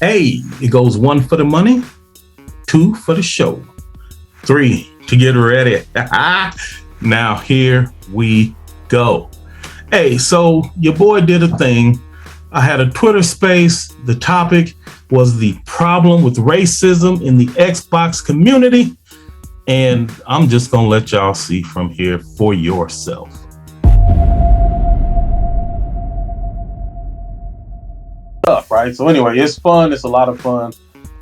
Hey, it goes 1 for the money, 2 for the show, 3 to get ready. Now here we go. Hey, so your boy did a thing. I had a Twitter space. The topic was the problem with racism in the Xbox community. And I'm just going to let y'all see from here for yourself. Right. So anyway, it's fun. It's a lot of fun.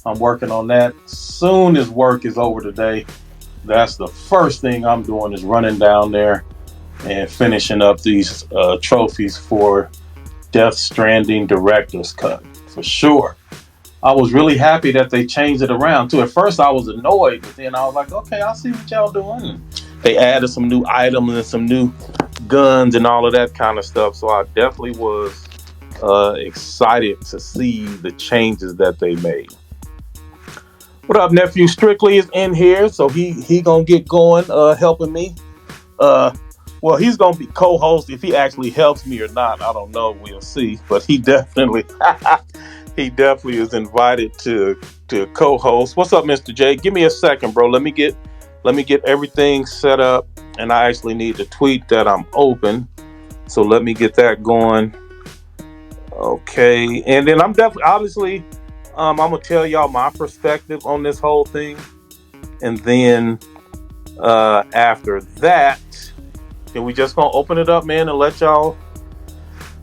I'm working on that. Soon as work is over today, that's the first thing I'm doing is running down there and finishing up these trophies for Death Stranding Director's Cut. For sure. I was really happy that they changed it around too. At first I was annoyed, but then I was like, okay, I'll see what y'all doing. And they added some new items and some new guns and all of that kind of stuff. So I definitely was excited to see the changes that they made. What up, nephew? Strictly is in here, so he gonna get going, helping me. Well, he's gonna be co-host. If he actually helps me or not, I don't know. We'll see. But he definitely is invited to co-host. What's up, Mr. J? Give me a second, bro. Let me get everything set up, and I actually need to tweet that I'm open. So let me get that going. Okay, and then I'm definitely, obviously, I'm gonna tell y'all my perspective on this whole thing, and then after that, then we just gonna open it up, man, and let y'all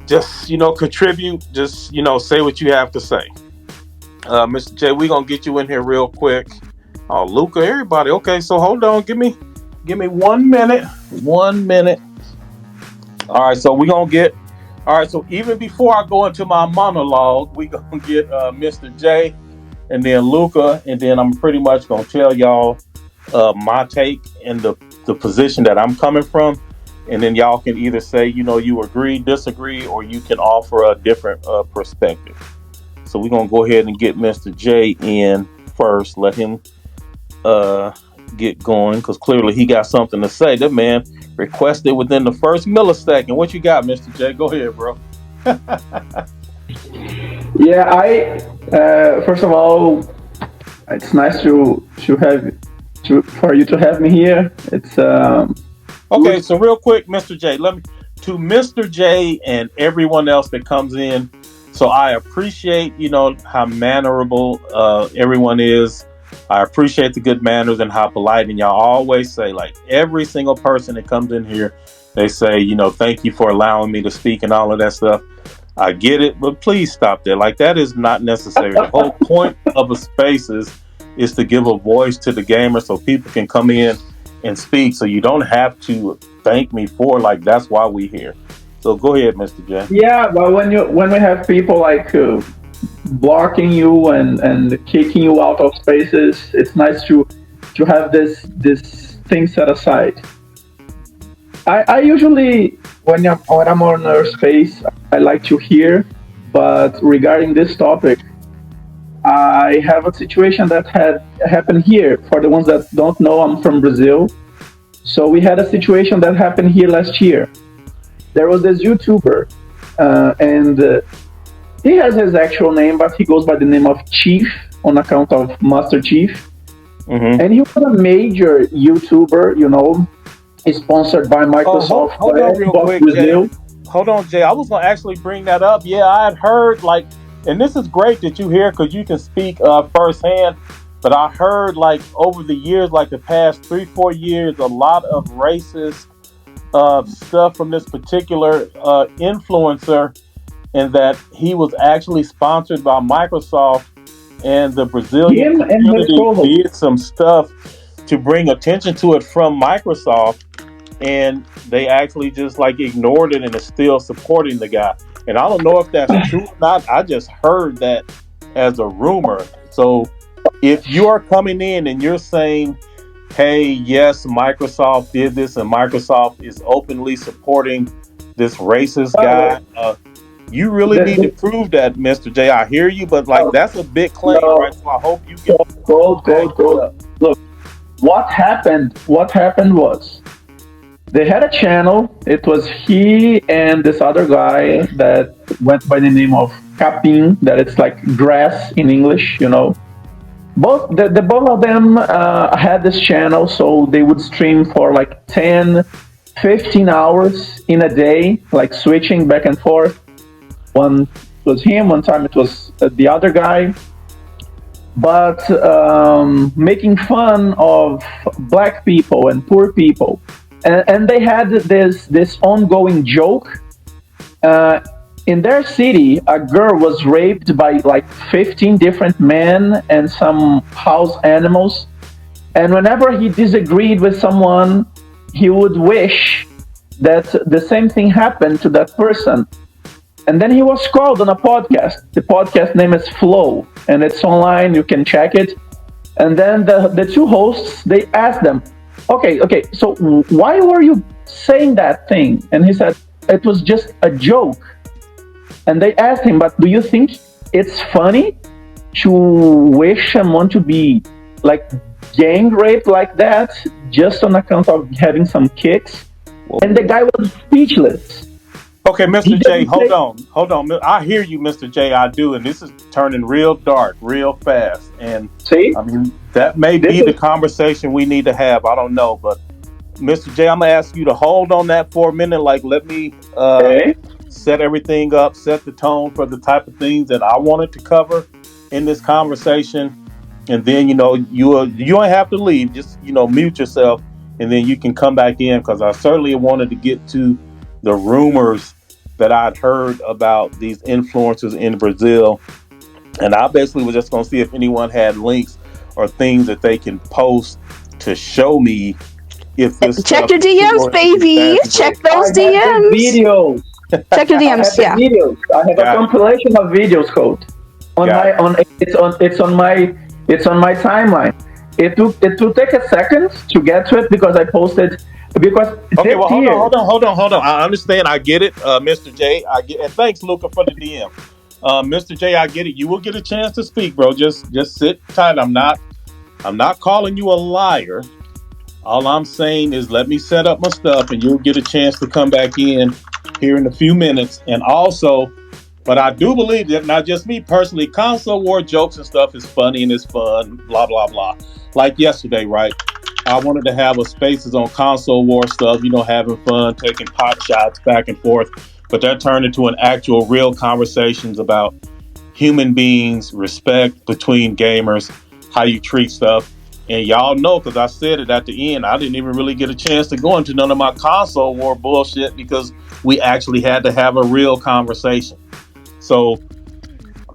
just contribute, just say what you have to say. Mr. J, we gonna get you in here real quick. Oh, Luca, everybody. Okay, so hold on, give me 1 minute. 1 minute. All right, so we gonna get. All right, so even before I go into my monologue, we gonna get Mr. J and then Luca, and then I'm pretty much gonna tell y'all my take and the position that I'm coming from, and then y'all can either say you agree, disagree, or you can offer a different perspective. So we're gonna go ahead and get Mr. J in first. Let him get going, because clearly he got something to say. That man requested within the first millisecond. What you got, Mr. J? Go ahead, bro. Yeah, I first of all, it's nice for you to have me here. It's okay. So real quick, Mr. J, to Mr. J and everyone else that comes in. So I appreciate how mannerable everyone is. I appreciate the good manners and how polite, and y'all always say, like, every single person that comes in here, they say, thank you for allowing me to speak and all of that stuff. I get it, but please stop there. Like, that is not necessary. The whole point of a space is to give a voice to the gamer so people can come in and speak. So you don't have to thank me for, like, that's why we here. So go ahead, Mr. J. Yeah, but when we have people like blocking you and kicking you out of spaces, it's nice to have this thing set aside. I usually when I'm on a space, I like to hear, but regarding this topic, I have a situation that had happened here. For the ones that don't know, I'm from Brazil, so we had a situation that happened here last year. There was this YouTuber, and he has his actual name, but he goes by the name of Chief on account of Master Chief. Mm-hmm. And he was a major YouTuber, sponsored by Microsoft. Hold on real quick, Jay. Hold on, Jay. I was going to actually bring that up. Yeah, I had heard, and this is great that you hear because you can speak firsthand. But I heard, over the years, the past 3-4 years, a lot of racist stuff from this particular influencer, and that he was actually sponsored by Microsoft, and the Brazilian community did some stuff to bring attention to it from Microsoft, and they actually just ignored it and is still supporting the guy. And I don't know if that's true or not. I just heard that as a rumor. So if you are coming in and you're saying, hey, yes, Microsoft did this and Microsoft is openly supporting this racist guy, you really need to prove that, Mr. J. I hear you, but that's a big claim, right? So I hope you get go. Look, what happened was they had a channel. It was he and this other guy that went by the name of capim, that it's like grass in English, you know. Both both of them had this channel, so they would stream for like 10, 15 hours in a day, like switching back and forth. One was him, one time it was the other guy. But making fun of black people and poor people. And they had this ongoing joke. In their city, a girl was raped by like 15 different men and some house animals. And whenever he disagreed with someone, he would wish that the same thing happened to that person. And then he was called on a podcast. The podcast name is Flow, and it's online. You can check it. And then the two hosts, they asked them, okay, so why were you saying that thing? And he said, it was just a joke. And they asked him, but do you think it's funny to wish someone to be like gang raped like that just on account of having some kicks? And the guy was speechless. Okay, Mr. J, hold on. I hear you, Mr. J, I do, and this is turning real dark, real fast. And see, I mean, that may be the conversation we need to have. I don't know, but Mr. J, I'm gonna ask you to hold on that for a minute. Like, let me set everything up, set the tone for the type of things that I wanted to cover in this conversation, and then you don't have to leave. Just mute yourself, and then you can come back in, because I certainly wanted to get to the rumors that I'd heard about these influencers in Brazil. And I basically was just going to see if anyone had links or things that they can post to show me if this check your DMs, baby. Check those DMs. Videos. Check your DMs. I have videos. I have a compilation of videos code it's on my timeline. It will take a second to get to it because I posted. Because okay, well, hold on. I understand. I get it, Mr. J. I get, and thanks, Luca, for the DM. Mr. J, I get it. You will get a chance to speak, bro. Just sit tight. I'm not calling you a liar. All I'm saying is let me set up my stuff, and you'll get a chance to come back in here in a few minutes. And also, but I do believe that not just me personally, console war jokes and stuff is funny and it's fun. Blah blah blah. Like yesterday, right? I wanted to have a spaces on console war stuff, having fun, taking pot shots back and forth. But that turned into an actual real conversations about human beings, respect between gamers, how you treat stuff. And y'all know, because I said it at the end, I didn't even really get a chance to go into none of my console war bullshit because we actually had to have a real conversation. So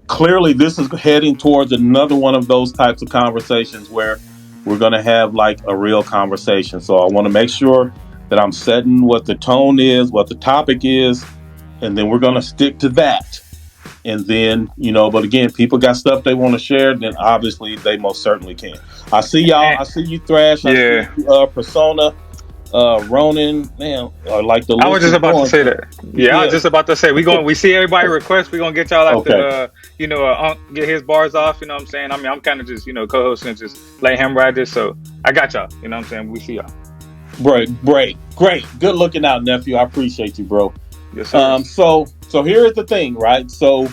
clearly this is heading towards another one of those types of conversations where we're going to have like a real conversation. So I want to make sure that I'm setting what the tone is, what the topic is, and then we're going to stick to that. And then, but again, people got stuff they want to share, then obviously they most certainly can. I see y'all. I see you, Thrash. I see you, Persona, Ronan. Man, like the. I was just about to say that. Yeah, I was just about to say we see everybody request. We're gonna get y'all after get his bars off. You know what I'm saying? I mean, I'm kind of just co-hosting, just let him ride this. So I got y'all. You know what I'm saying? We see y'all. Great. Good looking out, nephew. I appreciate you, bro. Yes, sir. So here's the thing, right? So a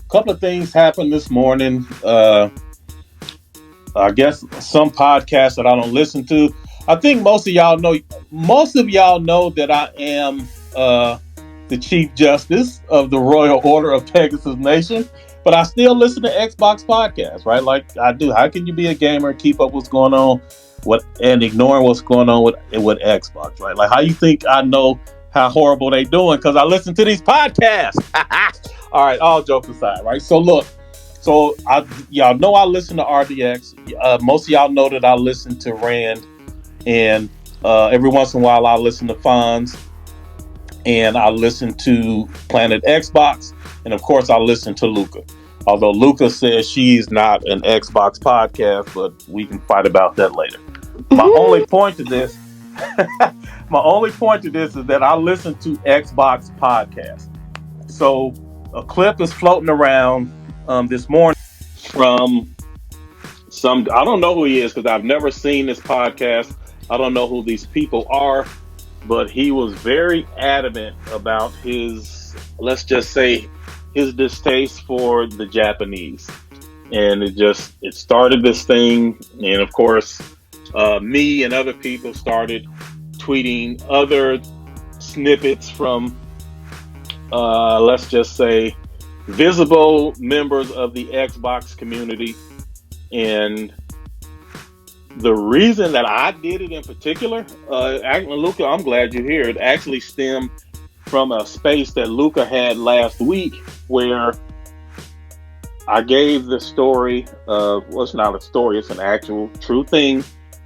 couple of things happened this morning. I guess some podcasts that I don't listen to. I think most of y'all know that I am the Chief Justice of the Royal Order of Pegasus Nation, but I still listen to Xbox podcasts, right? Like I do. How can you be a gamer and keep up what's going on and ignoring what's going on with Xbox, right? Like how you think I know how horrible they doing because I listen to these podcasts. All right, all jokes aside, right? So look, y'all know I listen to RDX. Most of y'all know that I listen to Rand, and every once in a while I listen to Fonz, and I listen to Planet Xbox, and of course I listen to Luca. Although Luca says she's not an Xbox podcast, but we can fight about that later. My only point to this is that I listen to Xbox podcasts. So a clip is floating around this morning from some, I don't know who he is because I've never seen this podcast. I don't know who these people are, but he was very adamant about his, let's just say, his distaste for the Japanese. And it started this thing. And of course, me and other people started tweeting other snippets from, let's just say, visible members of the Xbox community. And the reason that I did it in particular, Luca, I'm glad you're here. It actually stemmed from a space that Luca had last week where I gave the story of, well, it's not a story, it's an actual true thing,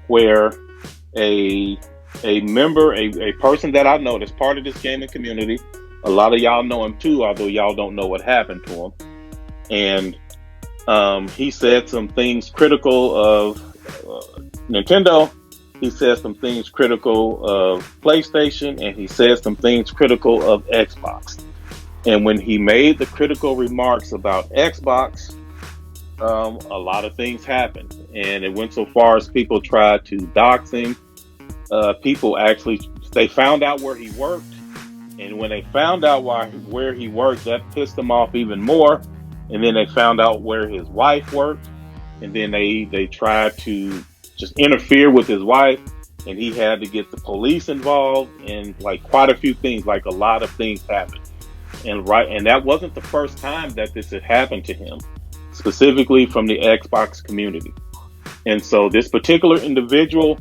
where a member, a person that I know that's part of this gaming community, a lot of y'all know him too, although y'all don't know what happened to him. And he said some things critical of Nintendo. He said some things critical of PlayStation, and he said some things critical of Xbox. And when he made the critical remarks about Xbox, a lot of things happened. And it went so far as people tried to dox him. People actually, they found out where he worked. And when they found out where he worked, that pissed them off even more. And then they found out where his wife worked. And then they tried to just interfere with his wife. And he had to get the police involved. And like quite a few things, like a lot of things happened. And that wasn't the first time that this had happened to him, specifically from the Xbox community. And so this particular individual,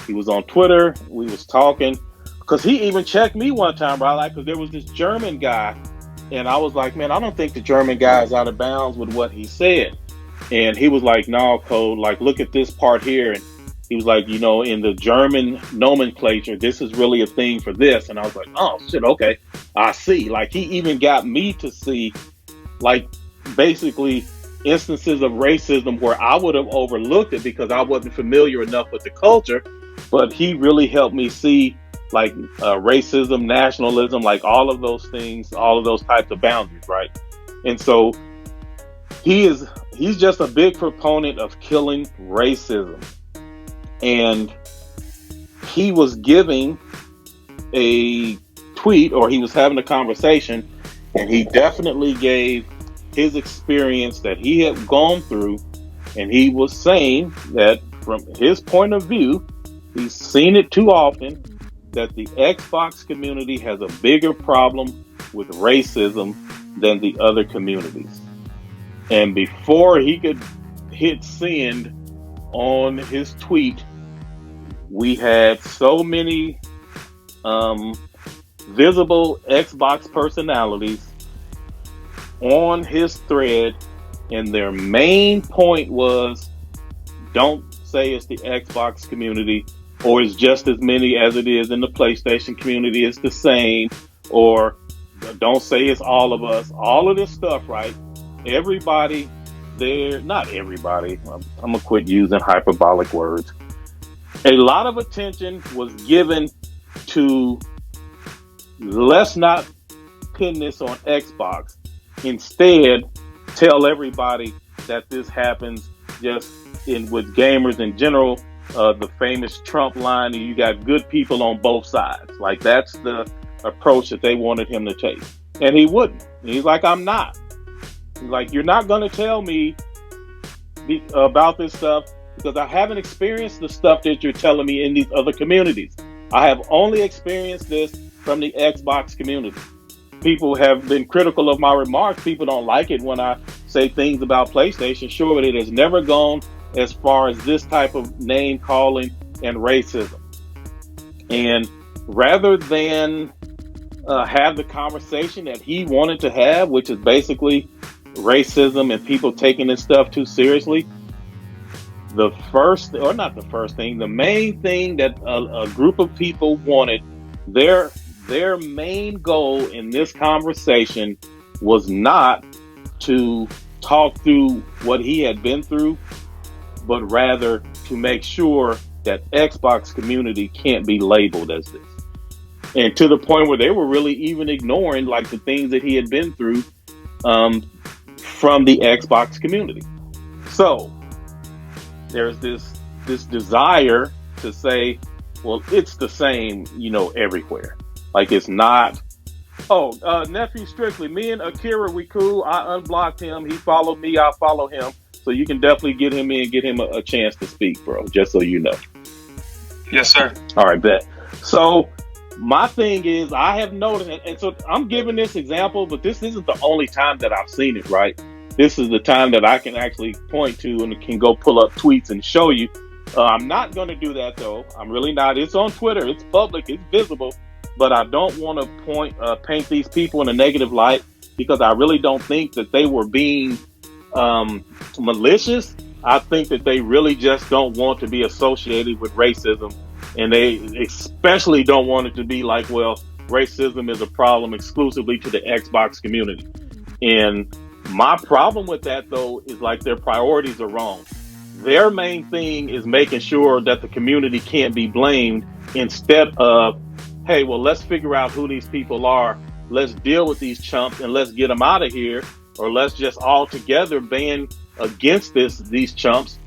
he was on Twitter, we was talking, because he even checked me one time, right? Like, because there was this German guy, and I was like, man, I don't think the German guy is out of bounds with what he said. And he was like, no, Code, like, look at this part here. And he was like, you know, in the German nomenclature, this is really a thing for this. And I was like, oh, shit, okay, I see. Like, he even got me to see, like, basically instances of racism where I would have overlooked it because I wasn't familiar enough with the culture. But he really helped me see, like, racism, nationalism, like all of those things, all of those types of boundaries, right? And so he's just a big proponent of killing racism. And he was giving a tweet, or he was having a conversation, and he definitely gave his experience that he had gone through. And he was saying that from his point of view, he's seen it too often, that the Xbox community has a bigger problem with racism than the other communities. And before he could hit send on his tweet, we had so many visible Xbox personalities on his thread, and their main point was, don't say it's the Xbox community, or it's just as many as it is in the PlayStation community, it's the same, or don't say it's all of us, all of this stuff, right? Everybody there, not everybody, I'm gonna quit using hyperbolic words. A lot of attention was given to, let's not pin this on Xbox. Instead, tell everybody that this happens just with gamers in general. The famous Trump line, you got good people on both sides. Like, that's the approach that they wanted him to take. And he wouldn't. He's like, I'm not. He's like, you're not going to tell me about this stuff because I haven't experienced the stuff that you're telling me in these other communities. I have only experienced this from the Xbox community. People have been critical of my remarks. People don't like it when I say things about PlayStation. Sure, but it has never gone as far as this type of name calling and racism. And rather than have the conversation that he wanted to have, which is basically racism and people taking this stuff too seriously, the main thing that a group of people wanted, their main goal in this conversation was not to talk through what he had been through, but rather to make sure that Xbox community can't be labeled as this. And to the point where they were really even ignoring, like, the things that he had been through from the Xbox community. So there's this desire to say, well, it's the same, everywhere. Like, it's not Nephew Strictly. Me and Akira, we cool. I unblocked him. He followed me. I follow him. So you can definitely get him in, get him a chance to speak, bro. Just so you know. Yes, sir. All right, bet. So my thing is, I have noticed, and so I'm giving this example, but this isn't the only time that I've seen it, right? This is the time that I can actually point to and can go pull up tweets and show you. I'm not going to do that, though. I'm really not. It's on Twitter. It's public. It's visible. But I don't want to paint these people in a negative light, because I really don't think that they were being malicious. I think that they really just don't want to be associated with racism. And they especially don't want it to be like, well, racism is a problem exclusively to the Xbox community. And my problem with that, though, is like their priorities are wrong. Their main thing is making sure that the community can't be blamed, instead of, hey, well, let's figure out who these people are. Let's deal with these chumps and let's get them out of here. Or let's just all together band against these chumps,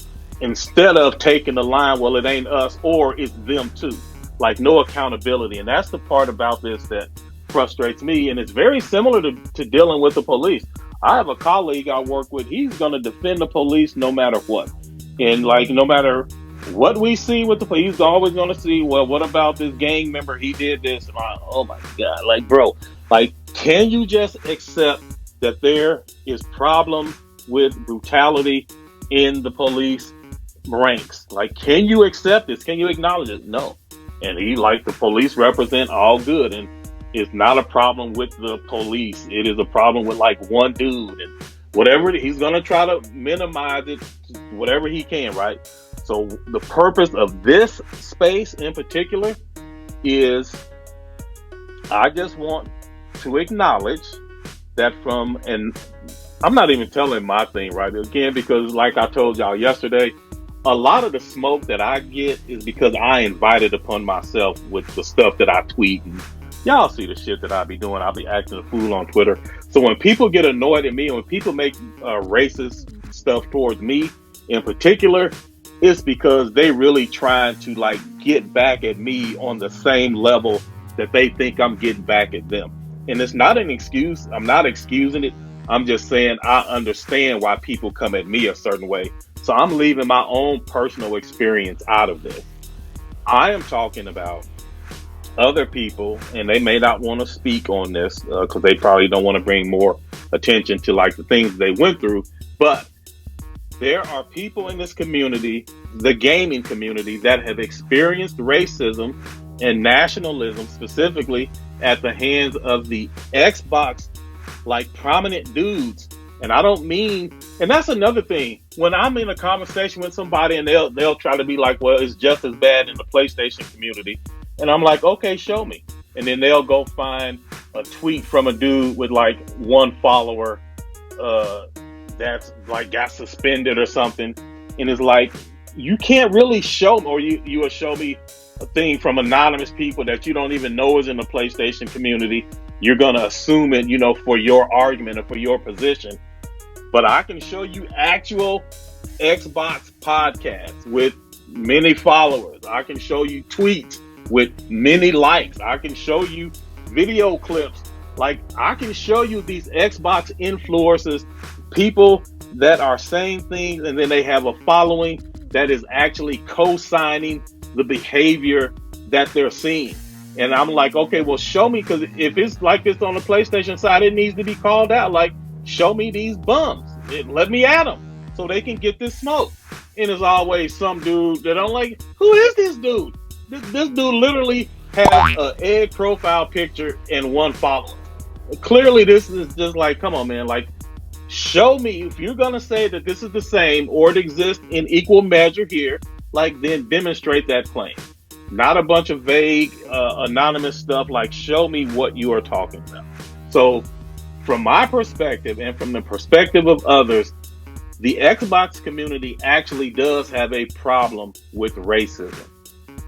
instead of taking the line, well, it ain't us or it's them too. Like, no accountability. And that's the part about this that frustrates me. And it's very similar to dealing with the police. I have a colleague I work with. He's going to defend the police no matter what. And like, no matter what we see with the police, he's always going to see, well, what about this gang member? He did this. And oh my God. Like, bro, like, can you just accept that there is problem with brutality in the police ranks? Like, can you accept this? Can you acknowledge it? No. And he, like, the police represent all good, and it's not a problem with the police. It is a problem with like one dude, and whatever, he's gonna try to minimize it whatever he can, right? So the purpose of this space in particular is, I just want to acknowledge that and I'm not even telling my thing, right? Again, because like I told y'all yesterday, a lot of the smoke that I get is because I invited upon myself with the stuff that I tweet. And y'all see the shit that I be doing. I'll be acting a fool on Twitter. So when people get annoyed at me, and when people make racist stuff towards me in particular, it's because they really trying to like get back at me on the same level that they think I'm getting back at them. And it's not an excuse. I'm not excusing it. I'm just saying I understand why people come at me a certain way. So I'm leaving my own personal experience out of this. I am talking about other people, and they may not want to speak on this because they probably don't want to bring more attention to like the things they went through. But there are people in this community, the gaming community, that have experienced racism and nationalism, specifically at the hands of the Xbox, like prominent dudes. And I don't mean, and that's another thing, when I'm in a conversation with somebody and they'll try to be like, well, it's just as bad in the PlayStation community. And I'm like, okay, show me. And then they'll go find a tweet from a dude with like one follower that's like got suspended or something. And it's like, you can't really show me, or you will show me a thing from anonymous people that you don't even know is in the PlayStation community. You're going to assume it, for your argument or for your position. But I can show you actual Xbox podcasts with many followers. I can show you tweets with many likes. I can show you video clips. Like, I can show you these Xbox influencers, people that are saying things and then they have a following that is actually co-signing the behavior that they're seeing. And I'm like, okay, well, show me, because if it's like this on the PlayStation side, it needs to be called out. Like, show me these bums. Let me at them so they can get this smoke. And there's always some dude that I'm like, who is this dude? This dude literally has an egg profile picture and one follower. Clearly, this is just like, come on, man. Like, show me, if you're going to say that this is the same or it exists in equal measure here, like, then demonstrate that claim. Not a bunch of vague, anonymous stuff. Like, show me what you are talking about. So, from my perspective and from the perspective of others, the Xbox community actually does have a problem with racism.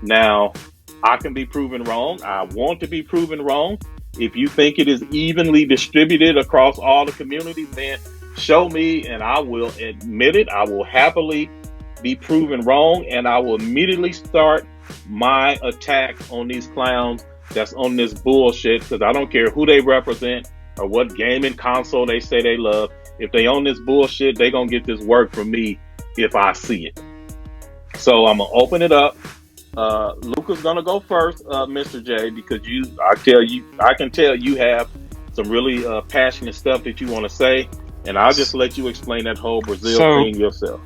Now, I can be proven wrong. I want to be proven wrong. If you think it is evenly distributed across all the communities, then show me and I will admit it. I will happily be proven wrong, and I will immediately start my attack on these clowns that's on this bullshit, because I don't care who they represent or what gaming console they say they love. If they own this bullshit, they gonna get this work from me if I see it. So I'm gonna open it up. Luca's gonna go first, Mr. J, because I can tell you have some really passionate stuff that you want to say, and I'll just let you explain that whole Brazil thing yourself.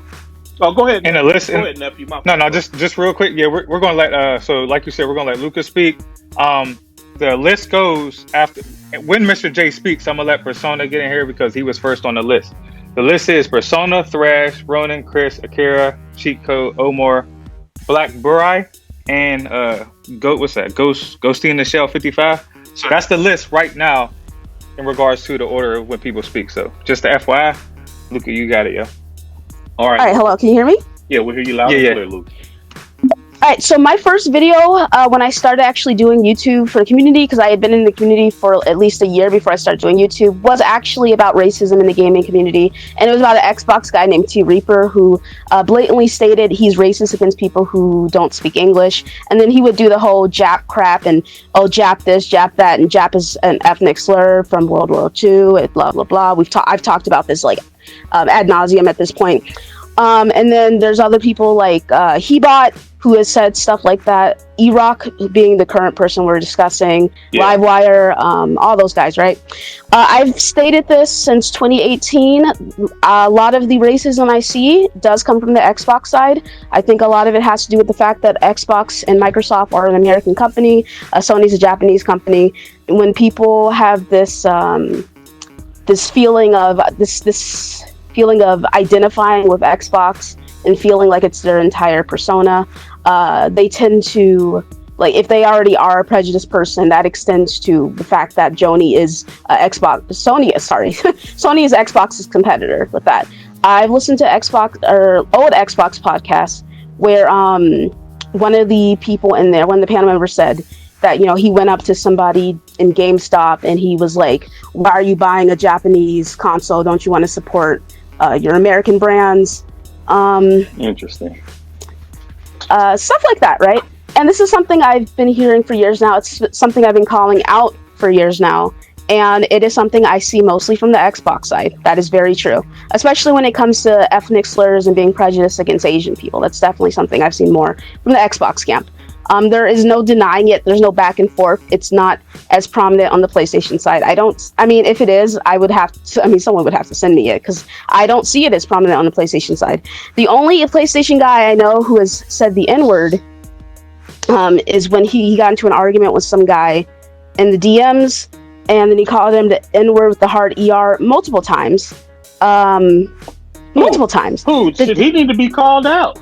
Oh, go ahead. In a list, go ahead, nephew. Just real quick. Yeah, we're gonna let so like you said, we're gonna let Luca speak. The list goes after when Mr. J speaks. I'm gonna let Persona get in here because he was first on the list. The list is Persona, Thrash, Ronan, Chris, Akira, Cheat Code, Omar, Black Burai, and Ghosting the Shell 55. So that's the list right now in regards to the order of when people speak. So just the FYI, Luca, you got it, yo. All right. Hello, can you hear me? Yeah, we'll hear you loud and clear, Luke. All right, so my first video, when I started actually doing YouTube for the community, because I had been in the community for at least a year before I started doing YouTube, was actually about racism in the gaming community. And it was about an Xbox guy named T Reaper who blatantly stated he's racist against people who don't speak English. And then he would do the whole Jap crap and, oh, Jap this, Jap that, and Jap is an ethnic slur from World War II, and blah, blah, blah. I've talked about this like ad nauseum at this point. And then there's other people like Hebot, who has said stuff like that. ygᴏᴜ being the current person we're discussing, Livewire, all those guys, right? I've stated this since 2018. A lot of the racism I see does come from the Xbox side. I think a lot of it has to do with the fact that Xbox and Microsoft are an American company, Sony's a Japanese company. When people have this feeling of identifying with Xbox and feeling like it's their entire persona, they tend to, like, if they already are a prejudiced person, that extends to the fact that Sony is Sony is Xbox's competitor with that. I've listened to old Xbox podcasts where one of the people in there, one of the panel members said that, he went up to somebody in GameStop and he was like, why are you buying a Japanese console? Don't you want to support your American brands? Interesting. Stuff like that, right? And this is something I've been hearing for years now. It's something I've been calling out for years now. And it is something I see mostly from the Xbox side. That is very true. Especially when it comes to ethnic slurs and being prejudiced against Asian people. That's definitely something I've seen more from the Xbox camp. There is no denying it. There's no back and forth. It's not as prominent on the PlayStation side. If it is, someone would have to send me it because I don't see it as prominent on the PlayStation side. The only PlayStation guy I know who has said the N-word is when he got into an argument with some guy in the DMs, and then he called him the N-word with the hard ER multiple times. Multiple times. Who? Should he need to be called out?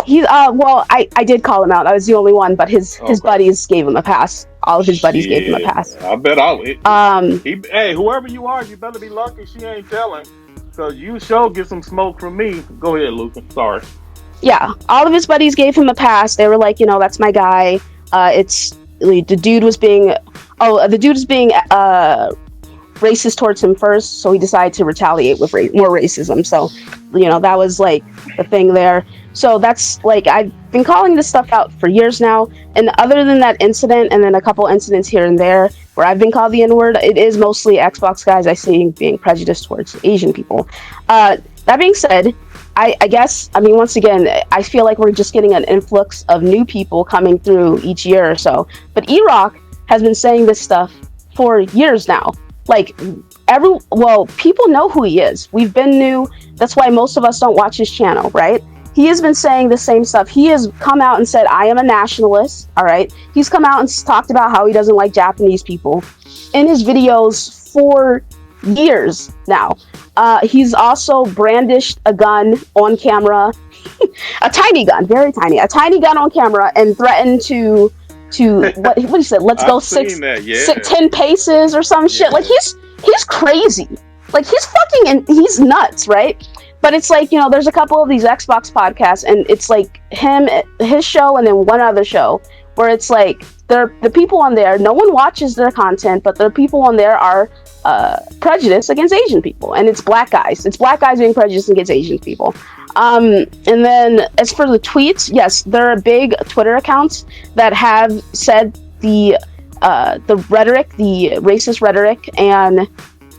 I did call him out. I was the only one, but his buddies gave him a pass. All of his buddies gave him a pass. I bet hey, whoever you are, you better be lucky she ain't telling, because you sure get some smoke from me. Go ahead, Luca. Sorry. Yeah, all of his buddies gave him a pass. They were like, that's my guy. The dude was being racist towards him first, so he decided to retaliate with more racism. So, that was like the thing there. So that's like, I've been calling this stuff out for years now. And other than that incident, and then a couple incidents here and there where I've been called the N-word, it is mostly Xbox guys I see being prejudiced towards Asian people. That being said, I guess, once again, I feel like we're just getting an influx of new people coming through each year or so. But ygᴏᴜ has been saying this stuff for years now. Like, people know who he is. We've been new. That's why most of us don't watch his channel, right? He has been saying the same stuff. He has come out and said, I am a nationalist, all right? He's come out and talked about how he doesn't like Japanese people in his videos for years now. He's also brandished a gun on camera, a tiny gun, very tiny, a tiny gun on camera, and threatened to what he said, let's go 10 paces or some shit. Like, he's crazy. Like, he's nuts, right? But it's like, there's a couple of these Xbox podcasts, and it's like his show, and then one other show where it's like the people on there, no one watches their content, but the people on there are prejudiced against Asian people, and it's black guys. It's black guys being prejudiced against Asian people. And then as for the tweets, yes, there are big Twitter accounts that have said the rhetoric, the racist rhetoric, and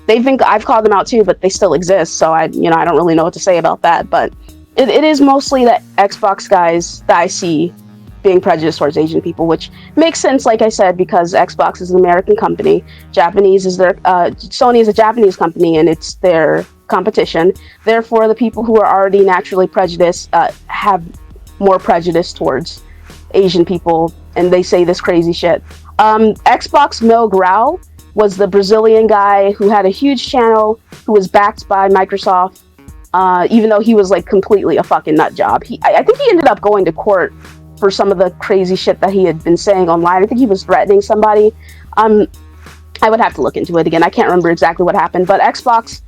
I've called them out too, but they still exist. So I don't really know what to say about that. But it is mostly the Xbox guys that I see being prejudiced towards Asian people, which makes sense, like I said, because Xbox is an American company, Sony is a Japanese company, and it's their competition. Therefore, the people who are already naturally prejudiced have more prejudice towards Asian people, and they say this crazy shit. Xbox Mil was the Brazilian guy who had a huge channel, who was backed by Microsoft, even though he was like completely a fucking nut job. I think he ended up going to court for some of the crazy shit that he had been saying online. I think he was threatening somebody. I would have to look into it again. I can't remember exactly what happened, but Xbox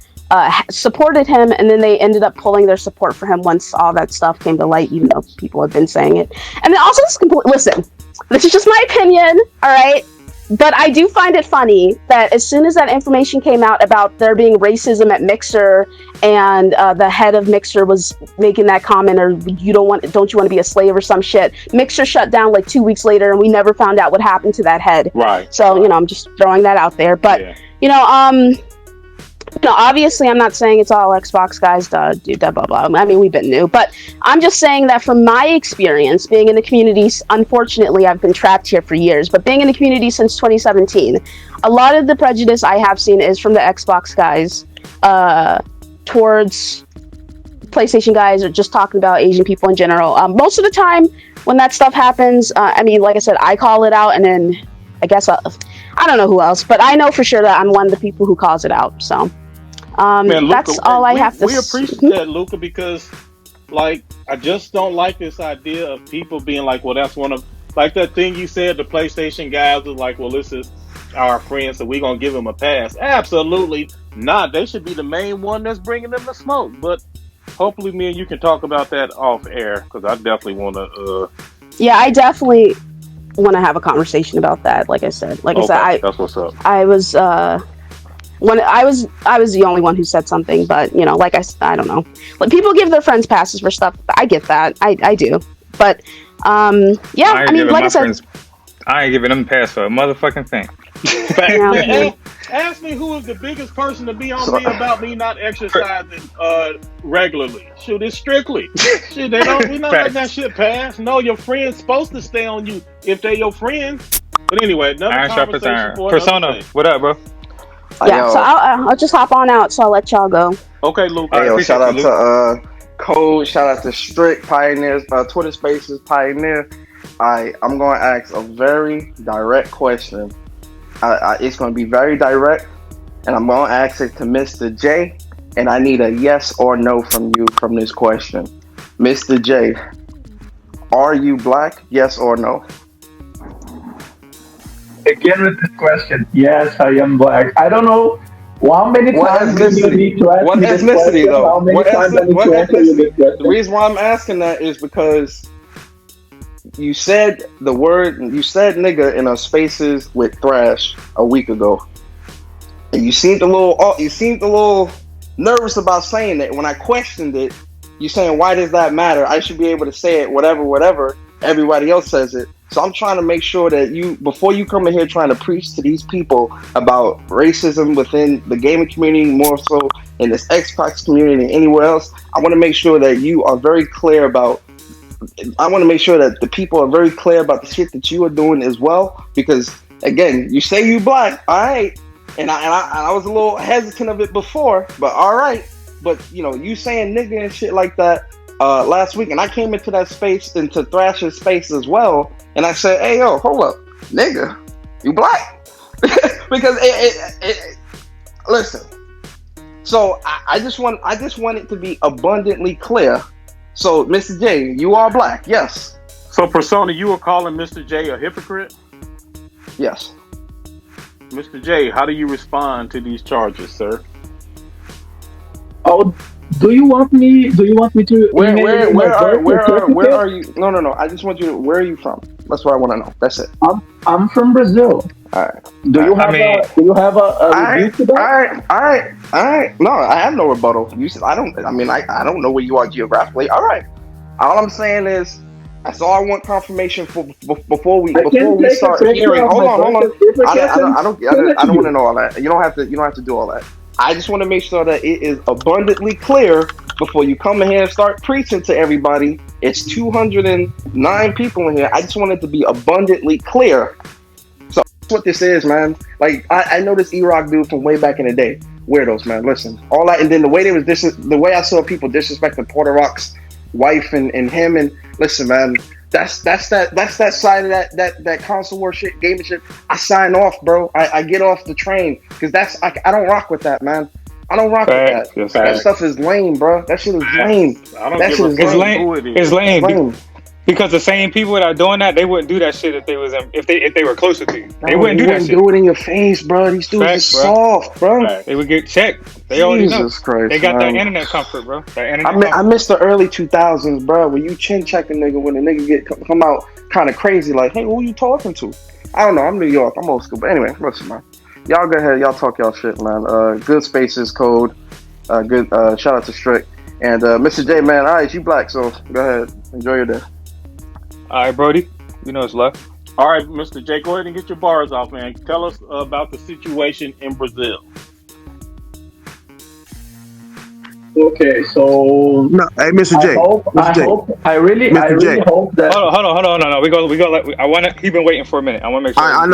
supported him, and then they ended up pulling their support for him once all that stuff came to light, even though people had been saying it. And then also, listen, this is just my opinion, all right? But I do find it funny that as soon as that information came out about there being racism at Mixer, and the head of Mixer was making that comment, or don't you want to be a slave or some shit, Mixer shut down like 2 weeks later, and we never found out what happened to that head. Right. So, I'm just throwing that out there. But, obviously I'm not saying it's all Xbox guys, do blah, blah, blah. I mean, we've been new. But I'm just saying that from my experience being in the community, unfortunately, I've been trapped here for years, but being in the community since 2017, a lot of the prejudice I have seen is from the Xbox guys towards PlayStation guys, or just talking about Asian people in general. Most of the time when that stuff happens, like I said, I call it out, and then I guess I don't know who else, but I know for sure that I'm one of the people who calls it out. So Man, that's Luca, all I have to We appreciate that, Luca, because like I just don't like this idea of people being like, well, that's one of, like that thing you said, the PlayStation guys was like, well, this is our friend, so we're gonna give him a pass. Absolutely not. They should be the main one that's bringing them the smoke. But hopefully me and you can talk about that off air, because I definitely want to yeah, I definitely want to have a conversation about that. Like I said, that's what's up. I was when I was the only one who said something, but I don't know. Like, people give their friends passes for stuff. I get that. I do. But yeah, like I said, I ain't giving them a pass for a motherfucking thing. Ask me who is the biggest person to be on me about me not exercising regularly. Shoot, it's strictly. Shit, we're not letting that shit pass. No, your friend's supposed to stay on you if they're your friends. But anyway, another conversation for Persona, what up, bro? Yeah, so I'll just hop on out, so I'll let y'all go. Okay, Luke. Hey, shout out to Code, shout out to Strict Pioneers, Twitter Spaces Pioneer. I'm going to ask a very direct question. It's going to be very direct, and I'm going to ask it to Mr. J, and I need a yes or no from you from this question. Mr. J, are you black? Yes or no? Again with this question. Yes, I am black. I don't know how many times you need to ask me this question. Though? How many times I need to answer you this question? The reason why I'm asking that is because you said nigga in our spaces with Thrash a week ago, and you seemed a little nervous about saying it. When I questioned it, you saying, why does that matter? I should be able to say it, whatever. Everybody else says it. So I'm trying to make sure that before you come in here trying to preach to these people about racism within the gaming community, more so in this Xbox community than anywhere else, I want to make sure that you are very clear about. I want to make sure that the people are very clear about the shit that you are doing as well. Because again, you say you black, all right, and I was a little hesitant of it before, but all right. But you saying nigga and shit like that last week, and I came into that space, into Thrasher's space as well, and I said, hey yo, hold up, nigga, you black? Because listen. So I just want it to be abundantly clear. So Mr. J, you are black, yes. So Persona, you were calling Mr. J a hypocrite? Yes. Mr. J, how do you respond to these charges, sir? Oh, do you want me to? Where are you? No. I just want you to. Where are you from? That's what I want to know. That's it. I'm from Brazil. All right. Do you have a review to that? All right. No, I have no rebuttal. You said I don't know where you are geographically. All right. All I'm saying is, That's all I want confirmation for before we take start a picture hearing. of Hold my on. birth I don't certificate. want to know all that. You don't have to do all that. I just want to make sure that it is abundantly clear before you come in here and start preaching to everybody. It's 209 people in here. I just want it to be abundantly clear. So that's what this is, man. Like I know this E-Rock dude from way back in the day. Weirdos, man. Listen, all that, and then the way the way I saw people disrespecting Porter Rock's wife and him, and listen, man. That's that side of that console war shit, gaming shit. I sign off, bro. I get off the train because I don't rock with that, man. I don't rock with that. That stuff is lame, bro. That shit is lame. I don't give a fuck. It's lame. Because the same people that are doing that, they wouldn't do that shit if they were closer to you. They wouldn't do that shit. Do it in your face, bro. These dudes are soft, bro. They would get checked. They already know. Christ, they got man. that internet comfort, bro. I miss the early 2000s, bro. When you chin check a nigga, when a nigga come out kind of crazy, like, hey, who you talking to? I don't know. I'm New York. I'm old school. But anyway, listen, man. Y'all go ahead. Y'all talk y'all shit, man. Good spaces, code. Good. Shout out to Strick and Mr. J, man. All right, you black, so go ahead. Enjoy your day. All right, Brody. You know it's left. All right, Mr. J, go ahead and get your bars off, man. Tell us about the situation in Brazil. Okay, so no, hey, Mr. J. I really hope that. Hold on. No. We go. He been waiting for a minute. I want to make sure. I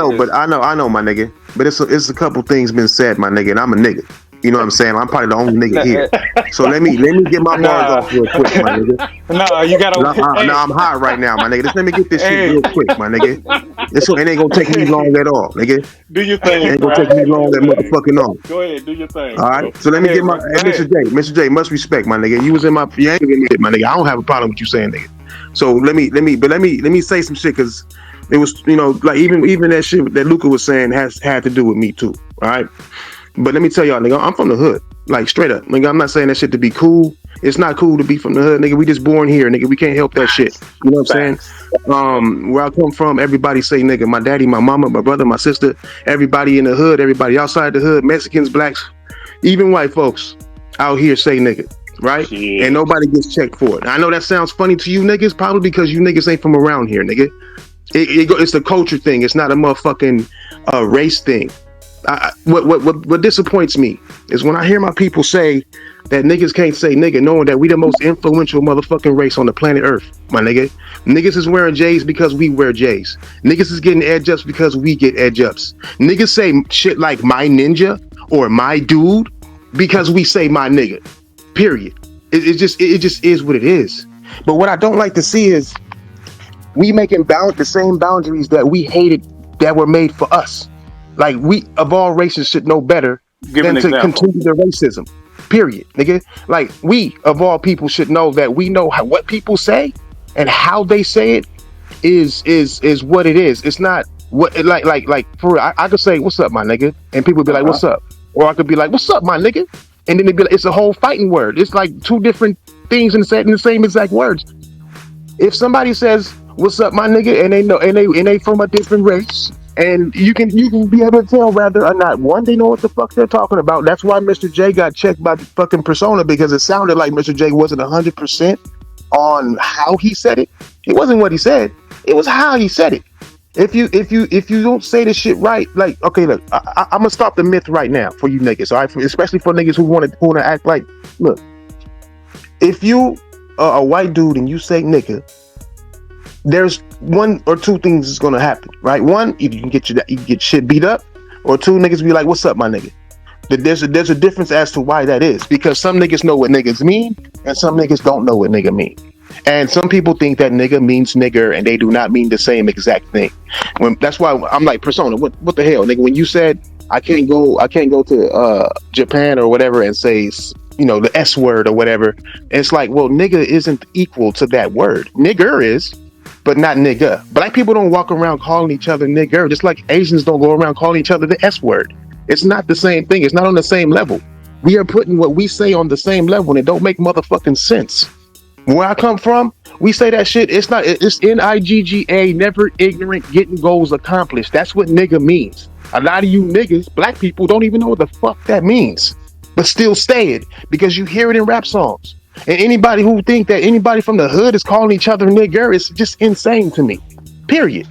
know, my nigga. But it's a couple things been said, my nigga, and I'm a nigga. You know what I'm saying? I'm probably the only nigga here. So let me get my bars off real quick, my nigga. No, you gotta. No, I'm hot right now, my nigga. Just let me get this shit real quick, my nigga. It ain't gonna take me long at all, nigga. Do your thing. It ain't gonna take me long at motherfucking all. Go ahead, do your thing. All right. So let me get my Mr. J, much respect, my nigga. You was in my my nigga. I don't have a problem with you saying nigga. So let me say some shit because it was, you know, like even that shit that Luca was saying had to do with me too. All right. But let me tell y'all, nigga, I'm from the hood. Like, straight up. Nigga, I'm not saying that shit to be cool. It's not cool to be from the hood, nigga. We just born here, nigga. We can't help that shit. You know what I'm saying? Where I come from, everybody say nigga. My daddy, my mama, my brother, my sister, everybody in the hood, everybody outside the hood, Mexicans, blacks, even white folks out here say nigga, right? Jeez. And nobody gets checked for it. I know that sounds funny to you niggas, probably because you niggas ain't from around here, nigga. It's a culture thing. It's not a motherfucking race thing. What disappoints me is when I hear my people say that niggas can't say nigga, knowing that we the most influential motherfucking race on the planet Earth, my nigga. Niggas is wearing J's because we wear J's. Niggas is getting edge ups because we get edge ups. Niggas say shit like my ninja or my dude because we say my nigga. Period. It just is what it is. But what I don't like to see is we making the same boundaries that we hated that were made for us. Like, we of all races should know better than to continue the racism. Period, nigga. Like, we of all people should know that we know what people say and how they say it is what it is. It's not what like for real. I could say what's up, my nigga, and people be like, what's up? Or I could be like, what's up, my nigga, and then they'd be like, it's a whole fighting word. It's like two different things in the same exact words. If somebody says what's up, my nigga, and they know and they from a different race, and you can be able to tell whether or not, one, they know what the fuck they're talking about. That's why Mr. J got checked by the fucking persona, because it sounded like Mr. J wasn't 100% on how he said it. It wasn't what he said. It was how he said it. If you don't say the shit right, like, okay, look, I'm gonna stop the myth right now for you niggas, all right? Especially for niggas who want to act like, look, if you are a white dude and you say nigga, there's one or two things that's gonna happen, right? One, either you can get shit beat up, or two, niggas be like, "What's up, my nigga?" There's a difference as to why that is, because some niggas know what niggas mean, and some niggas don't know what nigga mean. And some people think that nigga means nigger, and they do not mean the same exact thing. That's why I'm like, persona, what the hell, nigga? When you said I can't go to Japan or whatever and say, you know, the S word or whatever, it's like, well, nigga isn't equal to that word. Nigger is, but not nigga. Black people don't walk around calling each other nigger, just like Asians don't go around calling each other the S word. It's not the same thing. It's not on the same level. We are putting what we say on the same level, and it don't make motherfucking sense. Where I come from, we say that shit. It's NIGGA, never ignorant, getting goals accomplished. That's what nigga means. A lot of you niggas, black people, don't even know what the fuck that means, but still say it because you hear it in rap songs. And anybody who think that anybody from the hood is calling each other nigger is just insane to me. Period.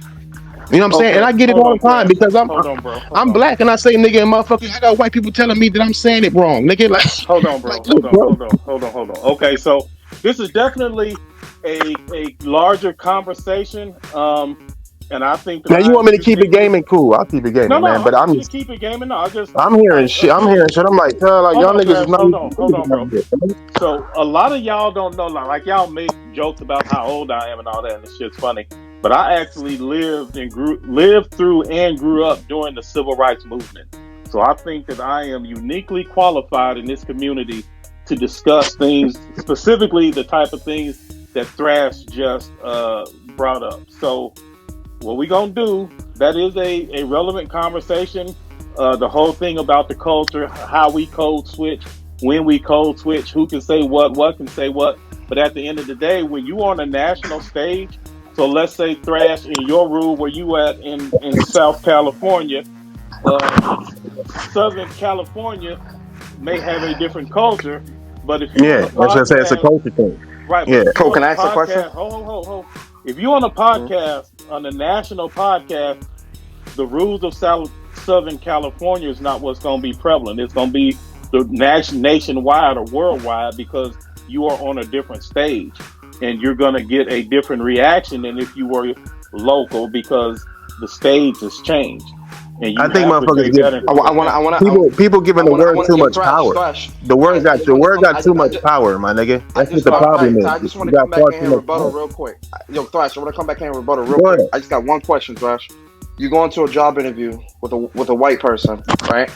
You know what I'm saying? And I get it all the time because I'm black and I say nigga and motherfucker. I got white people telling me that I'm saying it wrong, nigga. Like, hold on, bro. Hold on. Okay, so this is definitely a larger conversation. And I think that now you want me to keep it gaming, cool. I'll keep it gaming, man. But I'm keep it gaming. No, I'm hearing shit. I'm like, y'all niggas is not. Hold on, bro. So a lot of y'all don't know, like y'all make jokes about how old I am and all that, and the shit's funny. But I actually lived through and grew up during the civil rights movement. So I think that I am uniquely qualified in this community to discuss things, specifically the type of things that Thrash just brought up. So what we gonna do, that is a relevant conversation. The whole thing about the culture, how we code switch, when we code switch, who can say what can say what. But at the end of the day, when you on a national stage, so let's say Thrash in your rule where you at in South California, Southern California may have a different culture, but if you on a podcast, it's a culture thing. Right. Yeah. Cole, can I ask a question? Hold. If you're on a podcast, on a national podcast, the rules of Southern California is not what's going to be prevalent. It's going to be the nationwide or worldwide because you are on a different stage and you're going to get a different reaction than if you were local because the stage has changed. And I think motherfuckers get people giving the word too much power. The word got too much power, my nigga. That's what the problem is. I just want to come back in here and rebuttal real quick. Yo, Thrash, I want to come back in and rebuttal real quick. I just got one question, Thrash. You go into a job interview with a white person, right?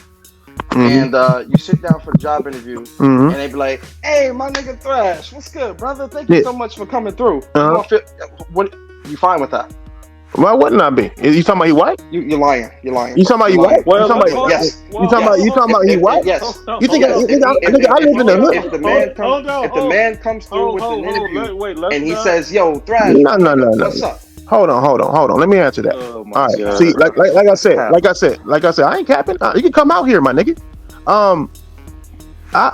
Mm-hmm. And you sit down for the job interview, and they be like, "Hey, my nigga Thrash, what's good, brother? Thank you so much for coming through. What you fine with that?" Why wouldn't I be? You talking about he white? You're lying. You talking about he white? Well, yes. You talking about he white? Yes. You think I live in the hood? If the man comes through with an interview and he says, "Yo, Thrash, no. What's up?" Hold on. Let me answer that. All right. God. See, like I said, I ain't capping. You can come out here, my nigga.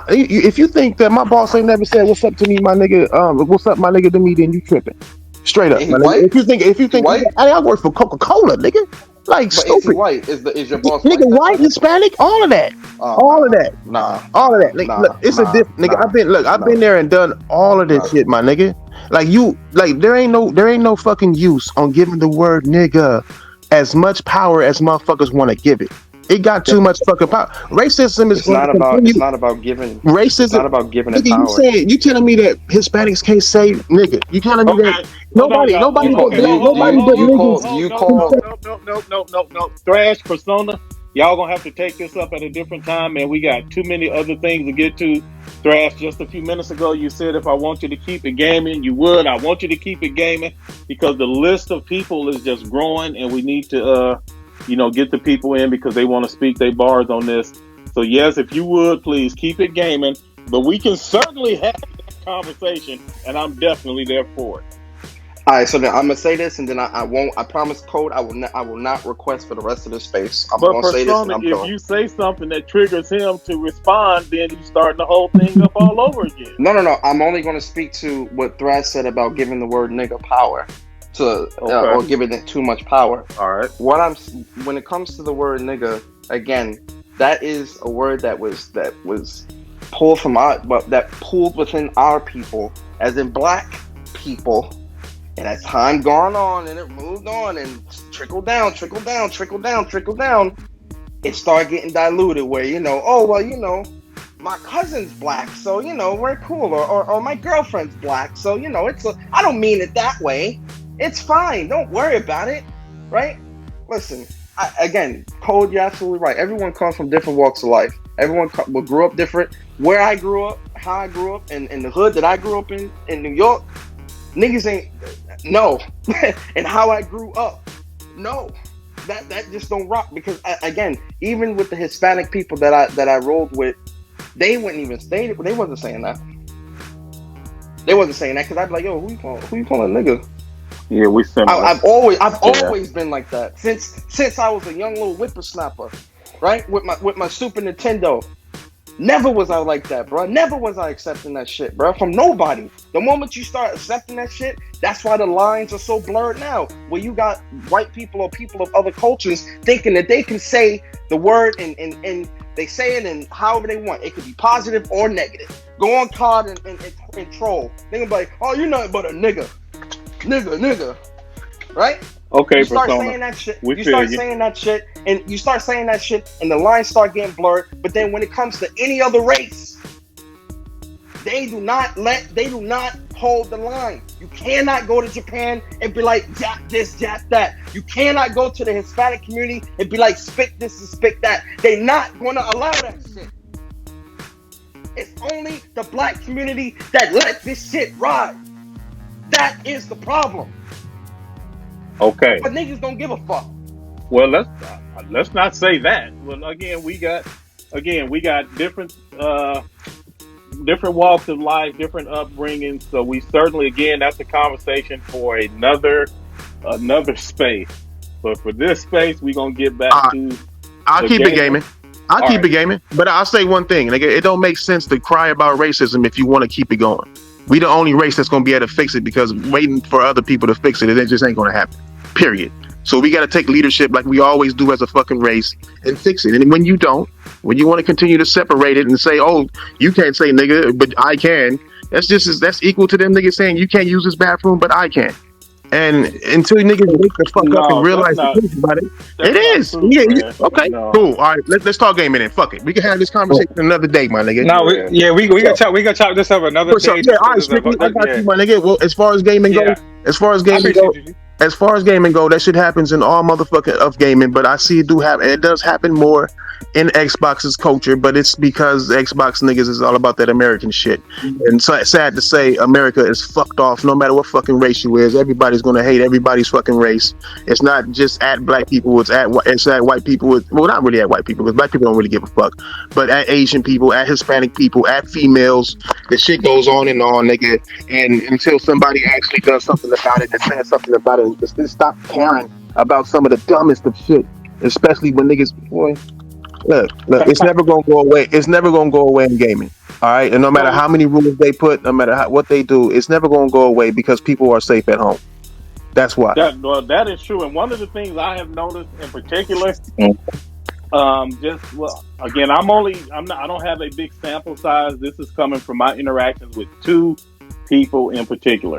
If you think that my boss ain't never said "What's up" to me, my nigga, "What's up, my nigga" to me, then you tripping. Straight up, my nigga. If you think, I work for Coca-Cola, nigga. Like, but stupid. Is he white? Is your boss nigga white, Hispanic, all of that, all of that. All of that. Look, it's a different nigga. I've been there and done all of this shit, my nigga. There ain't no fucking use on giving the word nigga as much power as motherfuckers want to give it. It got too much fucking power. Racism is It's not about giving. Racism. It's not about giving it power. You telling me that Hispanics can't say nigga? You telling me that nobody but niggas? No. Thrash persona. Y'all gonna have to take this up at a different time, man. We got too many other things to get to. Thrash, just a few minutes ago, you said if I want you to keep it gaming, you would. I want you to keep it gaming because the list of people is just growing, and we need to, get the people in because they want to speak their bars on this. So yes, if you would, please keep it gaming. But we can certainly have that conversation, and I'm definitely there for it. All right, so then I'm gonna say this, and then I won't. I promise, Code. I will not request for the rest of this space. I'm gonna say this, and I'm if you say something that triggers him to respond, then you starting the whole thing up all over again. No. I'm only gonna speak to what Thrash said about giving the word nigga power or giving it too much power. All right. When it comes to the word nigga, again, that is a word that was pulled from that pulled within our people, as in black people. And as time gone on and it moved on and trickled down, it started getting diluted where, my cousin's black, so, we're cool. Or my girlfriend's black, so, I don't mean it that way. It's fine. Don't worry about it. Right? Listen, again, Code, you're absolutely right. Everyone comes from different walks of life. Everyone grew up different. Where I grew up, how I grew up, and the hood that I grew up in New York, niggas ain't no. And how I grew up, no. That just don't rock because again, even with the Hispanic people that I rolled with, they wasn't saying that. They wasn't saying that because I'd be like, yo, who you calling a nigga? Yeah, we similar. I've always been like that since I was a young little whippersnapper, right? With my Super Nintendo. Never was I like that, bro. Never was I accepting that shit, bro. From nobody. The moment you start accepting that shit, that's why the lines are so blurred now. Where you got white people or people of other cultures thinking that they can say the word and they say it in however they want. It could be positive or negative. Go on COD and troll. They gonna be like, oh, you're nothing but a nigga. Nigga. Right? Okay, you start Persona. saying that shit. You start saying that shit, and you start saying that shit, and the lines start getting blurred. But then when it comes to any other race, they do not hold the line. You cannot go to Japan and be like, jap this, jap that. You cannot go to the Hispanic community and be like, spit this and spit that. They're not gonna allow that shit. It's only the black community that let this shit ride. That is the problem. Okay. But niggas don't give a fuck. Well, let's not say that. Well, again, we got different walks of life, different upbringings. So we certainly, again, that's a conversation for another space. But for this space, we're gonna get back to. I'll keep it gaming. I'll keep it gaming. But I'll say one thing, nigga, it don't make sense to cry about racism if you want to keep it going. We the only race that's gonna be able to fix it, because waiting for other people to fix it just ain't gonna happen. Period. So we gotta take leadership like we always do as a fucking race and fix it. And when you don't, when you want to continue to separate it and say, oh, you can't say nigga, but I can, that's equal to them niggas saying you can't use this bathroom, but I can. And until niggas wake the fuck up and realize the truth about it, it is. True, yeah. Okay. No. Cool. All right. Let's talk gaming then. Fuck it. We can have this conversation another day, my nigga. No, we can chop this up another day. Yeah. All right. I got you, my nigga. Well, as far as gaming goes, as far as gaming go, that shit happens in all motherfucking of gaming. But I see it does happen more in Xbox's culture, but it's because Xbox niggas is all about that American shit. And so, sad to say, America is fucked off. No matter what fucking race you is, everybody's gonna hate everybody's fucking race. It's not just at black people; it's at white people. Well, not really at white people, because black people don't really give a fuck. But at Asian people, at Hispanic people, at females, the shit goes on, nigga. And until somebody actually does something about it and says something about it, just stop caring about some of the dumbest of shit, especially when niggas, boy. Look, it's never gonna go away. It's never gonna go away in gaming. All right, and no matter how many rules they put, no matter what they do, it's never gonna go away because people are safe at home. That's why. That is true. And one of the things I have noticed in particular, again, I don't have a big sample size. This is coming from my interactions with two people in particular,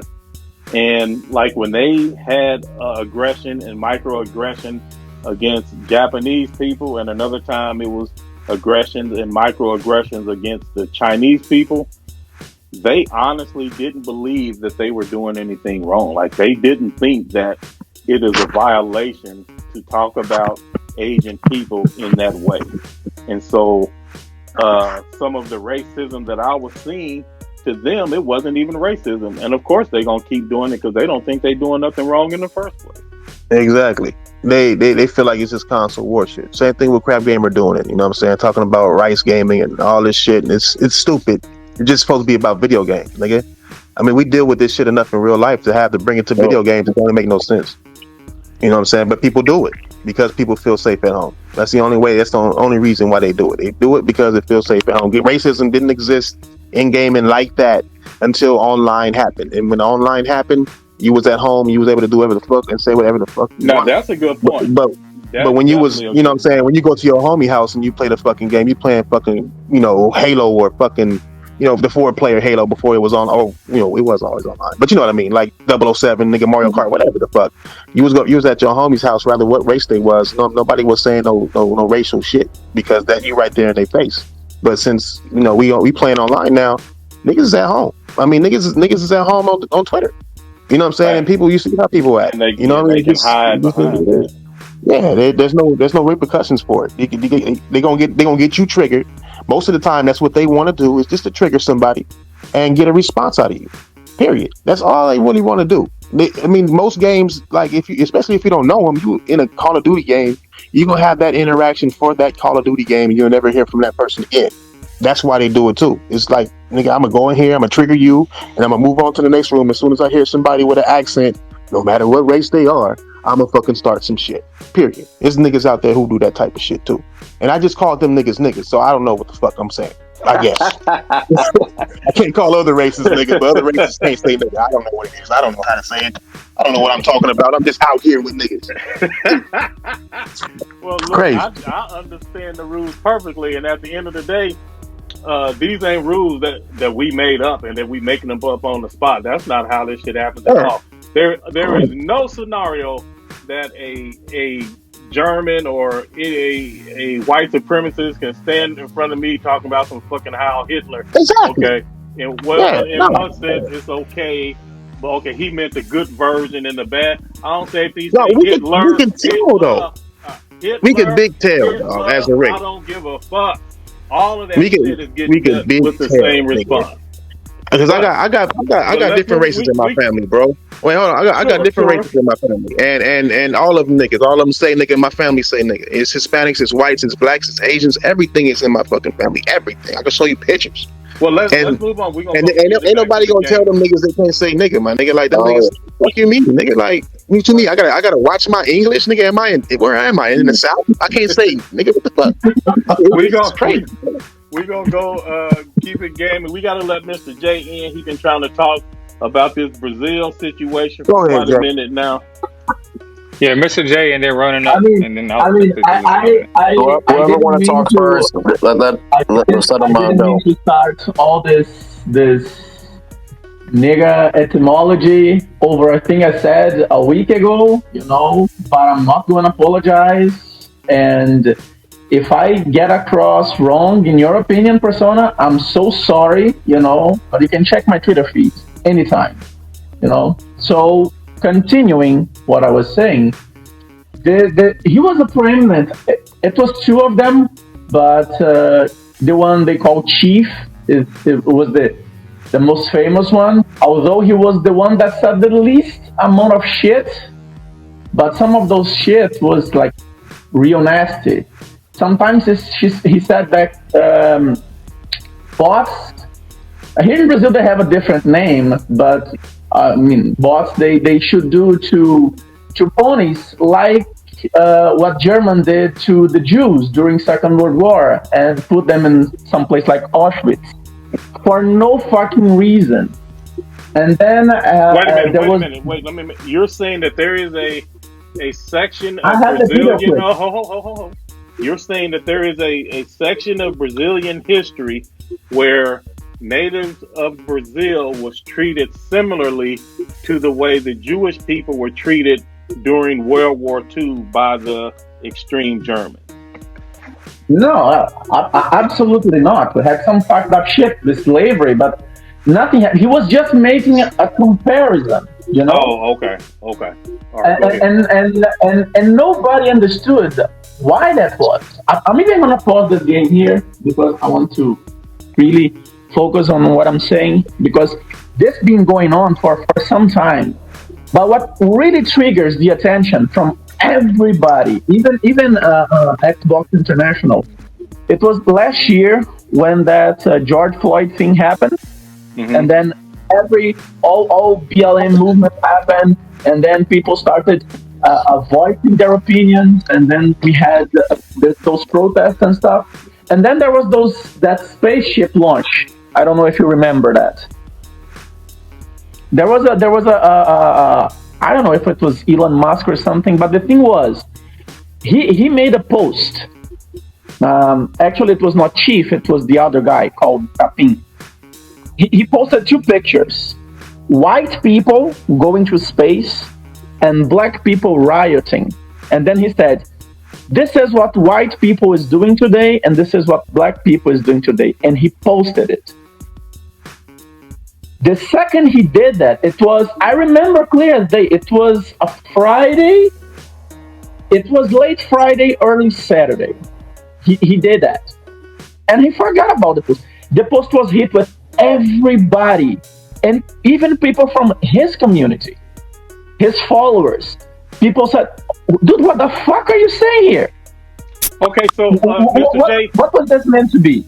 and like when they had aggression and microaggression against Japanese people, and another time it was aggressions and microaggressions against the Chinese people, they honestly didn't believe that they were doing anything wrong. Like, they didn't think that it is a violation to talk about Asian people in that way. And so some of the racism that I was seeing, to them, it wasn't even racism. And of course they're going to keep doing it because they don't think they're doing nothing wrong in the first place. Exactly. They feel like it's just console war shit. Same thing with Crap Gamer doing it. You know what I'm saying? Talking about rice gaming and all this shit. And it's stupid. It's just supposed to be about video games, nigga. I mean, we deal with this shit enough in real life to have to bring it to video games. It doesn't make no sense. You know what I'm saying? But people do it because people feel safe at home. That's the only way. That's the only reason why they do it. They do it because it feels safe at home. Racism didn't exist in gaming like that until online happened. And when online happened, you was at home, you was able to do whatever the fuck and say whatever the fuck you want. That's a good point. But when you was, you know what I'm saying, when you go to your homie house and you play the fucking game, you playing fucking, you know, Halo or fucking, you know, the 4-player Halo before it was on, it was always online. But you know what I mean? Like 007, nigga, Mario Kart, whatever the fuck. You was at your homie's house, rather what race they was. Nobody was saying no racial shit because that you right there in their face. But since, you know, we playing online now, niggas is at home. I mean, niggas is at home on Twitter. You know what I'm saying? Right. And people, you see how people act. You know what I mean? They can hide behind it. Yeah, there's no repercussions for it. They gonna get you triggered. Most of the time, that's what they want to do, is just to trigger somebody and get a response out of you. Period. That's all they really want to do. I mean, most games, like especially if you don't know them, you in a Call of Duty game, you're gonna have that interaction for that Call of Duty game, and you'll never hear from that person again. That's why they do it too. It's like, nigga, I'm gonna go in here, I'm gonna trigger you, and I'm gonna move on to the next room. As soon as I hear somebody with an accent, no matter what race they are, I'm gonna fucking start some shit. Period. There's niggas out there who do that type of shit too. And I just called them niggas, so I don't know what the fuck I'm saying. I guess. I can't call other races nigga, but other races can't say nigga. I don't know what it is. I don't know how to say it. I don't know what I'm talking about. I'm just out here with niggas. Well, look, Crazy. I understand the rules perfectly, and at the end of the day, these ain't rules that we made up and that we making them up on the spot. That's not how this shit happens at all. There is no scenario that a German or a white supremacist can stand in front of me talking about some fucking Heil Hitler. Exactly. Okay. And in one sense, it's okay. But okay, he meant the good version and the bad. I don't say if he's Hitler. We can tell though. Hitler, we can big tell dog, as a race. I don't give a fuck. All of that shit is getting met with the same response. Because I got different races in my family, bro. Wait, hold on. I got different races in my family, and all of them niggas. All of them say nigga. My family say nigga. It's Hispanics, it's whites, it's blacks, it's Asians. Everything is in my fucking family. Everything. I can show you pictures. Well, let's move on. We ain't nobody gonna tell them niggas they can't say nigga, my nigga. Like them niggas. What you mean, nigga? Like what you mean? I gotta watch my English, nigga. Where am I? In the South? I can't say nigga. What the fuck? We're gonna go keep it gaming. We gotta let Mr. J in. He's been trying to talk about this Brazil situation for quite a minute now. Yeah, Mr. J, and then running up, and then whoever want to talk first, let's let them go. To start all this nigga etymology over a thing I said a week ago, but I'm not going to apologize. And if I get across wrong, in your opinion, Persona, I'm so sorry, but you can check my Twitter feed anytime, So, continuing what I was saying, he was a prevalent. It was two of them, but the one they call Chief it was the most famous one. Although he was the one that said the least amount of shit, but some of those shit was like real nasty. Sometimes he said that bots. Here in Brazil they have a different name, but bots they should do to ponies like what German did to the Jews during Second World War and put them in some place like Auschwitz for no fucking reason. And then wait a minute. You're saying that there is a section of Brazilian. You're saying that there is a section of Brazilian history where natives of Brazil was treated similarly to the way the Jewish people were treated during World War II by the extreme Germans. No, absolutely not. We had some fucked up shit with slavery, but nothing. He was just making a comparison, Oh, okay. All right, and nobody understood why that was. I'm even gonna pause the game here because I want to really focus on what I'm saying, because this been going on for some time. But what really triggers the attention from everybody, even Xbox International, it was last year when that George Floyd thing happened, and then all BLM movement happened, and then people started voicing their opinions, and then we had those protests and stuff, and then there was that spaceship launch. I don't know if you remember that. There was a I don't know if it was Elon Musk or something, but the thing was, he made a post. Actually, it was not Chief, it was the other guy called Capim. He posted two pictures: white people going to space and black people rioting. And then he said, "This is what white people is doing today, and this is what black people is doing today." And he posted it. The second he did that, I remember clear as day, it was a Friday. It was late Friday, early Saturday. He did that. And he forgot about the post. The post was hit with everybody, and even people from his community, his followers. People said, "Dude, what the fuck are you saying here?" Okay, so Mr. J, what was this meant to be?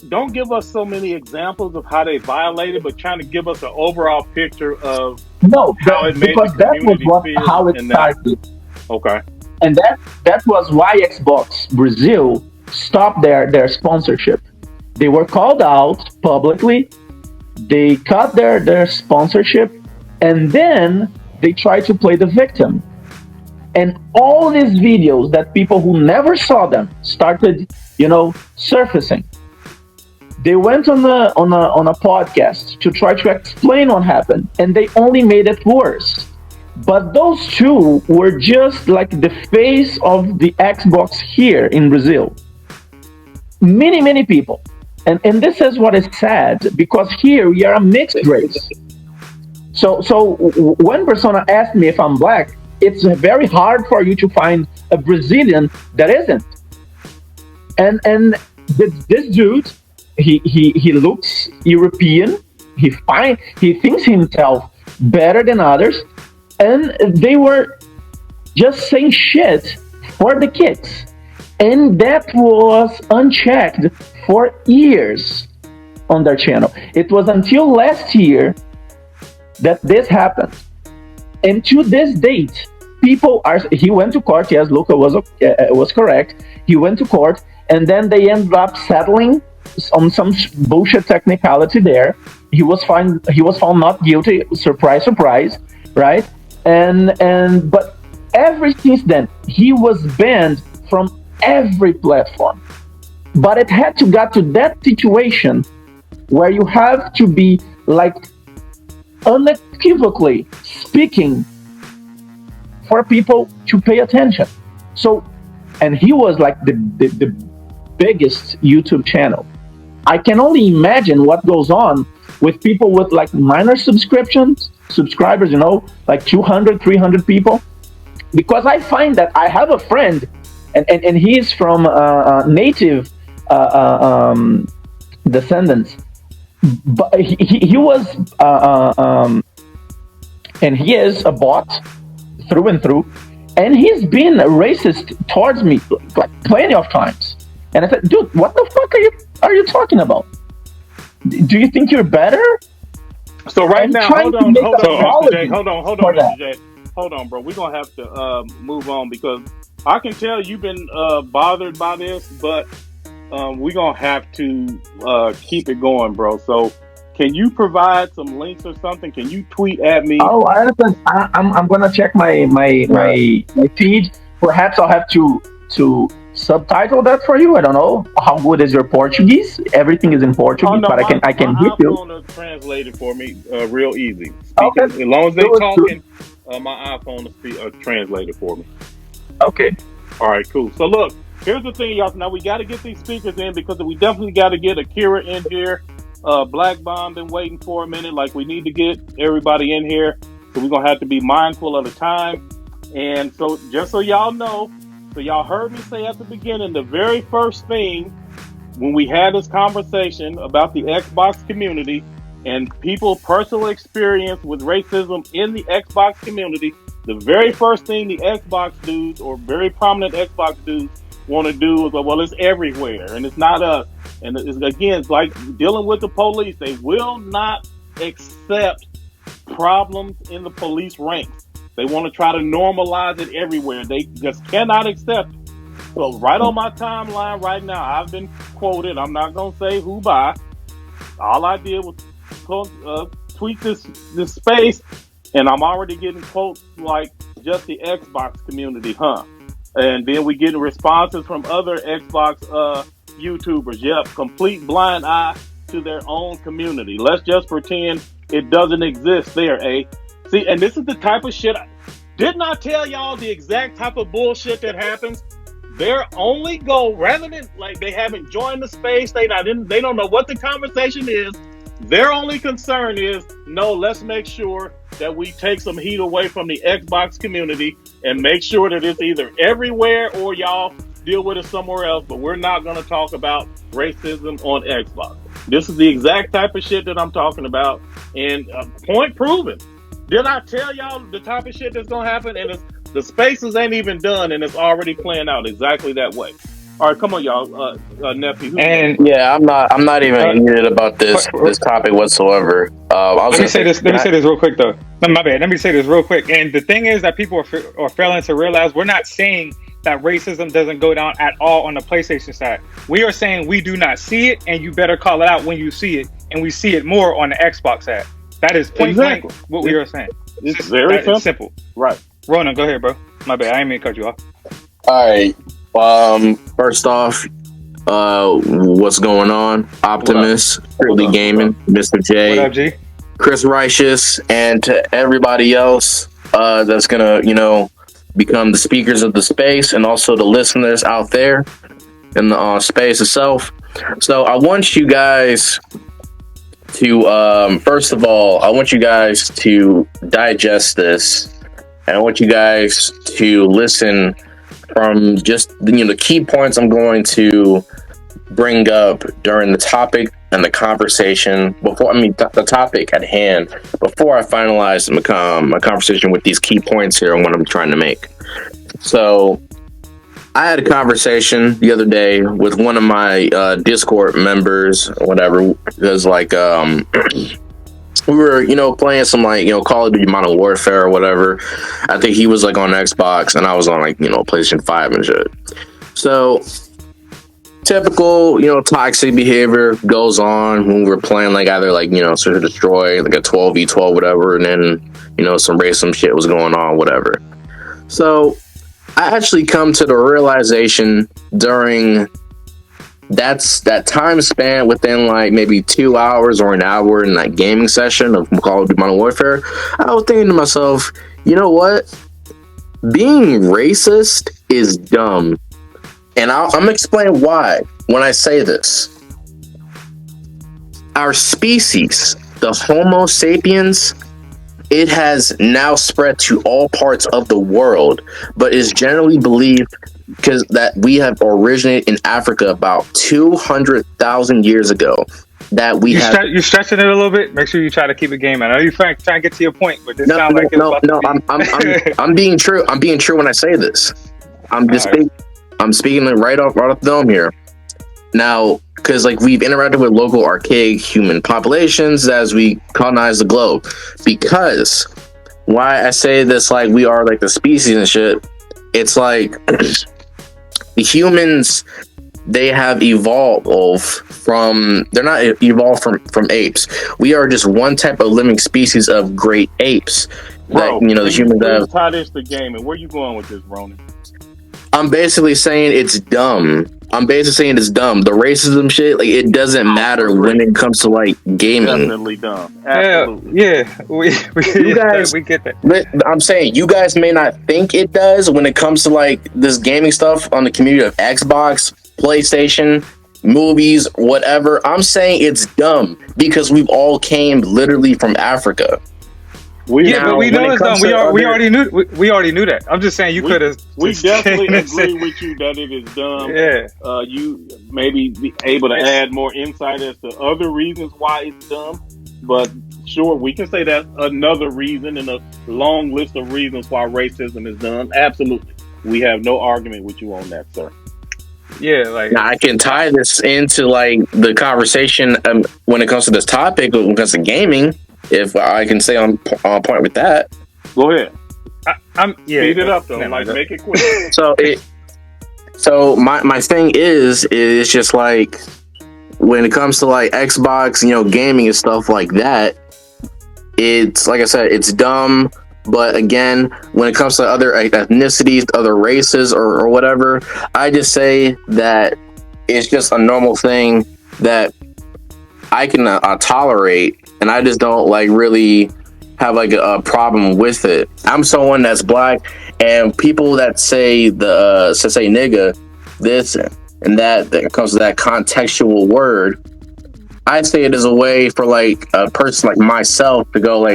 Don't give us so many examples of how they violated, but trying to give us an overall picture of how it made the community how it started. Okay. And that was why Xbox Brazil stop their sponsorship. They were called out publicly. They cut their sponsorship, and then they tried to play the victim. And all these videos that people who never saw them started, surfacing. They went on a podcast to try to explain what happened, and they only made it worse. But those two were just like the face of the Xbox here in Brazil. Many people. And this is what is sad, because here we are a mixed race. So when Persona asked me if I'm black, it's very hard for you to find a Brazilian that isn't. And this dude, he looks European. He thinks himself better than others, and they were just saying shit for the kids, and that was unchecked for years on their channel. It was until last year that this happened, and to this date, he went to court. Yes, Luca was correct. He went to court, and then they ended up settling on some bullshit technicality there. He was found not guilty. Surprise, surprise, right? But ever since then, he was banned from every platform. But it had to get to that situation where you have to be like unequivocally speaking for people to pay attention. So, and he was like the biggest YouTube channel. I can only imagine what goes on with people with like minor subscribers, like 200, 300 people. Because I find that I have a friend, and he's from native descendants, but he was, and he is a bot through and through, and he's been racist towards me like plenty of times. And I said, dude, what the fuck are you talking about? Do you think you're better? So right now, hold on, Mr. J. Hold on, bro. We're gonna have to move on, because I can tell you've been bothered by this, but we're gonna have to keep it going, bro. So can you provide some links or something? Can you tweet at me? Oh, I understand. I'm gonna check my feed. Perhaps I'll have to subtitle that for you. I don't know how good is your Portuguese. Everything is in Portuguese, but I can hear you. My iPhone is translated for me real easy. Okay. As long as they talking, my iPhone is translated for me. Okay. All right, cool. So look, here's the thing, y'all. Now we got to get these speakers in, because we definitely got to get Akira in here. Black Bomb been waiting for a minute. Like, we need to get everybody in here, so we're gonna have to be mindful of the time. And so, just so y'all know. So y'all heard me say at the beginning, the very first thing when we had this conversation about the Xbox community and people's personal experience with racism in the Xbox community, the very first thing the Xbox dudes, or very prominent Xbox dudes, want to do is, well, it's everywhere and it's not us. And it's like dealing with the police. They will not accept problems in the police ranks. They want to try to normalize it everywhere. They just cannot accept it. So right on my timeline right now, I've been quoted. I'm not going to say who by. All I did was tweet this space, and I'm already getting quotes like, just the Xbox community, huh? And then we get responses from other Xbox YouTubers. Yep, complete blind eye to their own community. Let's just pretend it doesn't exist there, eh? See, and this is the type of shit. Didn't I tell y'all the exact type of bullshit that happens? Their only goal, rather than like they haven't joined the space, they don't know what the conversation is. Their only concern is, no, let's make sure that we take some heat away from the Xbox community and make sure that it's either everywhere or y'all deal with it somewhere else. But we're not going to talk about racism on Xbox. This is the exact type of shit that I'm talking about, and point proven. Did I tell y'all the type of shit that's gonna happen? And the spaces ain't even done, and it's already playing out exactly that way. All right, come on, y'all, nephew. And yeah, I'm not even heated about this topic whatsoever. Let me say this real quick, though. No, my bad. Let me say this real quick. And the thing is that people are failing to realize, we're not saying that racism doesn't go down at all on the PlayStation side. We are saying we do not see it, and you better call it out when you see it, and we see it more on the Xbox side. That is point blank what we are saying. It's very simple. Right. Ronan, go ahead, bro. My bad. I didn't mean to cut you off. All right. First off, what's going on? Optimus, Purely Gaming, Mr. J, what up, G? Chris Righteous, and to everybody else that's gonna, become the speakers of the space, and also the listeners out there in the space itself. So I want you guys to, first of all, I want you guys to digest this, and I want you guys to listen from just the key points I'm going to bring up during the topic and the conversation the topic at hand, before I finalize my conversation with these key points here and what I'm trying to make. So I had a conversation the other day with one of my Discord members or whatever, because we were, playing some Call of Duty Modern Warfare or whatever. I think he was on Xbox and I was on PlayStation 5 and shit. So typical, toxic behavior goes on when we're playing either Search and Destroy, a 12v12, whatever, and then, some racism shit was going on, whatever. So I actually come to the realization during that time span within maybe 2 hours or an hour in that gaming session of Call of Duty Modern Warfare, I was thinking to myself, you know what? Being racist is dumb. And I'm going to explain why when I say this. Our species, the Homo sapiens, it has now spread to all parts of the world, but is generally believed because that we have originated in Africa about 200,000 years ago. That we you're stretching it a little bit. Make sure you try to keep it game. I know you're trying to get to your point, but this sounds like I'm being true. I'm being true when I say this. I'm speaking right off the dome here. Now, because we've interacted with local archaic human populations as we colonize the globe. Because why I say this, we are the species and shit. It's the humans, they have evolved from. They're not evolved from apes. We are just one type of living species of great apes. Bro, that the humans have. Tie this to gaming. Where you going with this, Ronan? I'm basically saying it's dumb. The racism shit, it doesn't matter when it comes to gaming. Definitely dumb. Absolutely. Yeah. We get that. I'm saying you guys may not think it does when it comes to this gaming stuff on the community of Xbox, PlayStation, movies, whatever. I'm saying it's dumb because we've all came literally from Africa. But we know it's dumb. We already knew that. I'm just saying you could have. We definitely agree with you that it is dumb. Yeah. You maybe be able to add more insight as to other reasons why it's dumb, but sure, we can say that's another reason in a long list of reasons why racism is dumb. Absolutely, we have no argument with you on that, sir. Yeah, now I can tie this into the conversation when it comes to this topic when it comes to gaming. If I can stay on point with that, go ahead. Speed it up though, make it quick. So my thing is just when it comes to Xbox, gaming and stuff like that. It's like I said, it's dumb. But again, when it comes to other ethnicities, other races, or whatever, I just say that it's just a normal thing that I can tolerate. And I just don't really have a problem with it. I'm someone that's black, and people that say say nigga, this and that comes to that contextual word. I say it as a way for a person like myself to go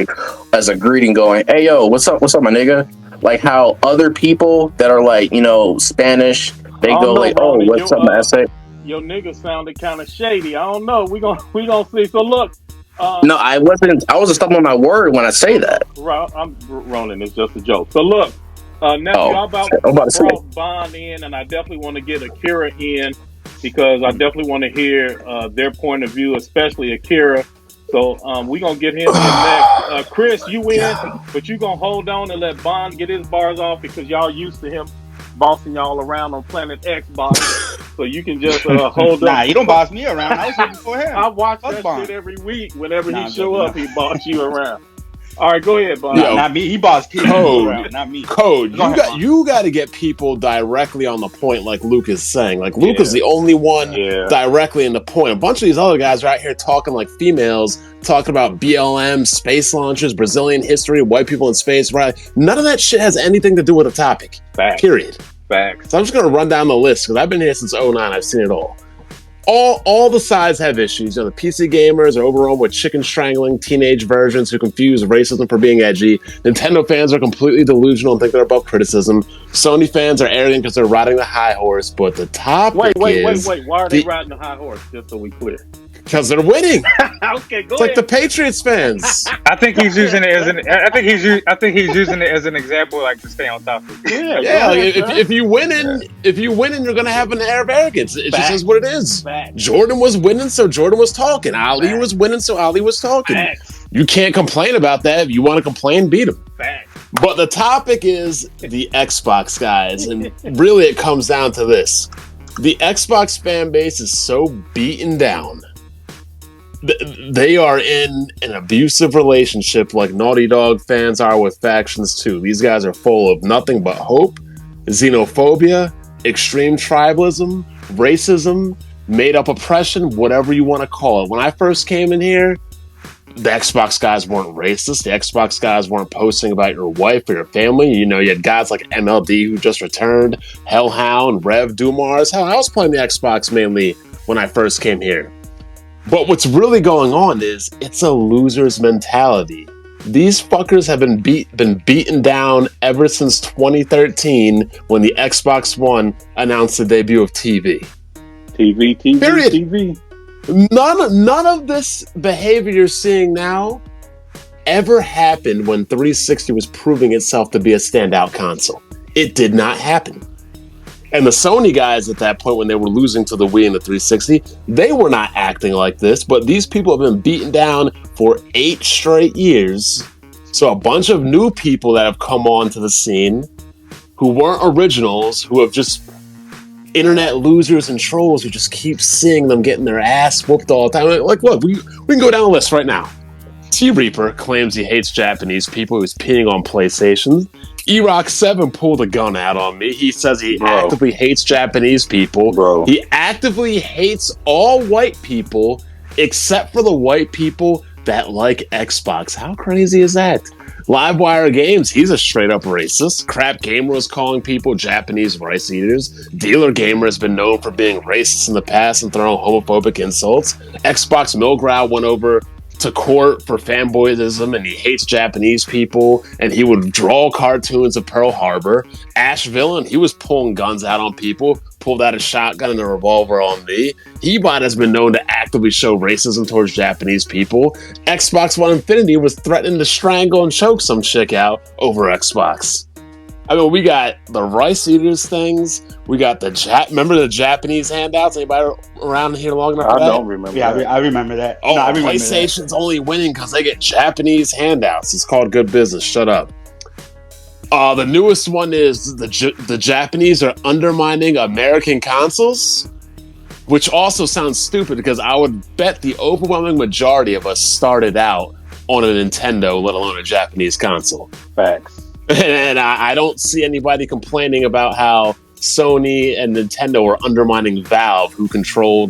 as a greeting, going, "Hey yo, what's up, my nigga?" How other people that are Spanish, they go "Oh, what's up, man?" I say, your nigga sounded kind of shady. I don't know. We gonna see. So look. No, I wasn't stumbling on my word when I say that. I'm Ronan. It's just a joke. So look, now y'all about brought Bond in, and I definitely want to get Akira in because I definitely want to hear their point of view, especially Akira. So we're gonna get him in next. Chris, you in, but you gonna hold on and let Bond get his bars off because y'all used to him bossing y'all around on Planet Xbox, so you can just hold up. Nah, he don't boss me around. I was here before him. I watch that shit every week. Whenever he show up, he boss you around. All right, go ahead, Bond. Not me. He bossed people around, not me. Code. You got to get people directly on the point, like Luke is saying. Like Luke is the only one directly in the point. A bunch of these other guys are out here talking like females, talking about BLM, space launches, Brazilian history, white people in space. Right? None of that shit has anything to do with the topic. Facts. Period. Facts. So I'm just gonna run down the list because I've been here since 2009. I've seen it all. All the sides have issues. You know, the PC gamers are overrun with chicken strangling teenage versions who confuse racism for being edgy. Nintendo fans are completely delusional and think they're above criticism. Sony fans are arrogant because they're riding the high horse. But the topic Wait. Why are they riding the high horse? Just so we clear. Because they're winning. Okay, go it's ahead. Like the Patriots fans. I think he's using it as using it as an example, like to stay on top of it. Yeah. Like if you winning, you're gonna have an air of arrogance. It just is what it is. Facts. Jordan was winning, so Jordan was talking. Ali was winning, so Ali was talking. Facts. You can't complain about that. If you want to complain, beat him. Facts. But the topic is the Xbox guys, and really it comes down to this: the Xbox fan base is so beaten down. They are in an abusive relationship like Naughty Dog fans are with factions too. These guys are full of nothing but hope, xenophobia, extreme tribalism, racism, made-up oppression, whatever you want to call it. When I first came in here, the Xbox guys weren't racist. The Xbox guys weren't posting about your wife or your family. You know, you had guys like MLD who just returned, Hellhound, Rev, Dumars. Hell, I was playing the Xbox mainly when I first came here. But what's really going on is it's a loser's mentality. These fuckers have been beaten down ever since 2013 when the Xbox One announced the debut of TV. TV. None of this behavior you're seeing now ever happened when 360 was proving itself to be a standout console. It did not happen. And the Sony guys at that point, when they were losing to the Wii and the 360, they were not acting like this, but these people have been beaten down for 8 straight years. So a bunch of new people that have come onto the scene who weren't originals, who have just internet losers and trolls who just keep seeing them getting their ass whooped all the time. Like, look, we can go down the list right now. T-Reaper claims he hates Japanese people who's peeing on PlayStation. E-Rock7 pulled a gun out on me. He says he actively hates Japanese people. He actively hates all white people except for the white people that like Xbox. How crazy is that? Livewire Games, he's a straight up racist. Crap Gamer was calling people Japanese rice eaters. Dealer Gamer has been known for being racist in the past and throwing homophobic insults. Xbox Milgrow went over to court for fanboyism and he hates Japanese people and he would draw cartoons of Pearl Harbor. Ash Villain, he was pulling guns out on people, pulled out a shotgun and a revolver on me. Ebot has been known to actively show racism towards Japanese people. Xbox One Infinity was threatening to strangle and choke some chick out over Xbox. I mean, we got the rice eaters things. We got the remember the Japanese handouts? Anybody around here long enough for that? I don't remember. Yeah, I remember that. Oh, I remember PlayStation's only winning because they get Japanese handouts. It's called good business. Shut up. The newest one is the Japanese are undermining American consoles, which also sounds stupid because I would bet the overwhelming majority of us started out on a Nintendo, let alone a Japanese console. Facts. And I don't see anybody complaining about how Sony and Nintendo are undermining Valve, who controls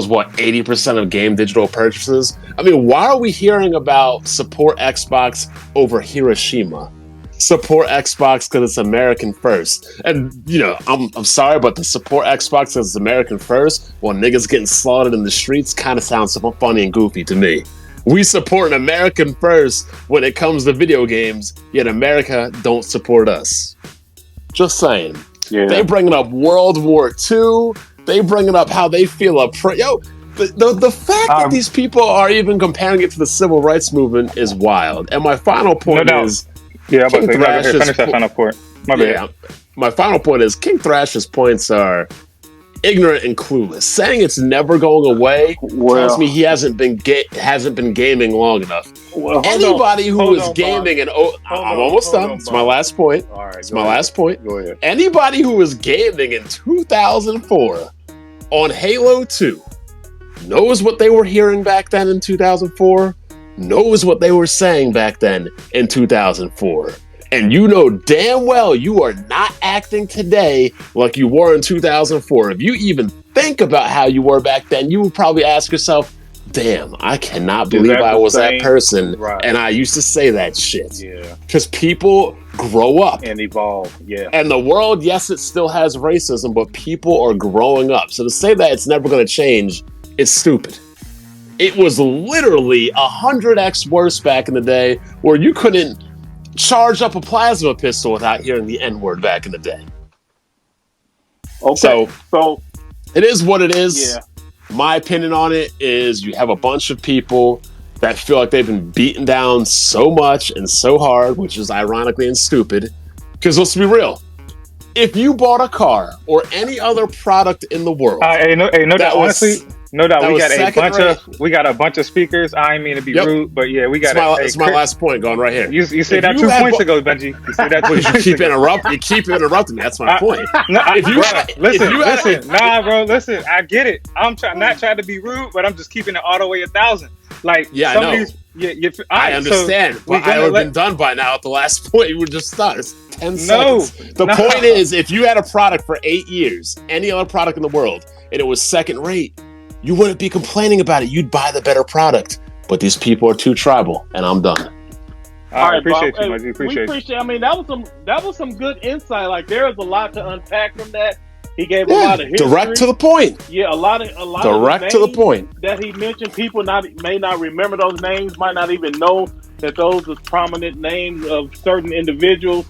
what, 80% of game digital purchases? I mean, why are we hearing about support Xbox over Hiroshima? Support Xbox because it's American first. And, you know, I'm sorry, but the support Xbox because it's American first while niggas getting slaughtered in the streets kind of sounds funny and goofy to me. We support an American first when it comes to video games, yet America don't support us. Just saying. Yeah. They bringing up World War II. They bringing up how they feel the fact that these people are even comparing it to the civil rights movement is wild. And my final point is... Yeah, but finish that final point. My bad. My final point is King Thrash's points are ignorant and clueless. Saying it's never going away tells me he hasn't been gaming long enough. Anybody who was gaming and I'm almost done. It's my last point. All right, it's my last point. Go ahead. Anybody who was gaming in 2004 on Halo 2 knows what they were hearing back then in 2004, knows what they were saying back then in 2004. And you know damn well you are not acting today like you were in 2004. If you even think about how you were back then, you would probably ask yourself, damn, I cannot believe I was that person. Right. And I used to say that shit. Yeah. Because people grow up. And evolve, yeah. And the world, yes, it still has racism, but people are growing up. So to say that it's never going to change, it's stupid. It was literally 100x worse back in the day where you couldn't charge up a plasma pistol without hearing the N-word back in the day. Okay. So it is what it is. Yeah. My opinion on it is you have a bunch of people that feel like they've been beaten down so much and so hard, which is ironically and stupid. Because let's be real. If you bought a car or any other product in the world, honestly, no doubt, we got a bunch of speakers. I ain't mean to be rude, but yeah, we got. It's my last point going right here. You said that 2 points ago, Benji. You said that 2 points ago. You keep interrupting me. That's my point. Listen, I get it. I'm not trying to be rude, but I'm just keeping it all the way 1,000. Like, yeah, I know. I understand, but I would have been done by now at the last point. You would just start. It's 10 seconds. The point is, if you had a product for 8 years, any other product in the world, and it was second rate, you wouldn't be complaining about it. You'd buy the better product. But these people are too tribal, and I'm done. All right, appreciate you, Muggy. I mean, that was some good insight. Like, there is a lot to unpack from that. He gave a lot of history. Direct to the point. Yeah, a lot direct to the point that he mentioned. People may not remember those names, might not even know that those are prominent names of certain individuals.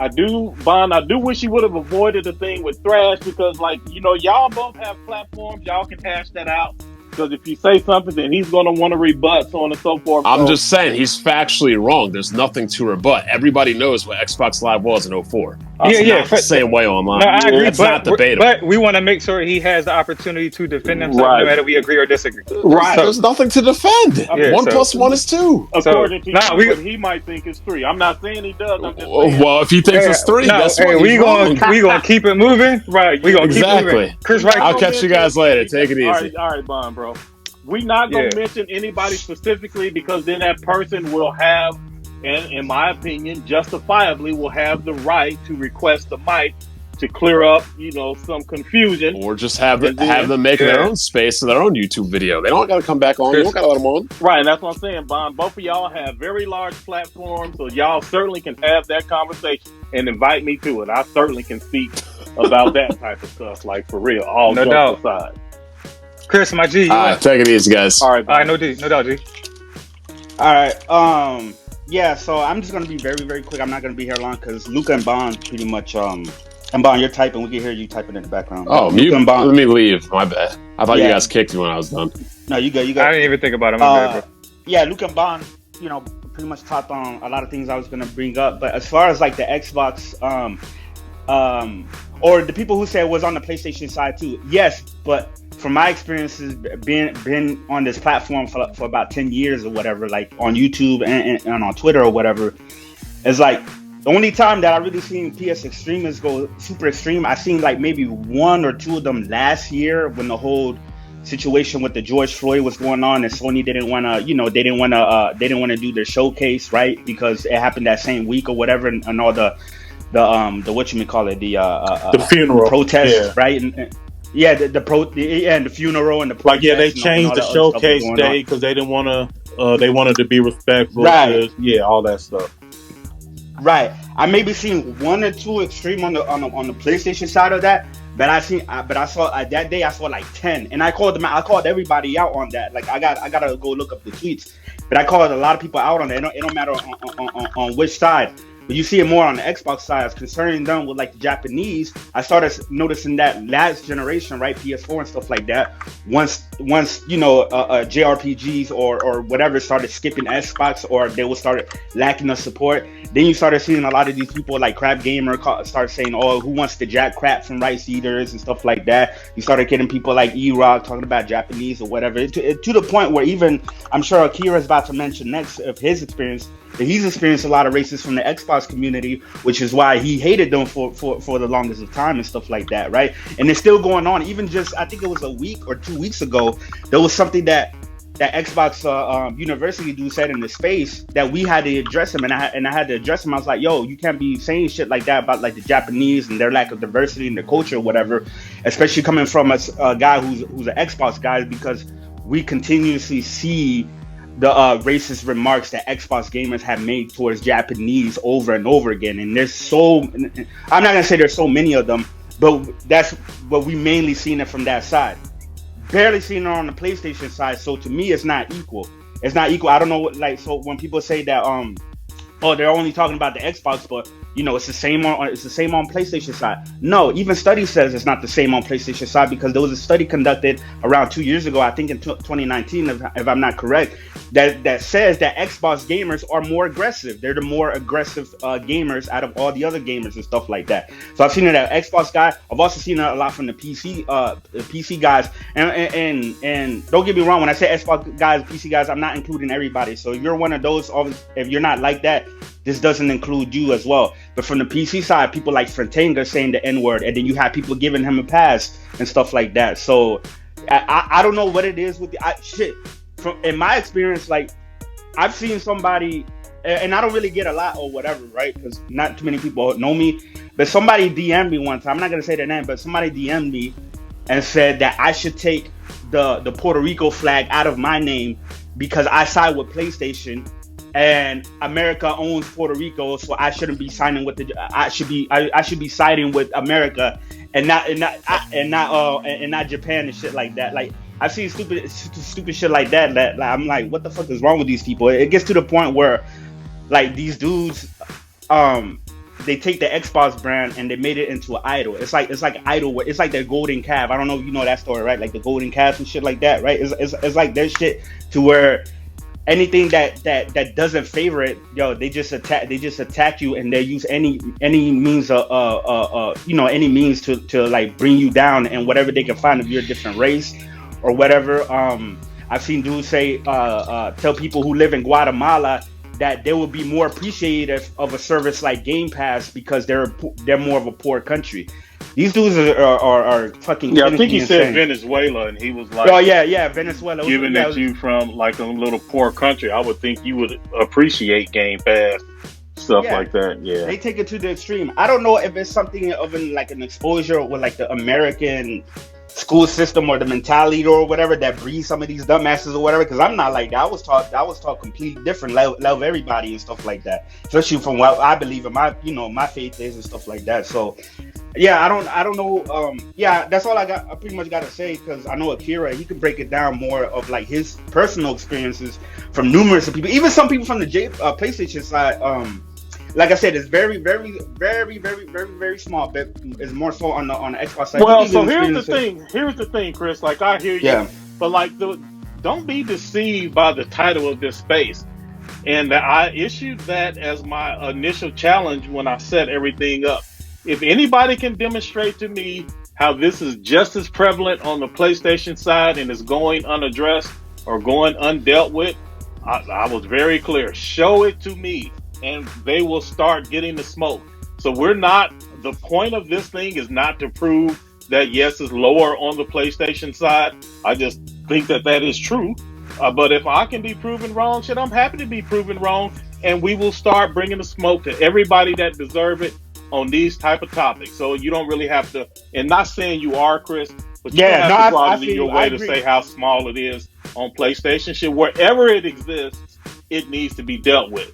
I do wish he would have avoided the thing with Thrash because, like, y'all both have platforms. Y'all can hash that out. Because if you say something, then he's going to want to rebut, so on and so forth. I'm just saying, he's factually wrong. There's nothing to rebut. Everybody knows what Xbox Live was in 04. It's the same way online. No, I agree. It's not debatable. But we want to make sure he has the opportunity to defend himself, no matter we agree or disagree. Right. There's nothing to defend. 1 + 1 is 2. According to what he might think is 3. I'm not saying he does. I'm just saying. Well, if he thinks it's 3, that's what we gonna keep it moving. Right. We gonna keep it moving. Chris, right. I'll catch you guys later. Take it easy. All right, Bond, bro. We're not going to mention anybody specifically because then that person will have, and in my opinion, justifiably will have the right to request the mic to clear up, some confusion. Or just have them make their own space for their own YouTube video. They don't got to come back on. You don't got to let them on. Right, and that's what I'm saying, Bond. Both of y'all have very large platforms, so y'all certainly can have that conversation and invite me to it. I certainly can speak about that type of stuff, like for real, all jokes aside. Chris, my G. Take it easy, guys. All right, no doubt, G. All right. Yeah. So I'm just gonna be very, very quick. I'm not gonna be here long because Luca and Bond pretty much. And Bond, you're typing. We can hear you typing in the background. Oh, Luca and Bond. Let me leave. My bad. I thought you guys kicked me when I was done. No, you good. I didn't even think about it. Yeah, Luca and Bond. Pretty much talked on a lot of things I was gonna bring up. But as far as like the Xbox, or the people who say it was on the PlayStation side too. Yes, but from my experiences being on this platform for about 10 years or whatever, like on YouTube and on Twitter or whatever, it's like the only time that I really seen PS extremists go super extreme, I seen like maybe 1 or 2 of them last year when the whole situation with the George Floyd was going on and Sony didn't want to, they didn't want to do their showcase, right? Because it happened that same week or whatever, and all the whatchamacallit, the funeral protests, right? And the funeral and the protest, they changed the showcase day because they didn't want to. They wanted to be respectful, right? All that stuff. Right. I maybe seen 1 or 2 extreme on the PlayStation side of that, but I saw that day I saw like 10, and I called everybody out on that. Like I gotta go look up the tweets, but I called a lot of people out on that. It don't matter on which side. but you see it more on the Xbox side. Concerning them with like the Japanese, I started noticing that last generation, right, PS4 and stuff like that. Once you know JRPGs or whatever started skipping Xbox, or they will start lacking the support, then you started seeing a lot of these people like Crap Gamer start saying, "Oh, who wants to jack crap from Rice Eaters and stuff like that." You started getting people like E-Rock talking about Japanese or whatever, to the point where even I'm sure Akira is about to mention next of his experience, that he's experienced a lot of racism from the Xbox community, which is why he hated them for the longest of time and stuff like that, right? And it's still going on. Even just, I think it was a week or 2 weeks ago, there was something that Xbox University dude said in the space that we had to address him, and I had to address him. I was like, yo, you can't be saying shit like that about like the Japanese and their lack of diversity in their culture or whatever, especially coming from a guy who's an Xbox guy, because we continuously see the racist remarks that Xbox gamers have made towards Japanese over and over again. And I'm not gonna say there's so many of them, but that's what we mainly seen it from that side. Barely seen it on the PlayStation side. So to me, it's not equal. It's not equal. I don't know what, like, so when people say that oh, they're only talking about the Xbox, but you know, it's the same on PlayStation side. No, even study says it's not the same on PlayStation side, because there was a study conducted around 2 years ago, I think in 2019, if I'm not correct, that says that Xbox gamers are more aggressive. They're the more aggressive gamers out of all the other gamers and stuff like that. So I've seen it at Xbox guy. I've also seen it a lot from the PC guys. And don't get me wrong, when I say Xbox guys, PC guys, I'm not including everybody. So if you're one of those, if you're not like that, this doesn't include you as well. But from the PC side, people like Frentenga saying the N-word, and then you have people giving him a pass and stuff like that. So I don't know what it is with in my experience, like, I've seen somebody, and I don't really get a lot or whatever, right? Because not too many people know me. But somebody DM'd me one time. I'm not gonna say their name, but somebody DM'd me and said that I should take the Puerto Rico flag out of my name because I side with PlayStation. And America owns Puerto Rico, so I shouldn't be signing with I should be siding with America, and not Japan and shit like that. Like, I've seen stupid shit like that. That, like, I'm like, what the fuck is wrong with these people? It gets to the point where, like, these dudes, they take the Xbox brand and they made it into an idol. It's like idol. It's like their golden calf. I don't know if you know that story, right? Like the golden calf and shit like that, right? It's like their shit to where anything that doesn't favor it, yo, they just attack you, and they use any means any means to like bring you down, and whatever they can find if you're a different race or whatever. I've seen dudes say tell people who live in Guatemala that they will be more appreciative of a service like Game Pass because they're more of a poor country. These dudes are fucking. Yeah, I think he said insane. Venezuela, and he was like, "Oh yeah, Venezuela." Given that you from like a little poor country, I would think you would appreciate Game Pass, stuff like that. Yeah, they take it to the extreme. I don't know if it's something of an exposure with like the American school system or the mentality or whatever that breeds some of these dumbasses or whatever. Because I'm not like that. I was taught completely different. Love everybody and stuff like that. Especially from what I believe in my faith is and stuff like that. So. Yeah, I don't know. Yeah, that's all I pretty much got to say, because I know Akira, he can break it down more of like his personal experiences from numerous people, even some people from the PlayStation side. Like I said, it's very, very, very, very, very, very small, but it's more so on the Xbox side. Well, so here's the thing, Chris. Like, I hear you, yeah. But like, don't be deceived by the title of this space. And I issued that as my initial challenge when I set everything up. If anybody can demonstrate to me how this is just as prevalent on the PlayStation side and is going unaddressed or going undealt with, I was very clear. Show it to me, and they will start getting the smoke. So the point of this thing is not to prove that yes, it's lower on the PlayStation side. I just think that is true. But if I can be proven wrong, shit, I'm happy to be proven wrong, and we will start bringing the smoke to everybody that deserve it on these type of topics. So you don't really have to, and not saying you are, Chris, but you don't have to broaden in your way to say how small it is on PlayStation. Shit, wherever it exists, it needs to be dealt with.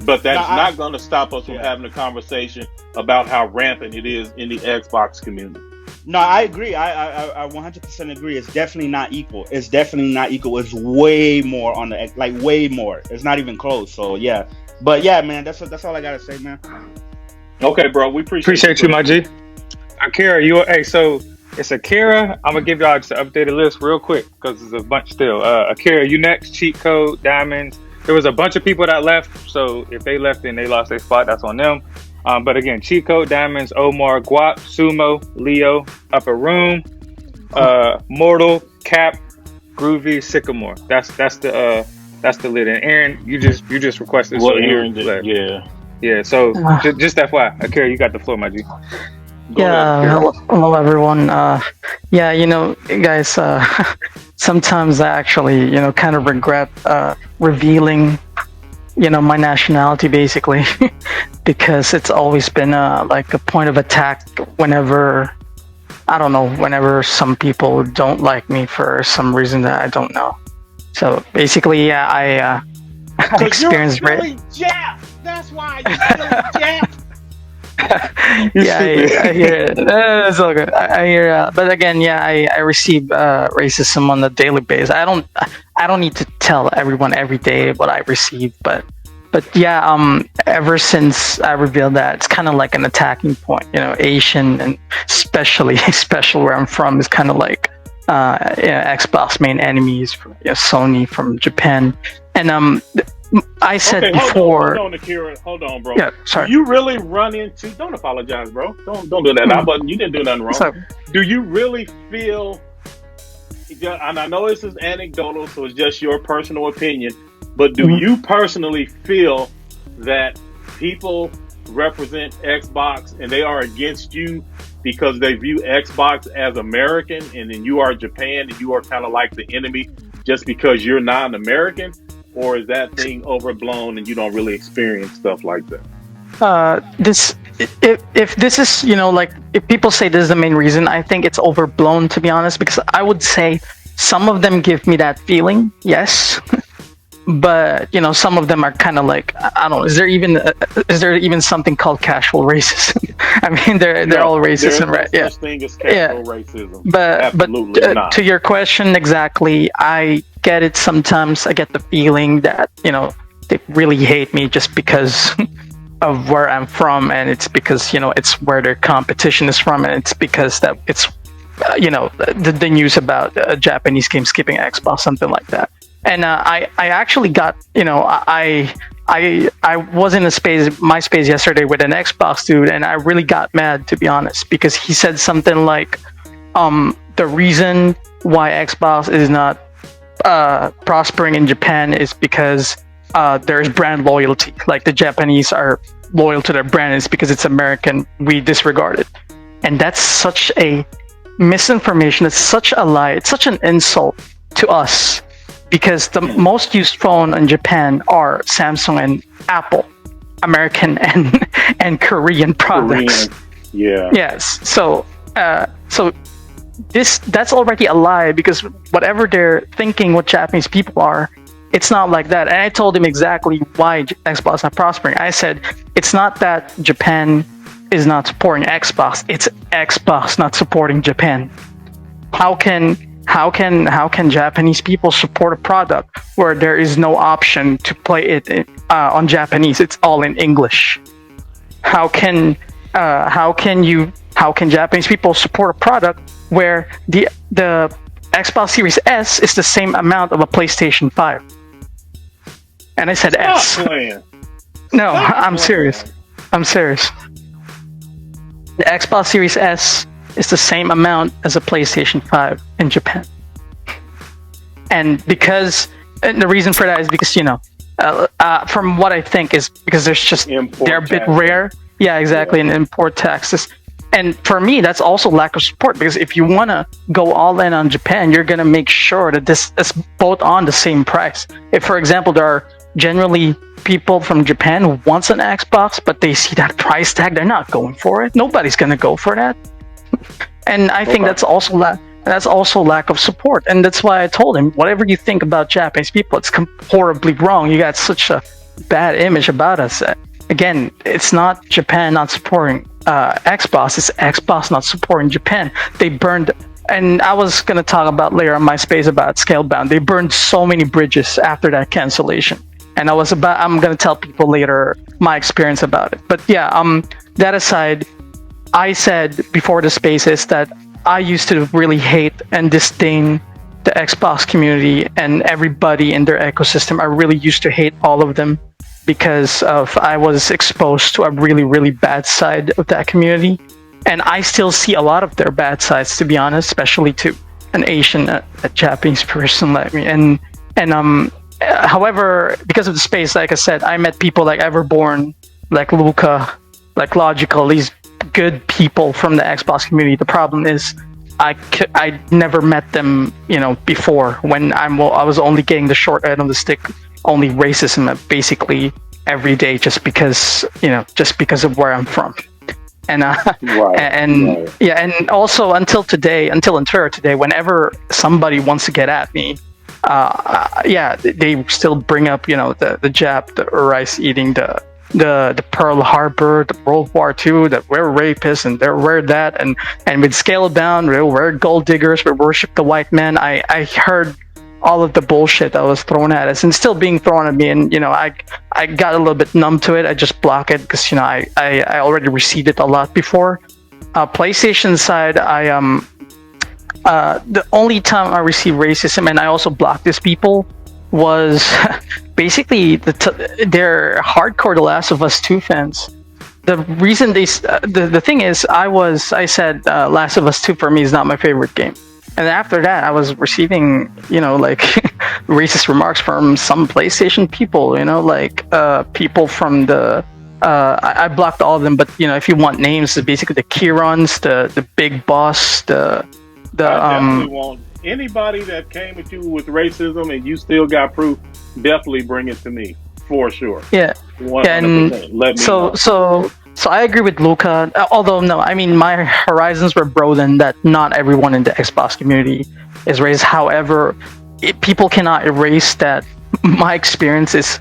But that's not going to stop us from having a conversation about how rampant it is in the Xbox community. No, I agree. I 100% agree. It's definitely not equal. It's definitely not equal. It's way more on the like way more. It's not even close. So yeah, but yeah, man, that's all I gotta say, man. Okay, bro. We Appreciate you, my G. Akira, so it's Akira. I'm gonna give y'all just an updated list real quick because there's a bunch still. Akira, you next. Cheat Code, Diamonds. There was a bunch of people that left, so if they left and they lost their spot, that's on them. But again, Cheat Code, Diamonds, Omar, Guap, Sumo, Leo, Upper Room, Mortal, Cap, Groovy, Sycamore. That's the lid. And Aaron, you just requested. Well, so Aaron did, yeah. So just FYI, Akira, you got the floor, my G. Go ahead, hello everyone. Yeah, you know, guys, sometimes I actually, you know, kind of regret revealing, you know, my nationality basically, because it's always been like a point of attack whenever, I don't know, whenever some people don't like me for some reason that I don't know. So basically, yeah, I experienced really Jap. That's why you're really Jap. Yeah, I hear it. It's all good. I hear, but again, yeah, I receive racism on a daily basis. I don't need to tell everyone every day what I receive, but yeah, ever since I revealed that, it's kind of like an attacking point. You know, Asian and especially where I'm from is kind of like Xbox main enemies, from, Sony from Japan, and I said before. Hold on, Akira. Hold on, bro. Yeah, sorry. Do you really run into? Don't apologize, bro. Don't do that. You didn't do nothing wrong. Sorry. Do you really feel? And I know this is anecdotal, so it's just your personal opinion. But do you personally feel that people represent Xbox and they are against you because they view Xbox as American, and then you are Japan and you are kind of like the enemy just because you're not an American? Or is that thing overblown and you don't really experience stuff like that? If this is, you know, like if people say this is the main reason, I think it's overblown, to be honest, because I would say some of them give me that feeling, yes. But, you know, some of them are kind of like, I don't know, is there even something called casual racism? I mean, they're all racist, and right? Yeah. Such thing as casual racism. But to your question exactly, I get it sometimes. I get the feeling that, you know, they really hate me just because of where I'm from, and it's because, you know, it's where their competition is from, and it's because that it's, you know, the news about Japanese game skipping Xbox, something like that. And I actually got, you know, I was in my space yesterday with an Xbox dude, and I really got mad, to be honest, because he said something like, the reason why Xbox is not prospering in Japan is because there's brand loyalty. Like the Japanese are loyal to their brand, it's because it's American, we disregard it. And that's such a misinformation, it's such a lie, it's such an insult to us. Because the most used phone in Japan are Samsung and Apple, American and Korean products. Yeah. Yes. So that's already a lie, because whatever they're thinking what Japanese people are, it's not like that. And I told him exactly why Xbox is not prospering. I said it's not that Japan is not supporting Xbox; it's Xbox not supporting Japan. How can Japanese people support a product where there is no option to play it on Japanese? It's all in English. How can Japanese people support a product where the Xbox Series S is the same amount of a PlayStation 5? And I said S. No, I'm serious. I'm serious. The Xbox Series S is the same amount as a PlayStation 5 in Japan. And the reason for that is because, you know, from what I think is because they're a bit rare. Yeah, exactly. And import taxes. And for me, that's also lack of support, because if you want to go all in on Japan, you're going to make sure that this is both on the same price. If, for example, there are generally people from Japan who wants an Xbox, but they see that price tag, they're not going for it. Nobody's going to go for that. And I think that's also lack of support. And that's why I told him, whatever you think about Japanese people, it's horribly wrong. You got such a bad image about us. Again, it's not Japan not supporting Xbox is Xbox not supporting Japan. They burned, and I was gonna talk about later on MySpace about Scalebound. They burned so many bridges after that cancellation, and I'm gonna tell people later my experience about it. But yeah, that aside, I said before the spaces that I used to really hate and disdain the Xbox community and everybody in their ecosystem. I really used to hate all of them because I was exposed to a really, really bad side of that community. And I still see a lot of their bad sides, to be honest, especially to an Asian, a Japanese person like me. And however, because of the space, like I said, I met people like Everborn, like Luca, like Logical, these good people from the Xbox community. The problem is I never met them, before, when I was only getting the short end of the stick, only racism basically every day, just because of where I'm from. And and also until Twitter today, whenever somebody wants to get at me, they still bring up the Jap, the rice eating, the Pearl Harbor, the World War II, that we're rapists and we're that, and with Scalebound, we're gold diggers, we worship the white man. I heard all of the bullshit that was thrown at us and still being thrown at me, and I got a little bit numb to it. I just block it because I already received it a lot before. PlayStation side, the only time I received racism, and I also blocked these people, was basically they're hardcore The Last of Us 2 fans. The reason the thing is, I said Last of Us 2 for me is not my favorite game. And after that, I was receiving, like racist remarks from some PlayStation people, people from the, I blocked all of them, but if you want names, it's basically the Kirons, the Big Boss, I definitely want anybody that came at you with racism and you still got proof, definitely bring it to me for sure. Yeah. 100%. And let me know. So I agree with Luca, although no, I mean, my horizons were broadened that not everyone in the Xbox community is racist. However, people cannot erase that my experience is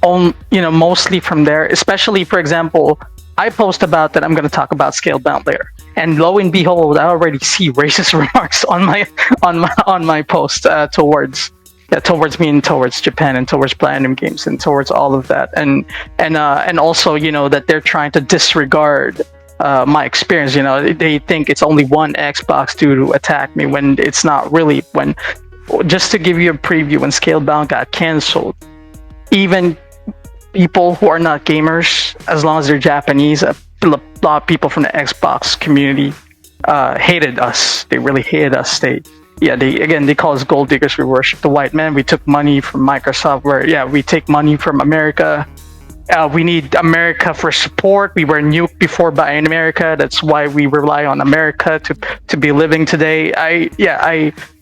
mostly from there, especially, for example, I post about that I'm going to talk about Scalebound later, and lo and behold, I already see racist remarks on my post towards me and towards Japan and towards Platinum Games and towards all of that, and also that they're trying to disregard my experience. They think it's only one Xbox dude who attacked me, when it's not really. When, just to give you a preview, when Scalebound got canceled, even people who are not gamers, as long as they're Japanese, a lot of people from the Xbox community hated us. They really hated us. They call us gold diggers. We worship the white man. We took money from Microsoft. We take money from America. We need America for support. We were nuked before by America. That's why we rely on America to be living today.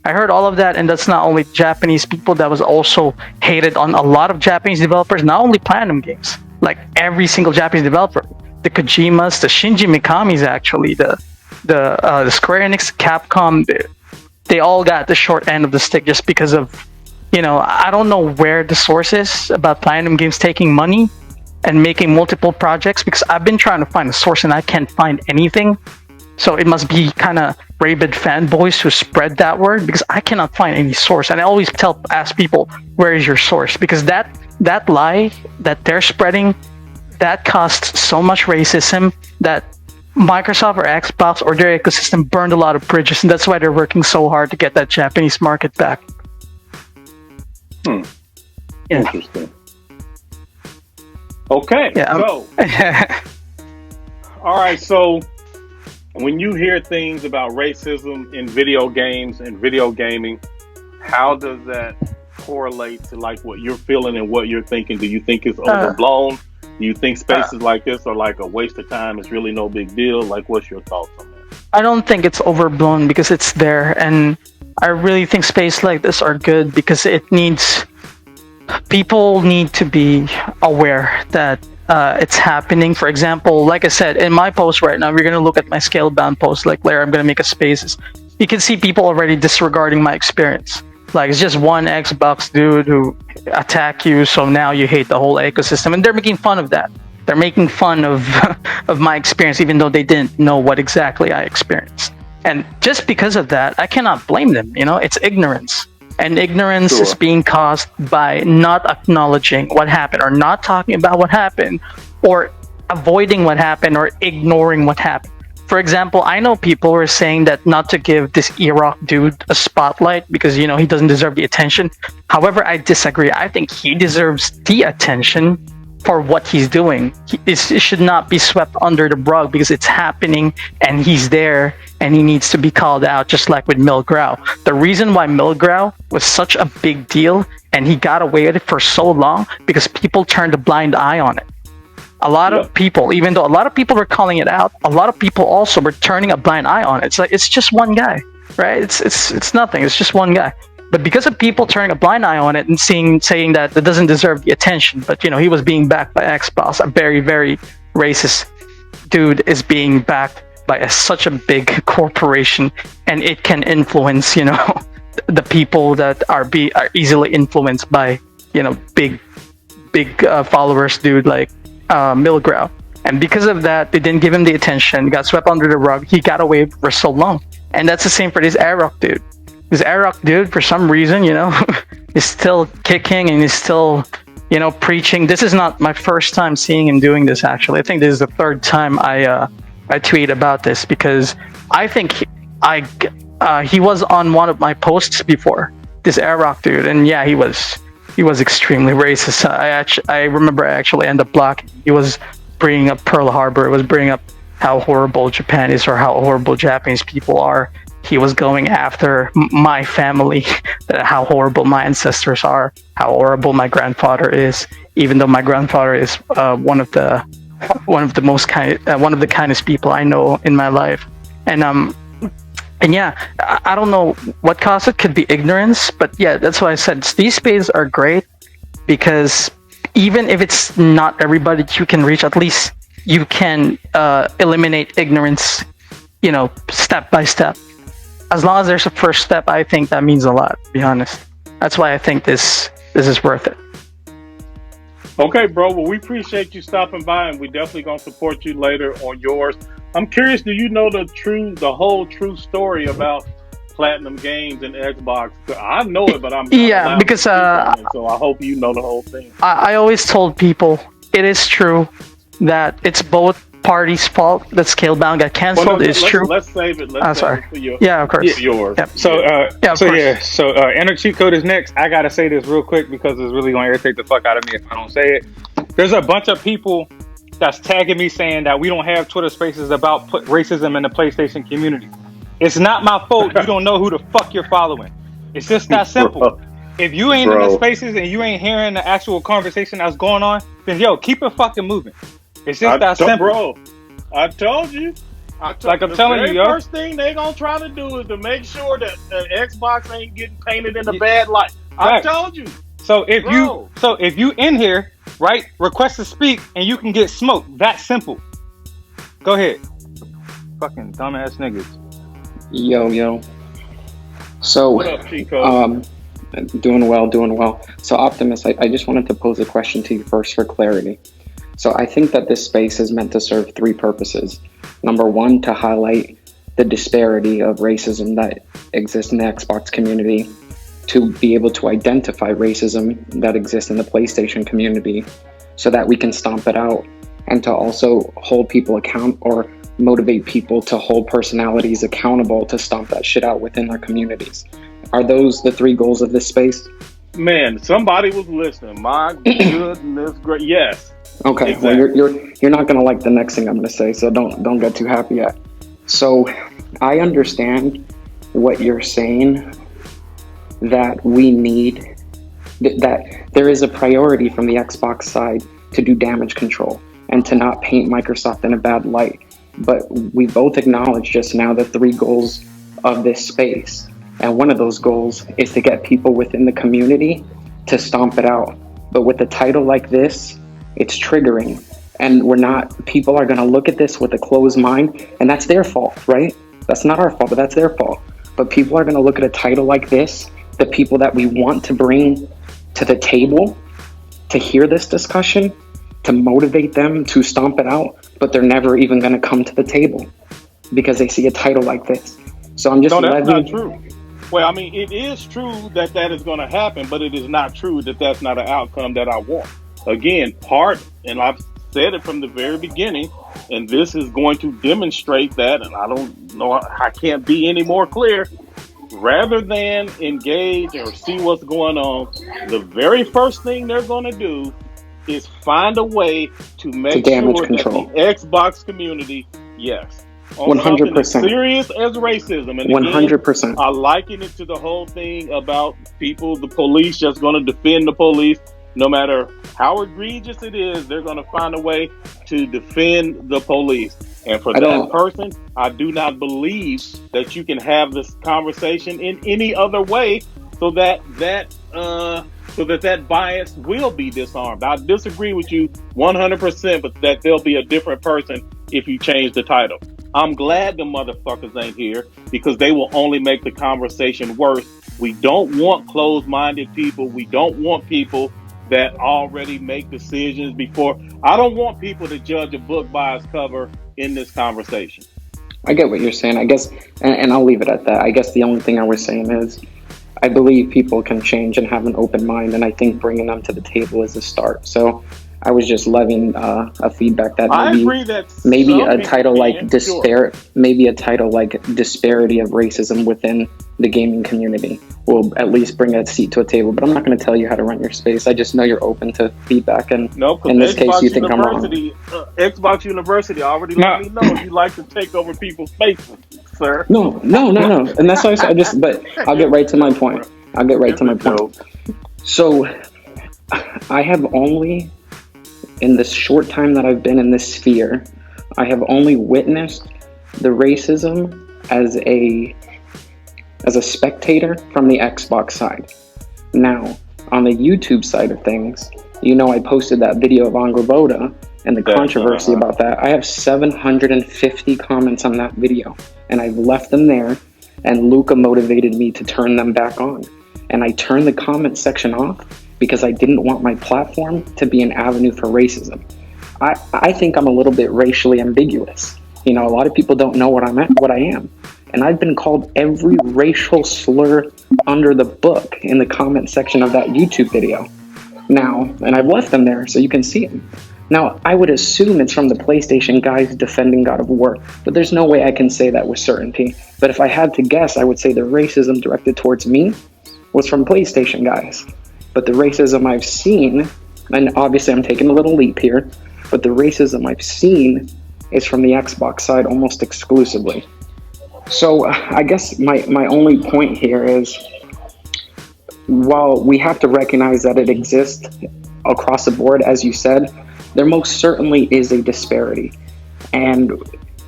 I heard all of that, and that's not only Japanese people. That was also hated on a lot of Japanese developers, not only Platinum Games. Like every single Japanese developer, the Kojimas, the Shinji Mikamis, actually, the Square Enix, Capcom. They all got the short end of the stick just because of, I don't know where the source is about Platinum Games taking money and making multiple projects, because I've been trying to find a source and I can't find anything. So it must be kind of rabid fanboys who spread that word, because I cannot find any source. And I always ask people, where is your source? Because that lie that they're spreading, that caused so much racism that Microsoft or Xbox or their ecosystem burned a lot of bridges, and that's why they're working so hard to get that Japanese market back. Interesting. Okay, so all right, so when you hear things about racism in video games and video gaming, how does that correlate to like what you're feeling and what you're thinking? Do you think it's overblown? Do you think spaces like this are like a waste of time? It's really no big deal. Like, what's your thoughts on that? I don't think it's overblown because it's there, and I really think spaces like this are good because people need to be aware that it's happening. For example, like I said, in my post right now, we're going to look at my Scalebound post, like later I'm going to make a spaces. You can see people already disregarding my experience. Like, it's just one Xbox dude who attack you, so now you hate the whole ecosystem, and they're making fun of that. They're making fun of of my experience, even though they didn't know what exactly I experienced. And just because of that, I cannot blame them. You know, it's ignorance. And ignorance is being caused by not acknowledging what happened, or not talking about what happened, or avoiding what happened, or ignoring what happened. For example, I know people were saying that not to give this Iraq dude a spotlight because, you know, he doesn't deserve the attention. However, I disagree. I think he deserves the attention for what he's doing. It should not be swept under the rug because it's happening and he's there and he needs to be called out, just like with µ. The reason why µ was such a big deal and he got away with it for so long because people turned a blind eye on it. A lot of people, even though a lot of people were calling it out, a lot of people also were turning a blind eye on it. It's like, it's just one guy, right? It's nothing. It's just one guy. But because of people turning a blind eye on it and saying that it doesn't deserve the attention, but, you know, he was being backed by Xbox, a very, very racist dude is being backed by such a big corporation, and it can influence, you know, the people that are easily influenced by, you know, big followers, dude, like µ. And because of that, they didn't give him the attention, got swept under the rug. He got away for so long. And that's the same for this Iraq dude. This Iraq dude, for some reason, you know, is still kicking and is still, you know, preaching. This is not my first time seeing him doing this, actually. I think this is the third time I tweet about this, because I think he was on one of my posts before, this Iraq dude. And yeah, he was extremely racist. I remember I actually ended up blocking. He was bringing up Pearl Harbor. It was bringing up how horrible Japan is, or how horrible Japanese people are. He was going after my family, how horrible my ancestors are, how horrible my grandfather is, even though my grandfather is one of the kindest people I know in my life. And yeah, I don't know what caused it. Could be ignorance, but yeah, that's why I said these spaces are great, because even if it's not everybody you can reach, at least you can eliminate ignorance, you know, step by step. As long as there's a first step, I think that means a lot, to be honest. That's why I think this is worth it. Okay, bro. Well, we appreciate you stopping by, and we definitely gonna support you later on yours. I'm curious, do you know the whole true story about Platinum Games and Xbox? I know it, but I'm yeah, because so I hope you know the whole thing. I always told people it is true that it's both parties' fault that Scalebound got canceled. Is true. Let's save it. Let's save it for your, yeah, of course. For yours. Yep. So Enter Cheat Code is next. I gotta say this real quick because it's really gonna irritate the fuck out of me if I don't say it. There's a bunch of people that's tagging me saying that we don't have Twitter Spaces about racism in the PlayStation community. It's not my fault. You don't know who the fuck you're following. It's just that simple. If you ain't in the spaces and you ain't hearing the actual conversation that's going on, then yo, keep it fucking moving. It's just that simple. Bro, I told you. I'm telling you, yo. The first thing they gonna try to do is to make sure that the Xbox ain't getting painted in a bad light. I told you. So if you in here, right, request to speak and you can get smoked. That simple. Go ahead. Fucking dumbass niggas. Yo. So what up, Chico? Doing well. So Optimus, I just wanted to pose a question to you first for clarity. So I think that this space is meant to serve three purposes. Number one, to highlight the disparity of racism that exists in the Xbox community, to be able to identify racism that exists in the PlayStation community so that we can stomp it out, and to also hold people account or motivate people to hold personalities accountable to stomp that shit out within their communities. Are those the three goals of this space? Man, somebody was listening. My goodness, great. Yes. Okay, exactly. Well, you're not gonna like the next thing I'm gonna say, so don't get too happy yet. So I understand what you're saying, that we need, that there is a priority from the Xbox side to do damage control and to not paint Microsoft in a bad light. But we both acknowledged just now the three goals of this space. And one of those goals is to get people within the community to stomp it out. But with a title like this, it's triggering. And people are gonna look at this with a closed mind, and that's their fault, right? That's not our fault, but that's their fault. But people are gonna look at a title like this, the people that we want to bring to the table to hear this discussion, to motivate them to stomp it out, but they're never even going to come to the table because they see a title like this. So I'm just that's not true. Well, I mean, it is true that is going to happen, but it is not true that that's not an outcome that I want. Again, and I've said it from the very beginning, and this is going to demonstrate that, and I don't know, I can't be any more clear. Rather than engage or see what's going on, the very first thing they're going to do is find a way to make sure control. that the Xbox community, yes, on 100%. something as serious as racism, and 100%. Again, I liken it to the whole thing about the police just going to defend the police. No matter how egregious it is, they're going to find a way to defend the police. And for that person, I do not believe that you can have this conversation in any other way so that bias will be disarmed. I disagree with you 100%, but that there'll be a different person if you change the title. I'm glad the motherfuckers ain't here because they will only make the conversation worse. We don't want closed-minded people. We don't want people that already make decisions before. I don't want people to judge a book by its cover in this conversation. I get what you're saying, I guess, and I'll leave it at that. I guess the only thing I was saying is I believe people can change and have an open mind, and I think bringing them to the table is a start. So I was just levying a feedback that maybe a title like maybe a title like disparity of racism within the gaming community will at least bring a seat to a table. But I'm not going to tell you how to run your space. I just know you're open to feedback, and in this case, you think I'm wrong. Xbox University already let me know you like to take over people's spaces, sir. No, and that's why but I'll get right to my point. So I have only, in this short time that I've been in this sphere, I have only witnessed the racism as a spectator from the Xbox side. Now, on the YouTube side of things, I posted that video of ygᴏᴜ and the controversy about that. I have 750 comments on that video, and I've left them there, and Luca motivated me to turn them back on. And I turned the comment section off because I didn't want my platform to be an avenue for racism. I think I'm a little bit racially ambiguous. A lot of people don't know what I am. And I've been called every racial slur under the book in the comment section of that YouTube video. Now, and I've left them there so you can see them. Now, I would assume it's from the PlayStation guys defending God of War, but there's no way I can say that with certainty. But if I had to guess, I would say the racism directed towards me was from PlayStation guys. But the racism I've seen, and obviously I'm taking a little leap here, but the racism I've seen is from the Xbox side almost exclusively. So I guess my only point here is, while we have to recognize that it exists across the board, as you said, there most certainly is a disparity. And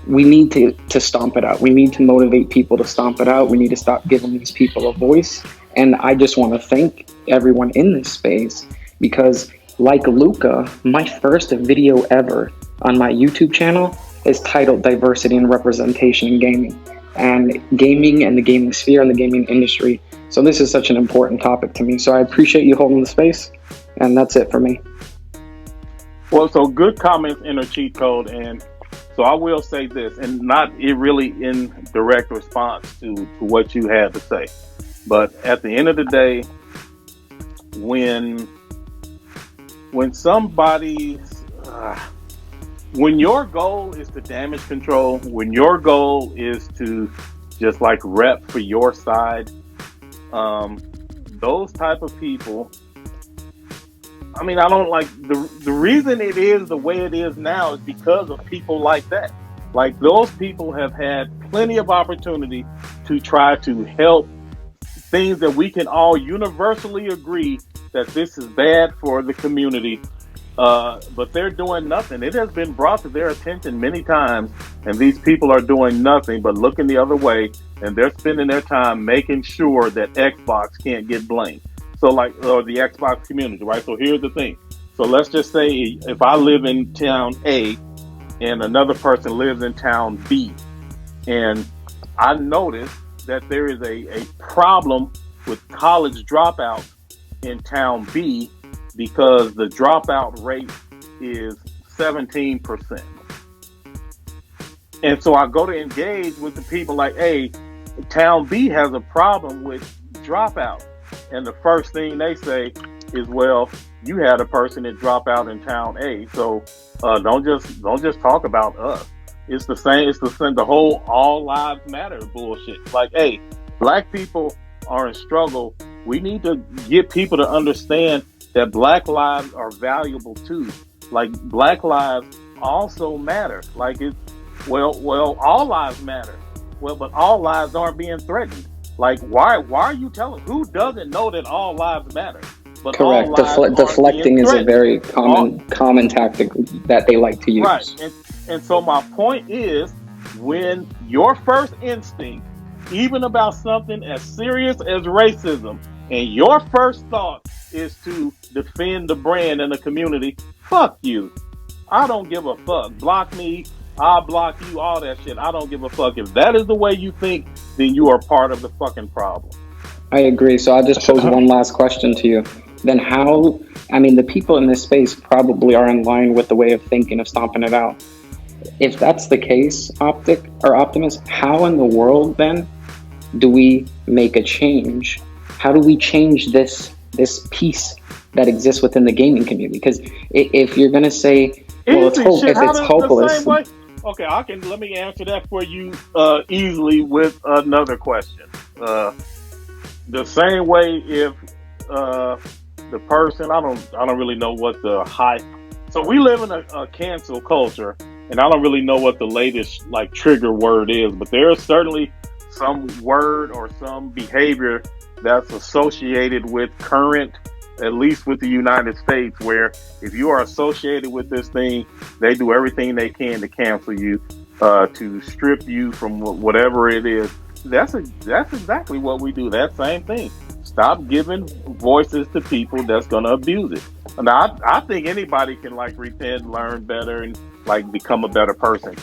we need to stomp it out. We need to motivate people to stomp it out. We need to stop giving these people a voice. And I just want to thank everyone in this space because, like Luca, my first video ever on my YouTube channel is titled Diversity and Representation in Gaming, and the gaming sphere and the gaming industry. So this is such an important topic to me. So I appreciate you holding the space, and that's it for me. Well, so good comments in a cheat code, and so I will say this, and not really in direct response to what you had to say, but at the end of the day, when your goal is to damage control, when your goal is to just like rep for your side, those type of people, I mean, I don't like the reason it is the way it is now is because of people like that. Like, those people have had plenty of opportunity to try to help things that we can all universally agree that this is bad for the community. But they're doing nothing. It has been brought to their attention many times, and these people are doing nothing but looking the other way, and they're spending their time making sure that Xbox can't get blamed. So or the Xbox community, right? So here's the thing. So let's just say if I live in town A and another person lives in town B, and I notice that there is a problem with college dropouts in town B because the dropout rate is 17%. And so I go to engage with the people like, hey, Town B has a problem with dropout. And the first thing they say is, well, you had a person that dropped out in Town A, so don't just talk about us. It's the same. It's the whole all lives matter bullshit. Like, hey, black people are in struggle. We need to get people to understand that black lives are valuable too. Like, black lives also matter. Like, well, all lives matter. Well, but all lives aren't being threatened. Like, why are you telling? Who doesn't know that all lives matter? But correct. Deflecting is a very common tactic that they like to use. Right. And so my point is, when your first instinct, even about something as serious as racism, and your first thought is to defend the brand and the community, fuck you. I don't give a fuck. Block me, I'll block you, all that shit. I don't give a fuck. If that is the way you think, then you are part of the fucking problem. I agree. So I'll just pose one last question to you. Then how, I mean, the people in this space probably are in line with the way of thinking of stomping it out. If that's the case, Optimus, how in the world then do we make a change? How do we change this piece that exists within the gaming community? Because if you're going to say, well, if it's hopeless. Okay, let me answer that for you easily with another question. The same way if the person, I don't really know what the high. So we live in a cancel culture, and I don't really know what the latest like trigger word is, but there is certainly some word or some behavior that's associated with current, at least with the United States, where if you are associated with this thing, they do everything they can to cancel you, to strip you from whatever it is. That's exactly what we do. That same thing. Stop giving voices to people that's going to abuse it. And I think anybody can like repent, learn better, and like become a better person.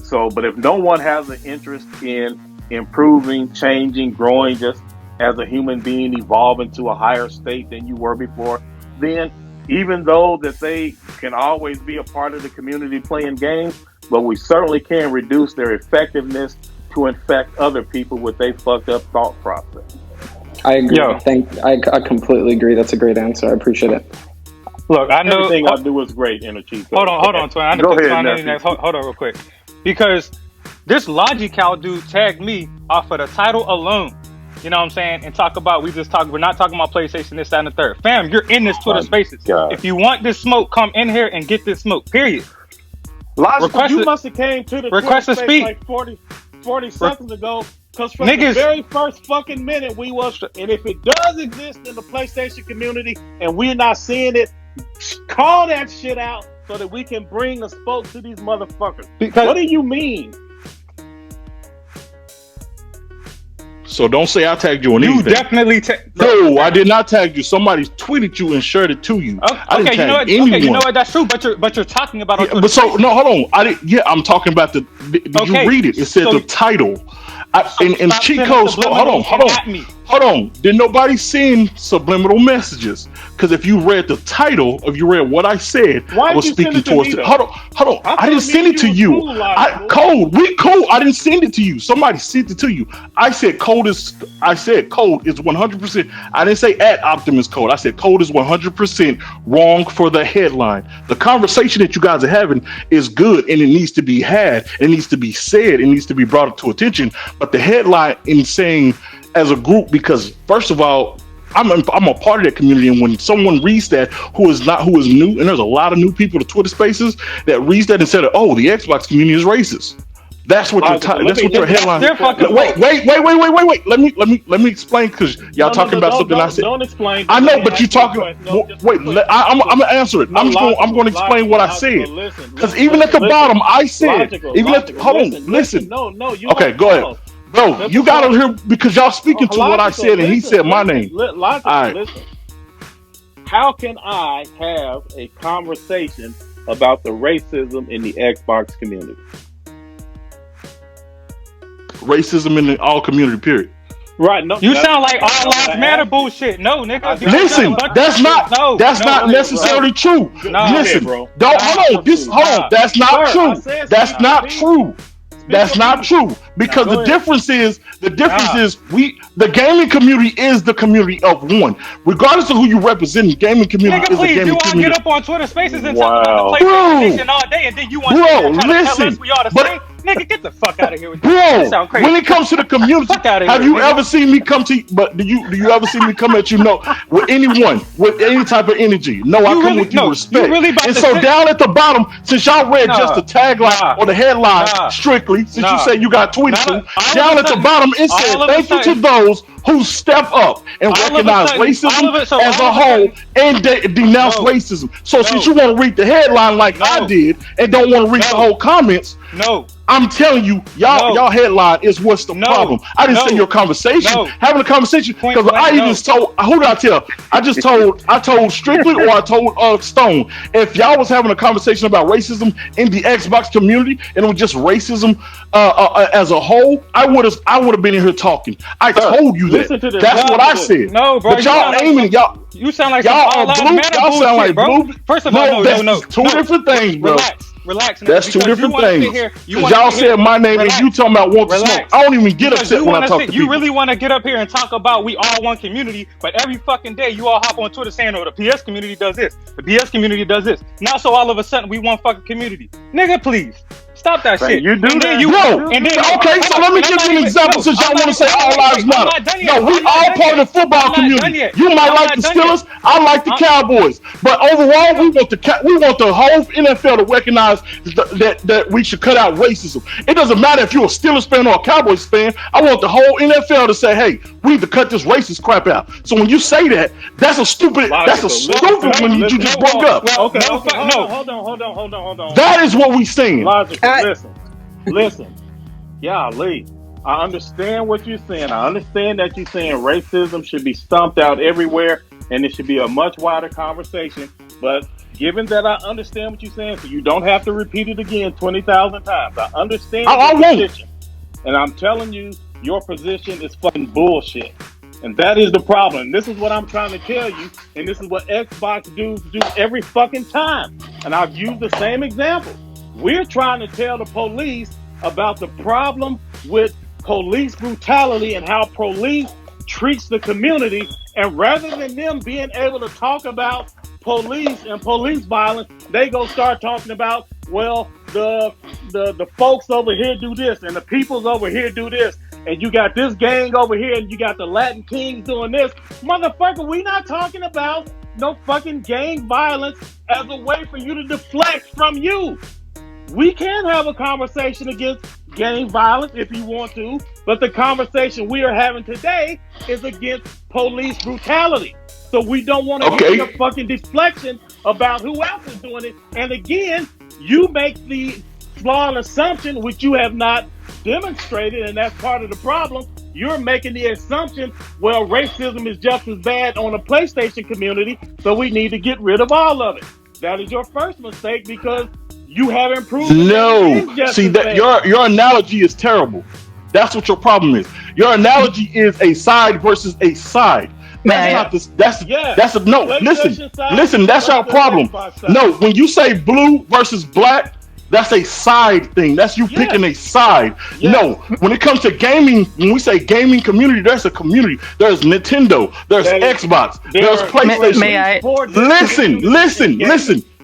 So, but if no one has an interest in improving, changing, growing, just as a human being, evolving to a higher state than you were before, then even though that they can always be a part of the community playing games, but we certainly can reduce their effectiveness to infect other people with their fucked up thought process. I agree. I completely agree. That's a great answer. I appreciate it. Look, I know everything I do is great, Inner Chief. Hold on, Twin. I know Go ahead, next. Hold on, real quick, because this Logical dude tagged me off of the title alone. You know what I'm saying? And we're not talking about PlayStation, this, that, and the third. Fam, you're in this Twitter Spaces. God. If you want this smoke, come in here and get this smoke. Period. Logical, you must have came to the Twitter Space like 40 seconds ago. Because from the very first fucking minute we was, and if it does exist in the PlayStation community and we're not seeing it, call that shit out so that we can bring a spoke to these motherfuckers. What do you mean? So don't say I tagged you on anything. You definitely No, I did not tag you. Somebody tweeted you and shared it to you. I didn't tag anyone. Okay, you know what? That's true. But you're talking about. Yeah, but so no, hold on. I'm talking about did you read it? It said the title. And cheat codes. Hold on. Did nobody send subliminal messages? Because if you read the title, if you read what I said, I was speaking towards it. Hold on. I didn't send it to you. We cool. I didn't send it to you. Somebody sent it to you. I said code is 100%. I didn't say at Optimus Code. I said code is 100% wrong for the headline. The conversation that you guys are having is good and it needs to be had. It needs to be said. It needs to be brought to attention. But the headline in saying as a group, because first of all, I'm a part of that community, and when someone reads that who is new, and there's a lot of new people to Twitter Spaces that reads that and said, "Oh, the Xbox community is racist." That's what your headline. Wait. Let me explain, because y'all talking about something I said. Don't explain. I know, but you talking. I'm gonna answer it. I'm going to explain what I said. Because even at the bottom, I said. Listen. No. Okay, go ahead. Bro, you got him here because y'all speaking to what I said, and he said my name. Listen. How can I have a conversation about the racism in the Xbox community? Racism in all community, period. Right. No, you sound like all lives matter bullshit. No, nigga. Listen, that's not necessarily true. Listen, hold on. That's not true. That's not true. That's not true, because the difference is the gaming community is the community of one, regardless of who you represent. The gaming community nigga, is please, the gaming community. You want to get up on Twitter Spaces and talk about the PlayStation all day, and then you want to tell us we all the same? Nigga, get the fuck out of here with that. That sound crazy. When it comes to the community, have you ever seen me come to? But do you ever see me come at you? No, with anyone with any type of energy. No, I come with you respect. And so down at the bottom, since y'all read just the tagline or the headline strictly, since you say you got tweeted to, down at the bottom it said thank you to those who step up and recognize racism as a whole and denounce racism. So since you want to read the headline like I did and don't want to read the whole comments, I'm telling you, y'all headline is what's the problem. I didn't say your conversation. Having a conversation, because I even told, who did I tell? I told Strictly or I told Stone. If y'all was having a conversation about racism in the Xbox community and it was just racism as a whole, I would have been in here talking. I told you that. That's what I said. No, bro. But y'all aiming y'all. You sound like y'all are blue. Y'all sound like blue. First of all, no. Two different things, bro. Relax. That's two different things. Y'all said my name and you talking about want to smoke. I don't even get upset when I talk to people. You really want to get up here and talk about we all one community, but every fucking day you all hop on Twitter saying, "Oh, the PS community does this, the PS community does this." Now, so all of a sudden we one fucking community, nigga. Please. Stop that shit. You do that. Okay, so let me give you an example since y'all want to say all lives matter. No, we all part of the football community. You might like the Steelers, I like the Cowboys. But overall, we want the whole NFL to recognize that we should cut out racism. It doesn't matter if you're a Steelers fan or a Cowboys fan. I want the whole NFL to say, hey, we need to cut this racist crap out. So when you say that, that's a stupid one you just broke up. Okay, hold on. That is what we saying. Listen. Golly, I understand what you're saying. I understand that you're saying racism should be stomped out everywhere and it should be a much wider conversation. But given that I understand what you're saying, so you don't have to repeat it again 20,000 times. I understand your position. And I'm telling you, your position is fucking bullshit. And that is the problem. This is what I'm trying to tell you. And this is what Xbox dudes do every fucking time. And I've used the same example. We're trying to tell the police about the problem with police brutality and how police treats the community. And rather than them being able to talk about police and police violence, they go start talking about, well, the folks over here do this and the peoples over here do this. And you got this gang over here and you got the Latin Kings doing this. Motherfucker, we not talking about no fucking gang violence as a way for you to deflect from you. We can have a conversation against gang violence if you want to, but the conversation we are having today is against police brutality. So we don't want to hear a fucking deflection about who else is doing it. And again, you make the flawed assumption, which you have not demonstrated, and that's part of the problem. You're making the assumption, well, racism is just as bad on the PlayStation community, so we need to get rid of all of it. That is your first mistake because you haven't proven. No, see that your analogy is terrible. That's what your problem is. Your analogy is a side versus a side. That's not this. That's a no. Listen. That's your problem. No, when you say blue versus black, that's a side thing. That's you picking a side. No, when it comes to gaming, when we say gaming community, there's a community. There's Nintendo. There's Xbox. There's PlayStation. May I?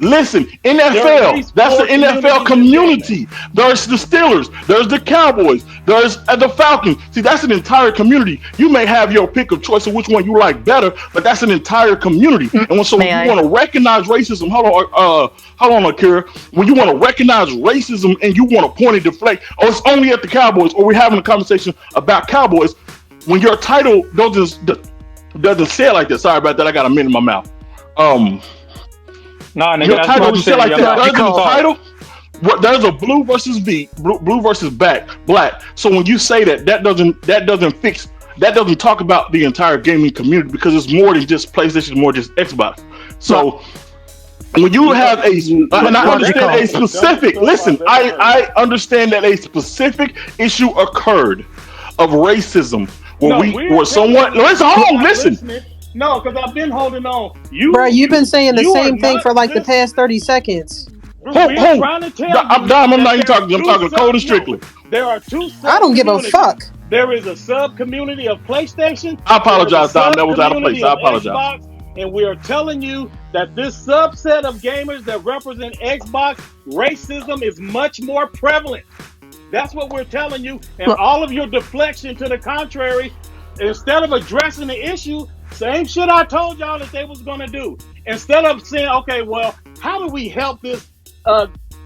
Listen. NFL. That's the NFL community. There's the Steelers. There's the Cowboys. There's the Falcons. See, that's an entire community. You may have your pick of choice of which one you like better, but that's an entire community. And so when you want to recognize racism, hold on, Akira. When you want to recognize racism and you want to point and deflect, oh, it's only at the Cowboys, or we're having a conversation about Cowboys. When your title doesn't say it like that. Sorry about that. I got a mint in my mouth. Nah, nigga, your title doesn't say like that. There's a title. There's a blue versus black. So when you say that doesn't talk about the entire gaming community because it's more than just PlayStation, more just Xbox. So when you have and I understand a specific. Listen, I understand that a specific issue occurred of racism Where someone listen, hold on, listen. No, because I've been holding on. Bro, you've been saying the same thing for like the past 30 seconds. I'm not even talking. I'm talking cold and strictly. There are two. I don't give a fuck. There is a sub community of PlayStation. I apologize, Dom. That was out of place. I apologize. Xbox, and we are telling you that this subset of gamers that represent Xbox, racism is much more prevalent. That's what we're telling you. And all of your deflection to the contrary, instead of addressing the issue, same shit I told y'all that they was going to do. Instead of saying, okay, well, how do we help this,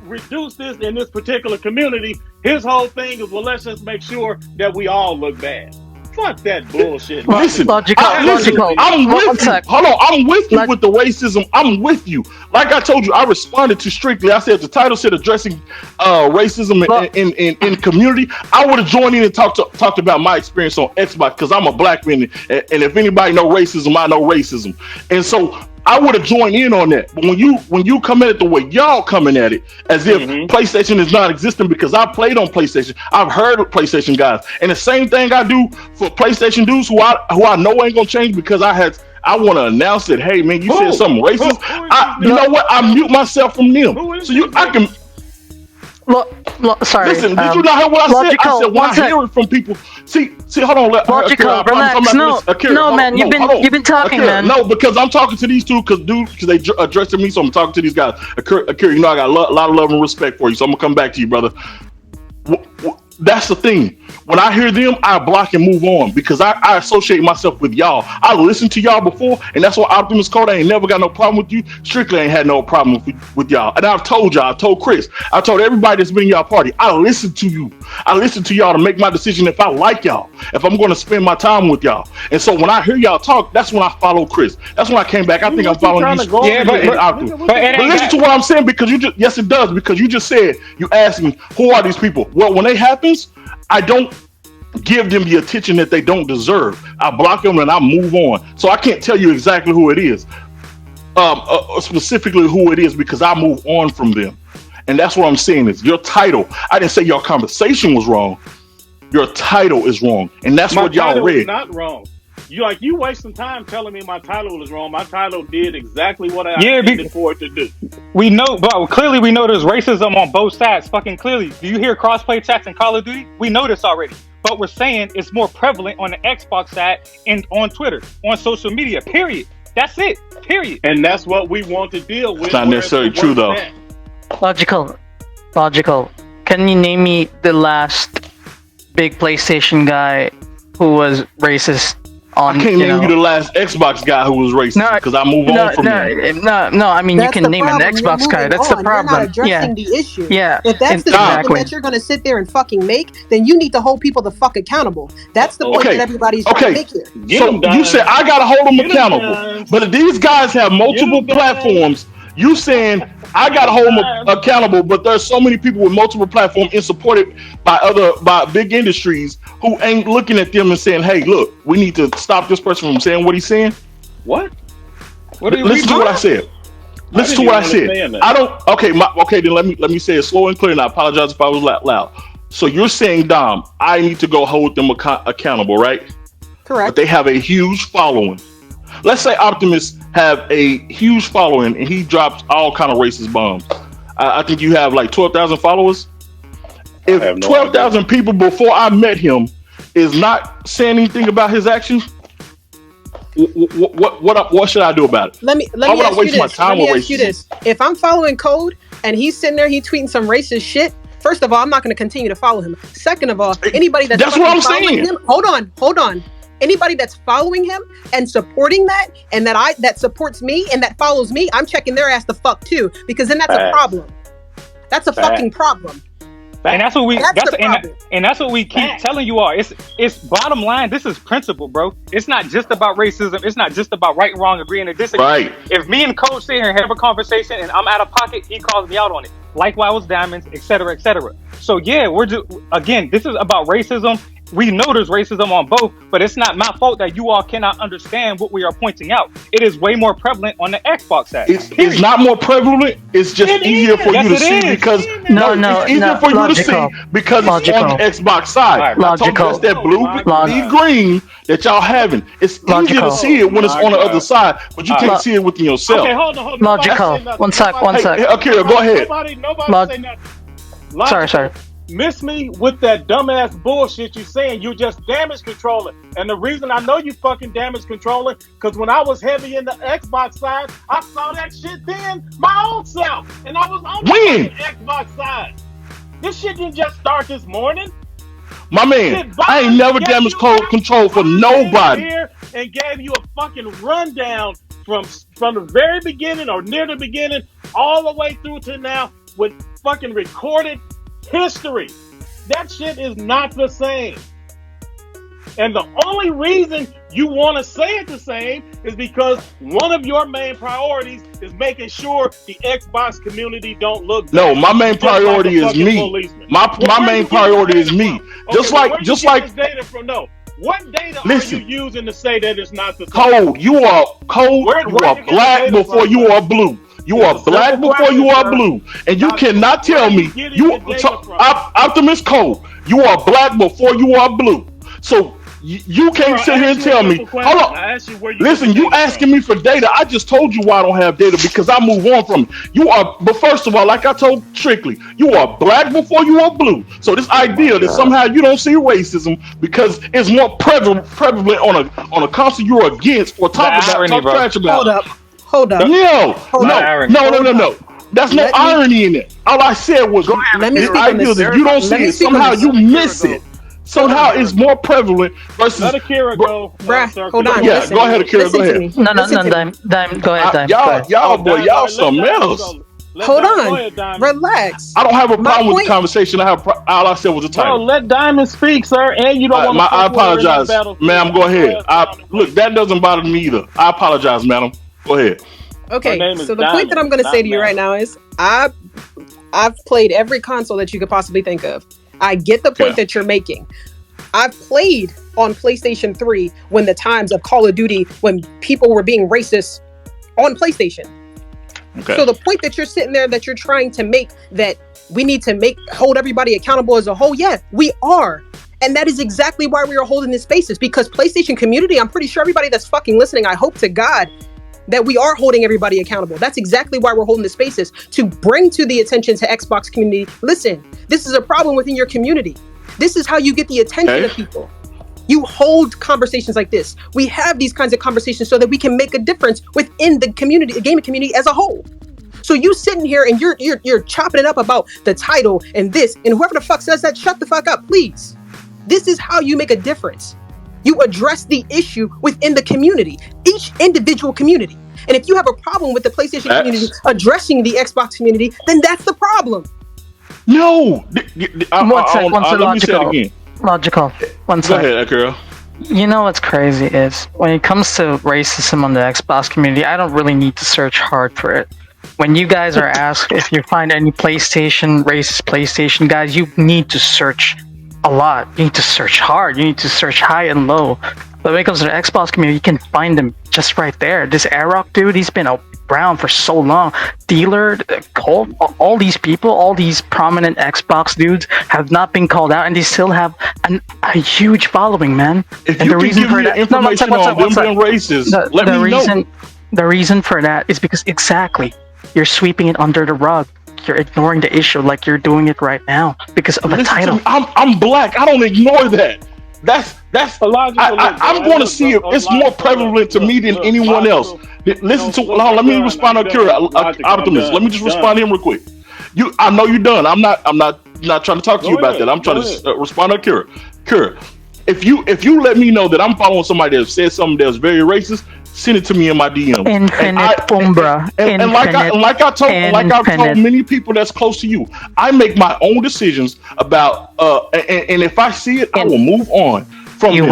reduce this in this particular community? His whole thing is, well, let's just make sure that we all look bad. Fuck that bullshit. Listen, I'm with you. Hold on, I'm with you with the racism. I'm with you. Like I told you, I responded to Strictly. I said the title said addressing racism in community. I would have joined in and talked about my experience on Xbox because I'm a black man, and if anybody know racism, I know racism, and so I would have joined in on that. But when you come at it the way y'all coming at it, as if PlayStation is non-existent, because I played on PlayStation, I've heard of PlayStation guys, and the same thing I do for PlayStation dudes who I know ain't gonna change because I want to announce that, hey man, you said something racist. You know what? I mute myself from them, so I can. Sorry. Listen, did you not hear what I said? I said when I hear it from people. See, hold on. Logical, relax. No, man, you've been talking, man. No, because I'm talking to these two because they addressed me, so I'm talking to these guys. Akira, you know I got a lot of love and respect for you, so I'm gonna come back to you, brother. That's the thing. When I hear them, I block and move on because I associate myself with y'all. I listened to y'all before, and that's why Optimus Code ain't never got no problem with you. Strictly ain't had no problem with y'all. And I've told y'all, I told Chris, I told everybody that's been in y'all party, I listen to you. I listen to y'all to make my decision if I like y'all, if I'm going to spend my time with y'all. And so when I hear y'all talk, that's when I follow Chris. That's when I came back. I think I'm following you. Yeah, but listen to what I'm saying because you just, yes, it does, because you just said, you asked me, who are these people? Well, when it happens, I don't give them the attention that they don't deserve. I block them and I move on. So I can't tell you exactly who it is, specifically who it is, because I move on from them. And that's what I'm saying is your title. I didn't say your conversation was wrong. Your title is wrong, and that's what y'all read. Not wrong. You waste some time telling me my title was wrong. My title did exactly what I intended for it to do. We know, but clearly we know there's racism on both sides. Fucking clearly. Do you hear crossplay chats in Call of Duty? We know this already. But we're saying it's more prevalent on the Xbox side and on Twitter, on social media, period. That's it, period. And that's what we want to deal with. It's not necessarily true, though. Logical. Can you name me the last big PlayStation guy who was racist? I can't name you the last Xbox guy who was racist because I move on from him. No. I mean, you can name an Xbox guy. That's the problem. You're not addressing the issue. Yeah. If that's the problem that you're going to sit there and fucking make, then you need to hold people the fuck accountable. That's the point that everybody's trying to make here. So you said I got to hold them accountable, but if these guys have multiple platforms, you saying I got to hold them accountable, but there's so many people with multiple platforms and supported by big industries who ain't looking at them and saying, hey, look, we need to stop this person from saying what he's saying. What? Listen to what I said. Listen to what I said. I don't. Okay, then let me say it slow and clear. And I apologize if I was loud. So you're saying, Dom, I need to go hold them accountable, right? Correct. But they have a huge following. Let's say Optimus have a huge following and he drops all kind of racist bombs. I think you have like 12,000 followers. If 12,000 people before I met him is not saying anything about his actions, what should I do about it? Let me ask you this. If I'm following Code and he's sitting there, he tweeting some racist shit. First of all, I'm not going to continue to follow him. Second of all, anybody that's what I'm saying. Him, hold on. Anybody that's following him and supporting that, and that supports me and that follows me, I'm checking their ass the fuck too, because then that's a problem. That's a fucking problem. And that's what we keep telling you all. It's bottom line. This is principle, bro. It's not just about racism. It's not just about right and wrong, agreeing to disagree. Right. If me and Coach sit here and have a conversation and I'm out of pocket, he calls me out on it. Likewise with diamonds, etc., etc. So yeah, again, this is about racism we know there's racism on both, but it's not my fault that you all cannot understand what we are pointing out. It is way more prevalent on the Xbox side. It's not more prevalent. It's just easier for you to see because it's easier for you to see because it's on the Xbox side. Logical. That's that blue, green that y'all having. It's easier to see it when it's on the other side, but you can't see it within yourself. Okay, hold on. Logical. One sec. Hey, Akira, go ahead. Nobody say nothing. Sorry. Miss me with that dumbass bullshit you saying. You just damage controlling. And the reason I know you fucking damage controlling, because when I was heavy in the Xbox side, I saw that shit then my own self. And I was on the Xbox side. This shit didn't just start this morning. My man, I ain't never damaged control for nobody. Here and gave you a fucking rundown from the very beginning or near the beginning all the way through to now with fucking recorded history. That shit is not the same. And the only reason you want to say it the same is because one of your main priorities is making sure the Xbox community don't look bad. No, my main priority is me. My main priority is me. Just like this data from what data are you using to say that it's not the same? Code. You are black before you are blue. You are black before you are blue, and you cannot tell me Optimus Code. You are black before you are blue. So you can't sit here and tell me. Hold on. Listen, you asking me for data. I just told you why I don't have data because I move on from it. You are, but first of all, like I told Strictly, you are black before you are blue. So this idea that somehow you don't see racism because it's more prevalent on a concept you're against or talk trash about. Hold up. No. That's no irony in it. All I said was the idea that you don't see it, somehow you miss it. Somehow it's more prevalent versus. Let Akira go. Hold on. Yeah, go ahead, Akira. Go ahead. No, Dime. Go ahead, Dime. Y'all something else. Hold on. Relax. I don't have a problem with the conversation. All I said was the title. No, let Diamond speak, sir. And you don't want to. I apologize, ma'am. Go ahead. Look, that doesn't bother me either. I apologize, madam. Go ahead. Okay, so the point that I'm going to say to you right now is I've played every console that you could possibly think of. I get the point that you're making. I've played on PlayStation 3 when the times of Call of Duty, when people were being racist on PlayStation. Okay. So the point that you're sitting there that you're trying to make that we need to hold everybody accountable as a whole, yeah, we are. And that is exactly why we are holding this spaces, because PlayStation community, I'm pretty sure everybody that's fucking listening, I hope to God that we are holding everybody accountable. That's exactly why we're holding the spaces, to bring to the attention to Xbox community. Listen, this is a problem within your community. This is how you get the attention of people. You hold conversations like this. We have these kinds of conversations so that we can make a difference within the community, the gaming community as a whole. So you sitting here and you're chopping it up about the title and this, and whoever the fuck says that, shut the fuck up, please. This is how you make a difference. You address the issue within the community, each individual community. And if you have a problem with the PlayStation community addressing the Xbox community, then that's the problem. No. Let me say it again. Logical. One second. Go ahead, girl. You know what's crazy is when it comes to racism on the Xbox community, I don't really need to search hard for it. When you guys are asked if you find any racist PlayStation guys, you need to search a lot. You need to search hard. You need to search high and low. But when it comes to the Xbox community, you can find them just right there. This Aroc dude, he's been around for so long. Dealer, Colt, all these people, all these prominent Xbox dudes have not been called out, and they still have a huge following, man. If and you the reason give for me that, information on them being racist, let me know. The reason for that is because exactly, you're sweeping it under the rug. You're ignoring the issue like you're doing it right now because of a title. I'm black. I don't ignore that. That's a logical. I'm going to see it. It's more prevalent to me than anyone else. Listen to. Let me respond to Kira. Optimus. Let me just respond to him real quick. I know you're done. I'm not trying to talk to you about that. I'm trying to respond to Kira. Kira, if you let me know that I'm following somebody that said something that's very racist, send it to me in my DM. Infinite Umbra. And like I told many people that's close to you, I make my own decisions about and if I see it, I will move on from you.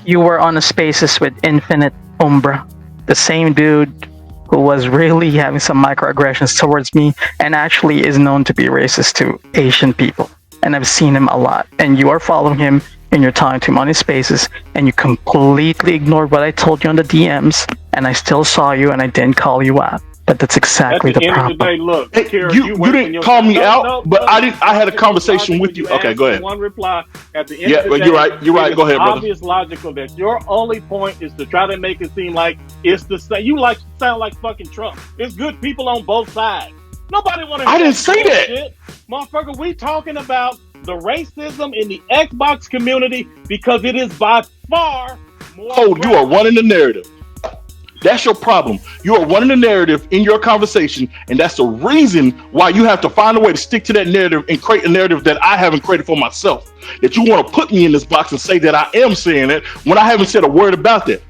You were on a spaces with Infinite Umbra, the same dude who was really having some microaggressions towards me and actually is known to be racist to Asian people. and I've seen him a lot. And you are following him in your time to money spaces, and you completely ignored what I told you on the DMs, and I still saw you, and I didn't call you out. But that's exactly the problem. At the end of the day, look, hey, you didn't call me out, but I had a conversation with you. Okay, go ahead. One reply at the end of the but day. You're right. Go ahead, brother. Obvious, logical that your only point is to try to make it seem like it's the same. You sound like fucking Trump. It's good people on both sides. Nobody want to. I didn't say that, shit. Motherfucker. We talking about the racism in the Xbox community because it is by far more. Oh, you are running the narrative. That's your problem. You are running the narrative in your conversation, and that's the reason why you have to find a way to stick to that narrative and create a narrative that I haven't created for myself. That you want to put me in this box and say that I am saying it when I haven't said a word about that.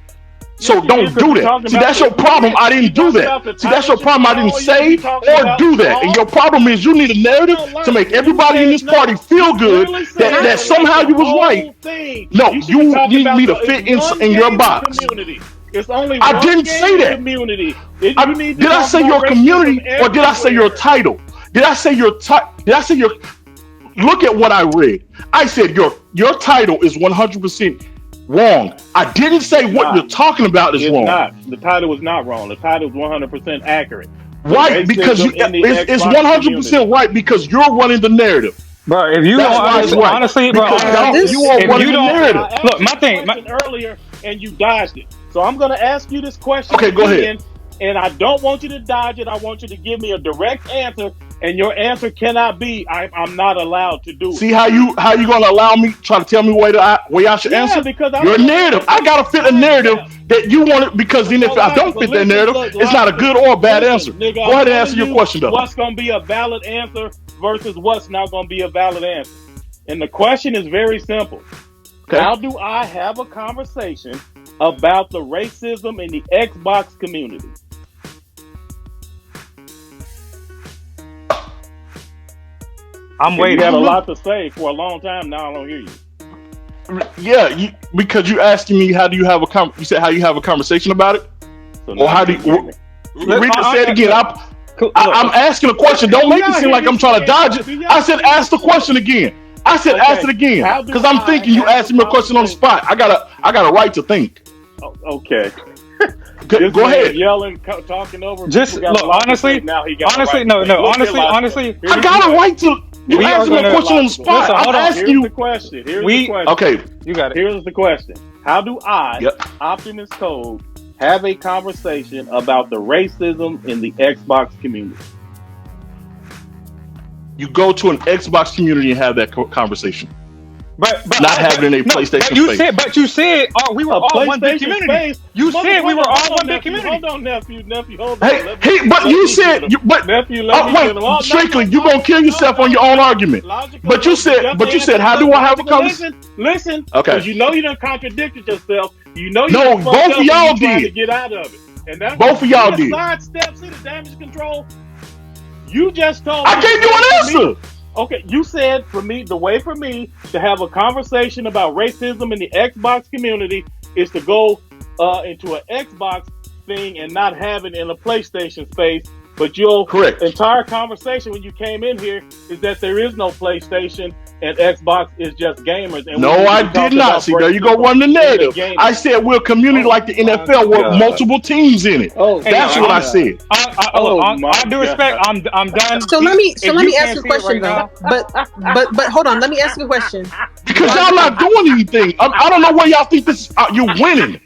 So don't do that. See, that's your problem. I didn't do that. See, that's your problem. I didn't say or do that. And your problem is you need a narrative to make everybody in this party feel good that somehow you was right. No, you need me to fit in your box. It's only I didn't say that. Community. Did I say your community or did I say your title? Did I say your title? Did I say your? Look at what I read. I said your title is 100% wrong. I didn't say what you're talking about is wrong. Not. The title was not wrong. The title is 100% accurate. Right, because it's 100% right because you're running the narrative. Bro, if you honestly, bro, you are running the narrative. Look, my thing earlier, and you dodged it. So I'm going to ask you this question. Okay, go ahead. And I don't want you to dodge it. I want you to give me a direct answer. And your answer cannot be, I'm not allowed to do it. See how you going to allow me, try to tell me where I should answer? Because your narrative. I got to fit a narrative that you want it, because then if I don't fit that narrative, it's not a good or a bad answer. Nigga, go ahead and answer your question, though. What's going to be a valid answer versus what's not going to be a valid answer? And the question is very simple. Okay. How do I have a conversation about the racism in the Xbox community? I'm waiting. You had a lot to say for a long time. Now I don't hear you. Yeah, because you asking me how do you have you said how you have a conversation about it, or how do you? Say it again. I'm asking a question. Don't make it seem like I'm trying to dodge it. I said ask the question again. I said ask it again because I'm thinking you asking me a question on the spot. I got a right to think. Okay. Go ahead. Yelling, talking over. Just look, honestly. I got a right to. You asked me a question on the spot. I'm asking you. Here's the question. Okay. You got it. Here's the question. How do I, Optimus Code, have a conversation about the racism in the Xbox community? You go to an Xbox community and have that conversation. But not having a PlayStation space. But you said we were all one big community. You said we were all one big community. Hold on, nephew, hold on. But you said, nephew, wait, strictly, you gonna kill yourself on your own argument. But you said, how do I have a conversation? Listen, okay. Because you know you done contradicted yourself. You know no, both of y'all did. To get out of it, and that's both of y'all did. Sidestep, see the damage control. You just told. I gave you an answer. Okay, you said the way for me to have a conversation about racism in the Xbox community is to go into an Xbox thing and not have it in a PlayStation space. But your entire conversation when you came in here is that there is no PlayStation and Xbox is just gamers. And no, I did not. See, there you go, run the narrative. I said we're a community like the NFL with multiple teams in it. That's what I said. I do respect. I'm done. So let me ask you a question though. But hold on, let me ask you a question. Because y'all not doing anything. I don't know where y'all think this. You're winning.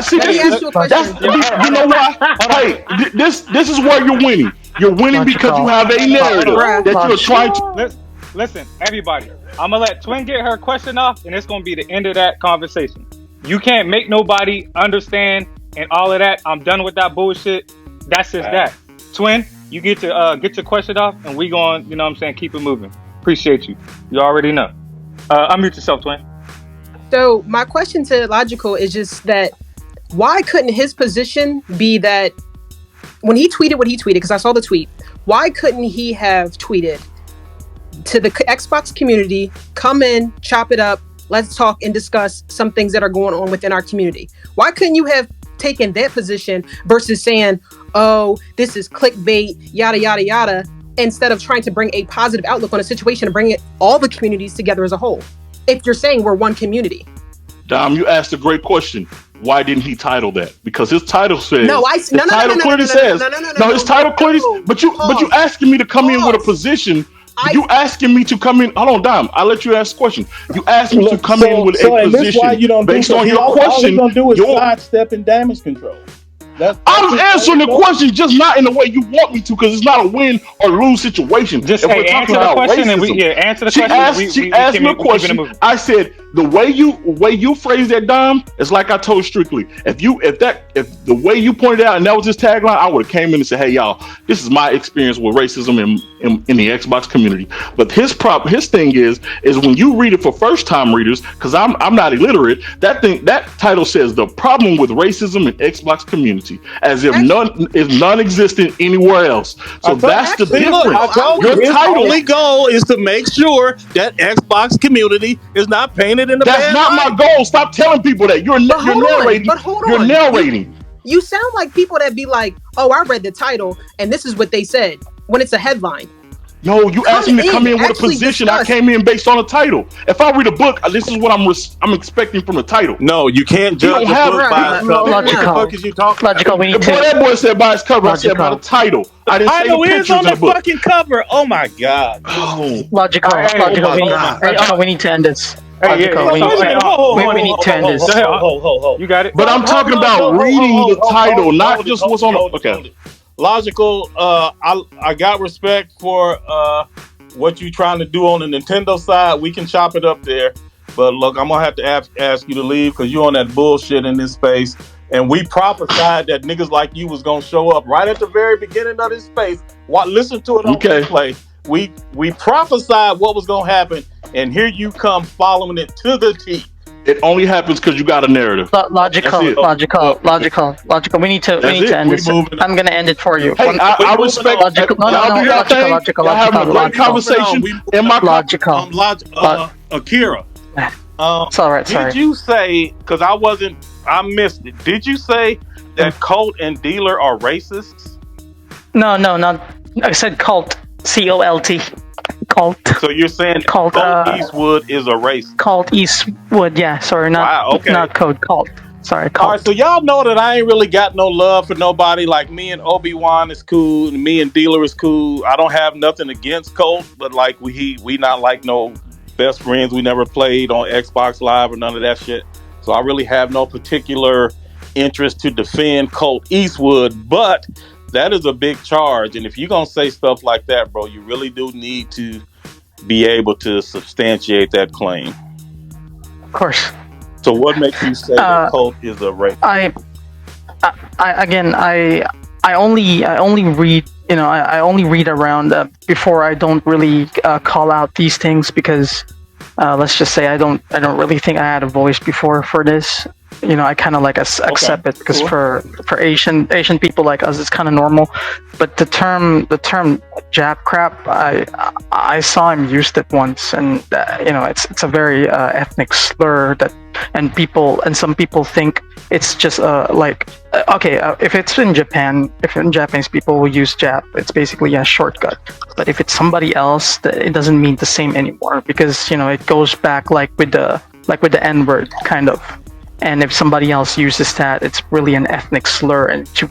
See, let me ask you a question. You know what? Hey, this is where you're winning. You're winning because you have a narrative that you're trying to. Listen, everybody. I'm gonna let Twin get her question off, and it's gonna be the end of that conversation. You can't make nobody understand and all of that. I'm done with that bullshit. That's just that. Twin, you get your question off, and we going, you know what I'm saying, keep it moving. Appreciate you. You already know. Unmute yourself, Twin. So my question to Logical is just that why couldn't his position be that when he tweeted what he tweeted, because I saw the tweet, why couldn't he have tweeted to the Xbox community, come in, chop it up, let's talk and discuss some things that are going on within our community? Why couldn't you have taken that position versus saying, oh, this is clickbait, yada, yada, yada? instead of trying to bring a positive outlook on a situation and bring all the communities together as a whole. If you're saying we're one community. Dom, you asked a great question. Why didn't he title that? Because his title says no. His title clearly says But you asking me to come in with a position. You asking me to come in. Hold on, Dom. I'll let you ask the question. You asked me to come in with a position based on your question. All he's gonna do is sidestep and damage control. I'm answering the question, just not in the way you want me to, because it's not a win or lose situation. Just answer the question, and answer the question. She asked me a question. I said the way you phrased that, Dom, is like I told Strictly. If the way you pointed out and that was his tagline, I would have came in and said, "Hey, y'all, this is my experience with racism in the Xbox community." But his thing is when you read it for first time readers, because I'm not illiterate. That title says the problem with racism in Xbox community, as if none is non-existent anywhere else. So that's the difference. I told you, his only goal is to make sure that Xbox community is not painted in the bad That's not light. my goal. Stop telling people that. You're narrating. You're narrating. You sound like people that be like, "Oh, I read the title and this is what they said," when it's a headline. No, you asked me to come in with a position. I came in based on a title. If I read a book, this is what I'm expecting from the title. No, you can't judge a book by its cover. What the fuck is you talking about? That boy said by its cover. I said by the title. I didn't say the pictures on the book. fucking cover. Oh my god. Logical. We need to end this. We need to end this. You got it. But I'm talking about reading the title, not just what's on the. Okay. Logical. I got respect for what you trying to do on the Nintendo side. We can chop it up there. But look, I'm gonna have to ask you to leave because you're on that bullshit in this space. And we prophesied that niggas like you was gonna show up right at the very beginning of this space. Listen to it on replay. We prophesied what was gonna happen, and here you come following it to the T. It only happens because you got a narrative. Logical. We need to end this. I'm gonna end it for you. Hey, I respect. Y'all do your thing. Y'all having a great conversation. In my logical. Akira. It's all right. Did you say? Because I missed it. Did you say that Colt and Dealer are racists? No, not. I said cult. COLT. Cult. So you're saying Colt Eastwood is a racist? Colt Eastwood, yeah. Sorry, not code. Cult. Sorry, Colt. All right, so y'all know that I ain't really got no love for nobody. Like me and Obi-Wan is cool, and me and Dealer is cool. I don't have nothing against Colt, but like we not like no best friends. We never played on Xbox Live or none of that shit. So I really have no particular interest to defend Colt Eastwood, but that is a big charge. And if you're going to say stuff like that, bro, you really do need to be able to substantiate that claim. Of course. So what makes you say that Colt is a racist? I only read, I only read around before I don't really call out these things because let's just say I don't really think I had a voice before for this. I kind of like accept it because for Asian people like us, it's kind of normal. But the term Jap crap, I saw him used it once, and it's a very ethnic slur and some people think it's just if it's in Japan, if in Japanese people will use Jap, it's basically a shortcut. But if it's somebody else, it doesn't mean the same anymore because it goes back like with the N-word kind of. And if somebody else uses that, it's really an ethnic slur, and to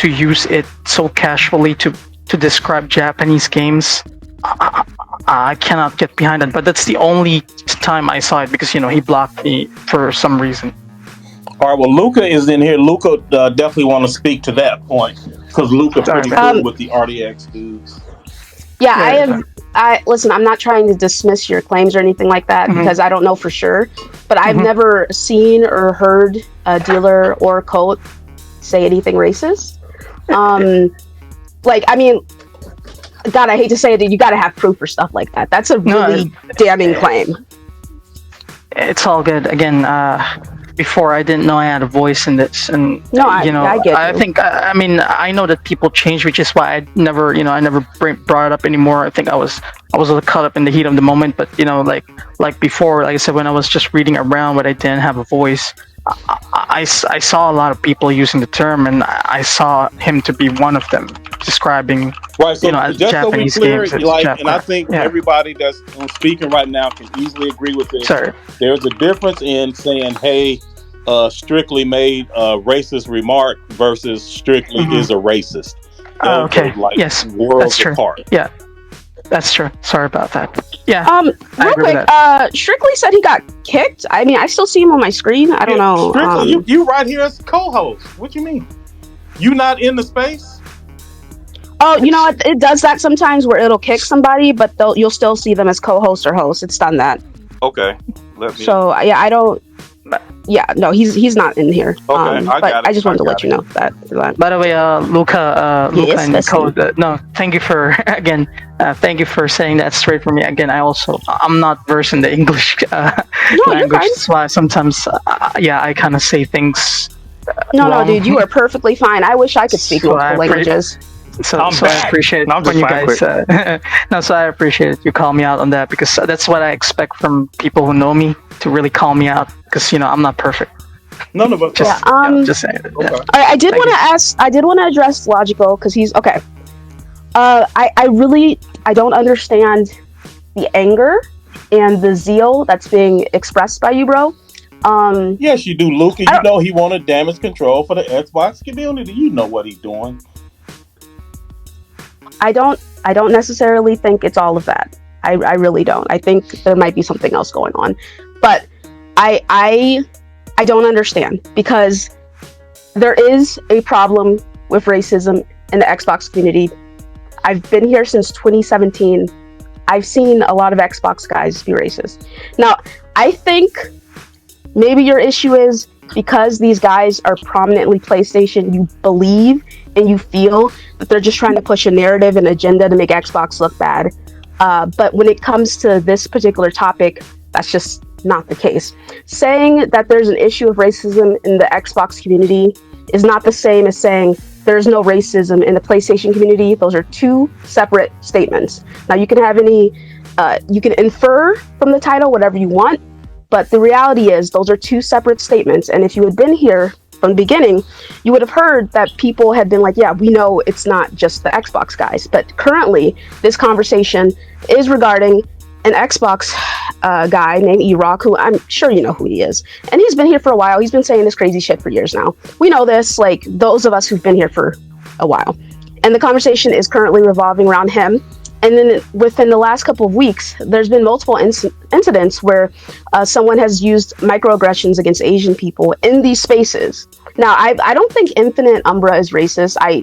use it so casually to describe Japanese games, I cannot get behind it. But that's the only time I saw it because he blocked me for some reason. All right, well, Luca is in here. Luca definitely want to speak to that point because Luca pretty good with the RDX dudes. Yeah, listen, I'm not trying to dismiss your claims or anything like that because I don't know for sure, but I've never seen or heard a Dealer or Colt say anything racist. God, I hate to say it, you got to have proof for stuff like that. That's a really damning claim. It's all good. Again, before I didn't know I had a voice in this, and I get I think I know that people change, which is why I never brought it up anymore. I think I was caught up in the heat of the moment, but like before, like I said, when I was just reading around but I didn't have a voice, I saw a lot of people using the term, and I saw him to be one of them, describing right. So just Japanese so we clear, games. like, and I think everybody that's speaking right now can easily agree with this. Sorry. There's a difference in saying, "Hey, Strictly made a racist remark" versus Strictly is a racist. Okay. Yes, worlds apart. Yeah. That's true. Sorry about that. Yeah. Real quick, Strictly said he got kicked. I mean, I still see him on my screen. I don't know. Strictly, you right here as co-host. What you mean? You not in the space? Oh, you know what? It does that sometimes where it'll kick somebody, but you'll still see them as co-host or host. It's done that. Okay. So yeah, I don't. Yeah, no, he's not in here. Okay, I just wanted to let you know that. By the way, Luca and Code. No, thank you for thank you for saying that straight for me. Again, I'm not versed in the English language. That's why sometimes, I kind of say things. No, dude, you are perfectly fine. I wish I could speak multiple languages. So I appreciate it when you guys. So I appreciate it. You call me out on that because that's what I expect from people who know me to really call me out because I'm not perfect. None of us. Just saying. Okay. All right, I did want to address Logical because he's okay. I don't understand the anger and the zeal that's being expressed by you, bro. Yes, you do, Luke. You know he wanted damage control for the Xbox community. You know what he's doing. I don't necessarily think it's all of that. I really don't. I think there might be something else going on. But I don't understand because there is a problem with racism in the Xbox community. I've been here since 2017. I've seen a lot of Xbox guys be racist. Now, I think maybe your issue is because these guys are prominently PlayStation, you believe and you feel that they're just trying to push a narrative and agenda to make Xbox look bad. But when it comes to this particular topic, that's just not the case. Saying that there's an issue of racism in the Xbox community is not the same as saying there's no racism in the PlayStation community. Those are two separate statements. Now you can have you can infer from the title whatever you want, but the reality is those are two separate statements. And if you had been here from the beginning, you would have heard that people had been like, yeah, we know it's not just the Xbox guys. But currently, this conversation is regarding an Xbox guy named ygħ, who I'm sure you know who he is. And he's been here for a while. He's been saying this crazy shit for years now. We know this, like those of us who've been here for a while. And the conversation is currently revolving around him. And then within the last couple of weeks, there's been multiple incidents where someone has used microaggressions against Asian people in these spaces. Now, I don't think Infinite Umbra is racist. I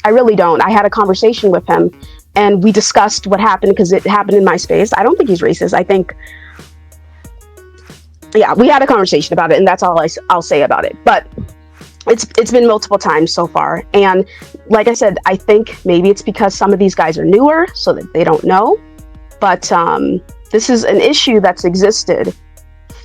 really don't. I had a conversation with him and we discussed what happened because it happened in my space. I don't think he's racist. I think, yeah, we had a conversation about it and that's all I'll say about it. But it's been multiple times so far. And like I said, I think maybe it's because some of these guys are newer so that they don't know. But this is an issue that's existed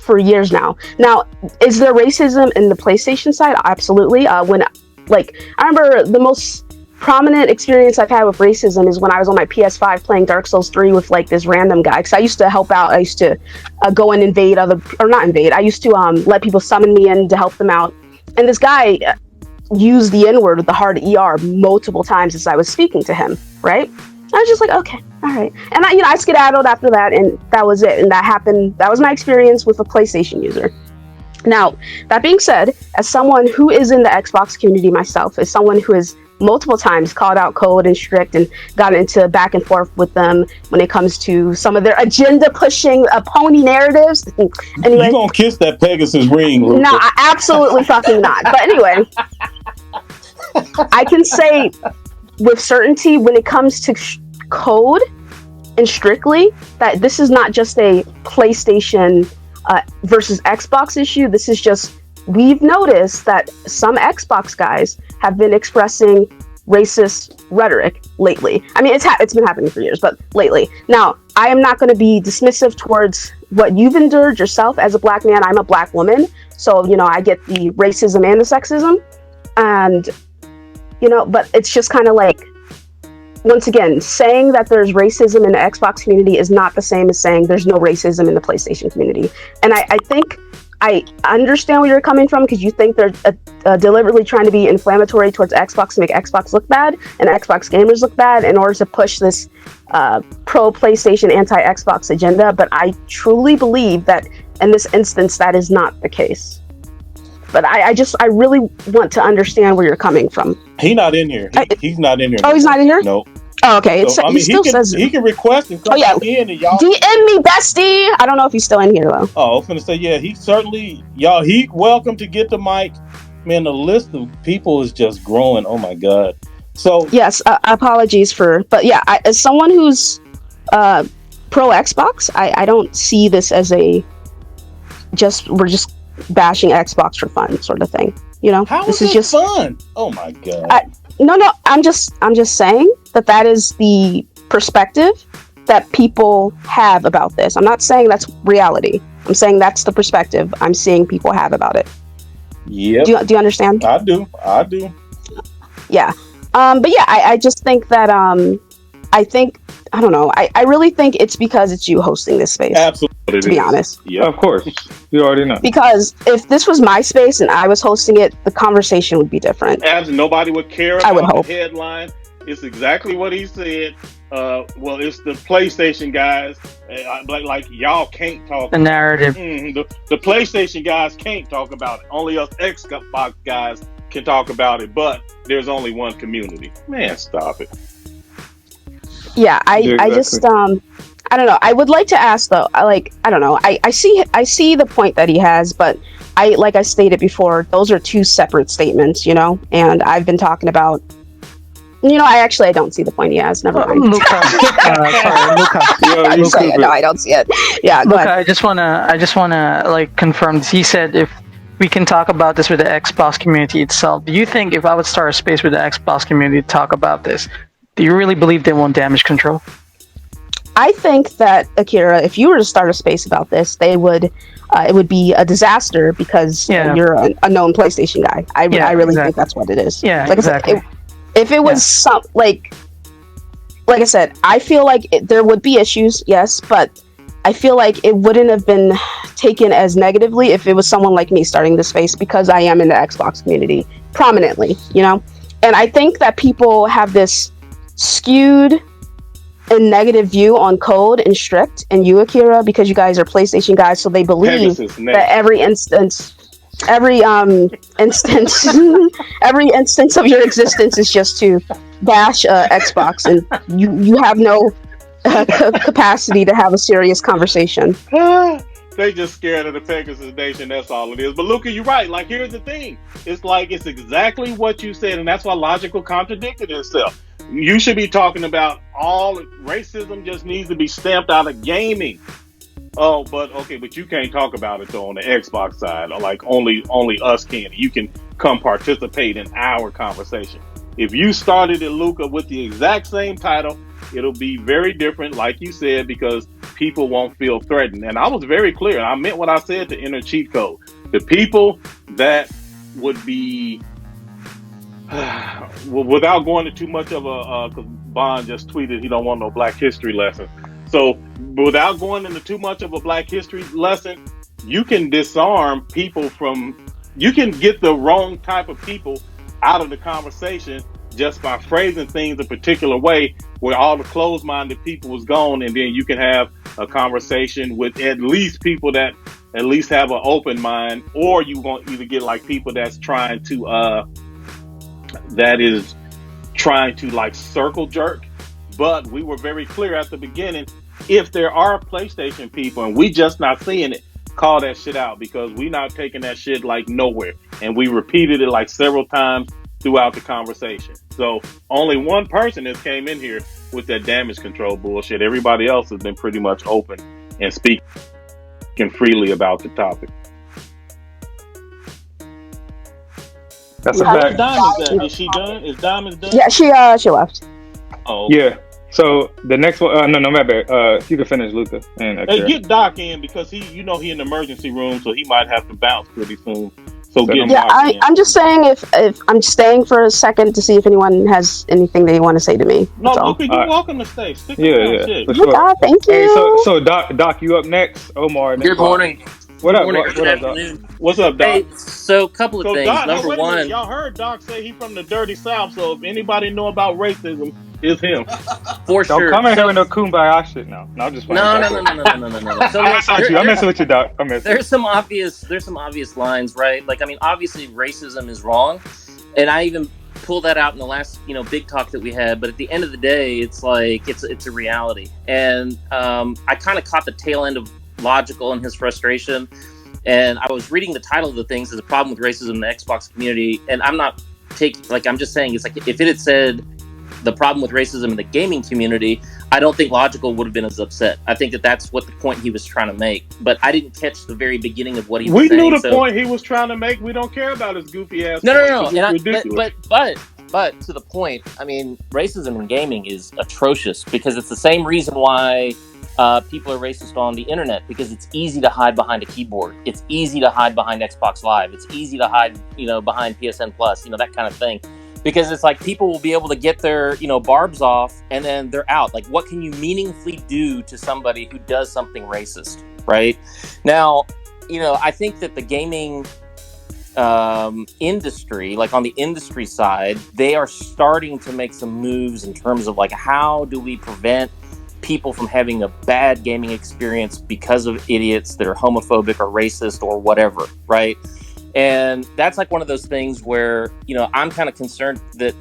for years now. Now, is there racism in the PlayStation side? Absolutely. I remember the most prominent experience I've had with racism is when I was on my PS5 playing Dark Souls 3 with like this random guy. Because I used to help out. I used to go and invade I used to let people summon me in to help them out. And this guy used the N-word with the hard ER multiple times as I was speaking to him, right? I was just like, okay, all right. And I skedaddled after that, and that was it. And that happened. That was my experience with a PlayStation user. Now, that being said, as someone who is in the Xbox community myself, as someone who has multiple times called out Code and Strict and got into back and forth with them when it comes to some of their agenda-pushing pony narratives. Anyway, you gonna kiss that Pegasus ring, Luca? No, absolutely fucking not. But anyway, I can say with certainty when it comes to Code and Strictly that this is not just a PlayStation versus Xbox issue. This is just, we've noticed that some Xbox guys have been expressing racist rhetoric lately. I mean, it's been happening for years, but lately. Now, I am not going to be dismissive towards what you've endured yourself as a black man. I'm a black woman, so, I get the racism and the sexism. And, but it's just kind of like, once again, saying that there's racism in the Xbox community is not the same as saying there's no racism in the PlayStation community. And I think I understand where you're coming from because you think they're deliberately trying to be inflammatory towards Xbox to make Xbox look bad and Xbox gamers look bad in order to push this pro PlayStation, anti Xbox agenda. But I truly believe that in this instance, that is not the case. But I really want to understand where you're coming from. He's not in here. He's not in here. Oh, he's not in here? No. Oh, okay. So, he still says he can request and come back in, and y'all DM me, bestie. I don't know if he's still in here though. Oh, I was gonna say, yeah, he certainly, y'all. He welcome to get the mic. Man, the list of people is just growing. Oh my god. So yes, apologies but yeah, as someone who's pro Xbox, I don't see this as we're just bashing Xbox for fun sort of thing. You know, how is this just fun? Oh my god. No, I'm just saying that is the perspective that people have about this. I'm not saying that's reality. I'm saying that's the perspective I'm seeing people have about it. Yeah. Do you understand? I do. Yeah. But yeah, I just think that I don't know. I really think it's because it's you hosting this space. Absolutely. To be honest. Yeah, of course. You already know. Because if this was my space and I was hosting it, the conversation would be different. Nobody would care about I would hope. the headline. It's exactly what he said. Well, it's the PlayStation guys. Like y'all can't talk. The narrative. The PlayStation guys can't talk about it. Only us Xbox guys can talk about it. But there's only one community. Man, stop it. Yeah, I just I don't know. I would like to ask though. I don't know. I see the point that he has, but like I stated before, those are two separate statements, you know. And I've been talking about. You know, I don't see the point he has. Never mind. Luca. Sorry, Luca. No, I don't see it. Yeah, go Luca, ahead. I just wanna like confirm this. He said if we can talk about this with the Xbox community itself. Do you think if I would start a space with the Xbox community to talk about this, do you really believe they want damage control? I think that Akira, if you were to start a space about this, they would. It would be a disaster because you're a known PlayStation guy. I really think that's what it is. Yeah, like exactly. I said, if it was some like I said, I feel like there would be issues, yes, but I feel like it wouldn't have been taken as negatively if it was someone like me starting this space because I am in the Xbox community prominently, you know. And I think that people have this skewed and negative view on code and strict and you, Akira, because you guys are PlayStation guys, so they believe that every instance every instance of your existence is just to bash Xbox, and you have no capacity to have a serious conversation. They just scared of the Pegasus Nation. That's all it is. But Luca, you're right. Like, here's the thing. It's like it's exactly what you said, and that's why logical contradicted itself. You should be talking about all racism just needs to be stamped out of gaming. Oh, but you can't talk about it though on the Xbox side, or like only us can. You can come participate in our conversation. If you started it, Luca, with the exact same title, it'll be very different, like you said, because people won't feel threatened. And I was very clear. I meant what I said to enter cheat code. The people that would be, without going to too much of because Bond just tweeted he don't want no Black History lesson. So without going into too much of a Black History lesson, you can disarm people you can get the wrong type of people out of the conversation just by phrasing things a particular way where all the closed-minded people was gone, and then you can have a conversation with at least people that at least have an open mind, or you want either get like people that's trying to like circle jerk. But we were very clear at the beginning, if there are PlayStation people and we just not seeing it, call that shit out, because we not taking that shit like nowhere. And we repeated it like several times throughout the conversation. So only one person has came in here with that damage control bullshit. Everybody else has been pretty much open and speaking freely about the topic. That's a fact. Is she done? Is Diamond done? Yeah, she left. Oh, yeah. So the next one, no, my bad. You can finish, Luca. And hey, get Doc in, because he in the emergency room, so he might have to bounce pretty soon. So I'm just saying if I'm staying for a second to see if anyone has anything they want to say to me. No, Luca, you're welcome to stay. Stick around. Yeah. For sure. Thank you. Hey, so Doc, you up next? Omar. Good morning. What up? Morning, What good up, Doc? afternoon. What's up, Doc? Hey, so a couple of So things. Doc, Number wait a minute. one, Y'all heard Doc say he from the dirty South. So if anybody know about racism, it's him. for Don't sure. come in here So with no kumbaya shit now. No, I'm just playing. no. So I'm look, messing with you. I'm messing with you, Doc. I'm messing. there's some obvious lines, right? Like, I mean, obviously racism is wrong, and I even pulled that out in the last, big talk that we had. But at the end of the day, it's like it's a reality, and I kind of caught the tail end of Logical and his frustration. And I was reading the title of the things as a problem with racism in the Xbox community, and I'm not I'm just saying, it's like if it had said the problem with racism in the gaming community, I don't think Logical would have been as upset. I think that's what the point he was trying to make, but I didn't catch the very beginning of what he was saying. We knew the point he was trying to make. We don't care about his goofy ass. No. It's ridiculous. But to the point, I mean, racism in gaming is atrocious because it's the same reason why people are racist on the internet, because it's easy to hide behind a keyboard. It's easy to hide behind Xbox Live. It's easy to hide, behind PSN Plus, that kind of thing. Because it's like people will be able to get their, barbs off and then they're out. Like, what can you meaningfully do to somebody who does something racist, right? Now, I think that the gaming industry, like on the industry side, they are starting to make some moves in terms of like, how do we prevent people from having a bad gaming experience because of idiots that are homophobic or racist or whatever, right? And that's like one of those things where, I'm kind of concerned that,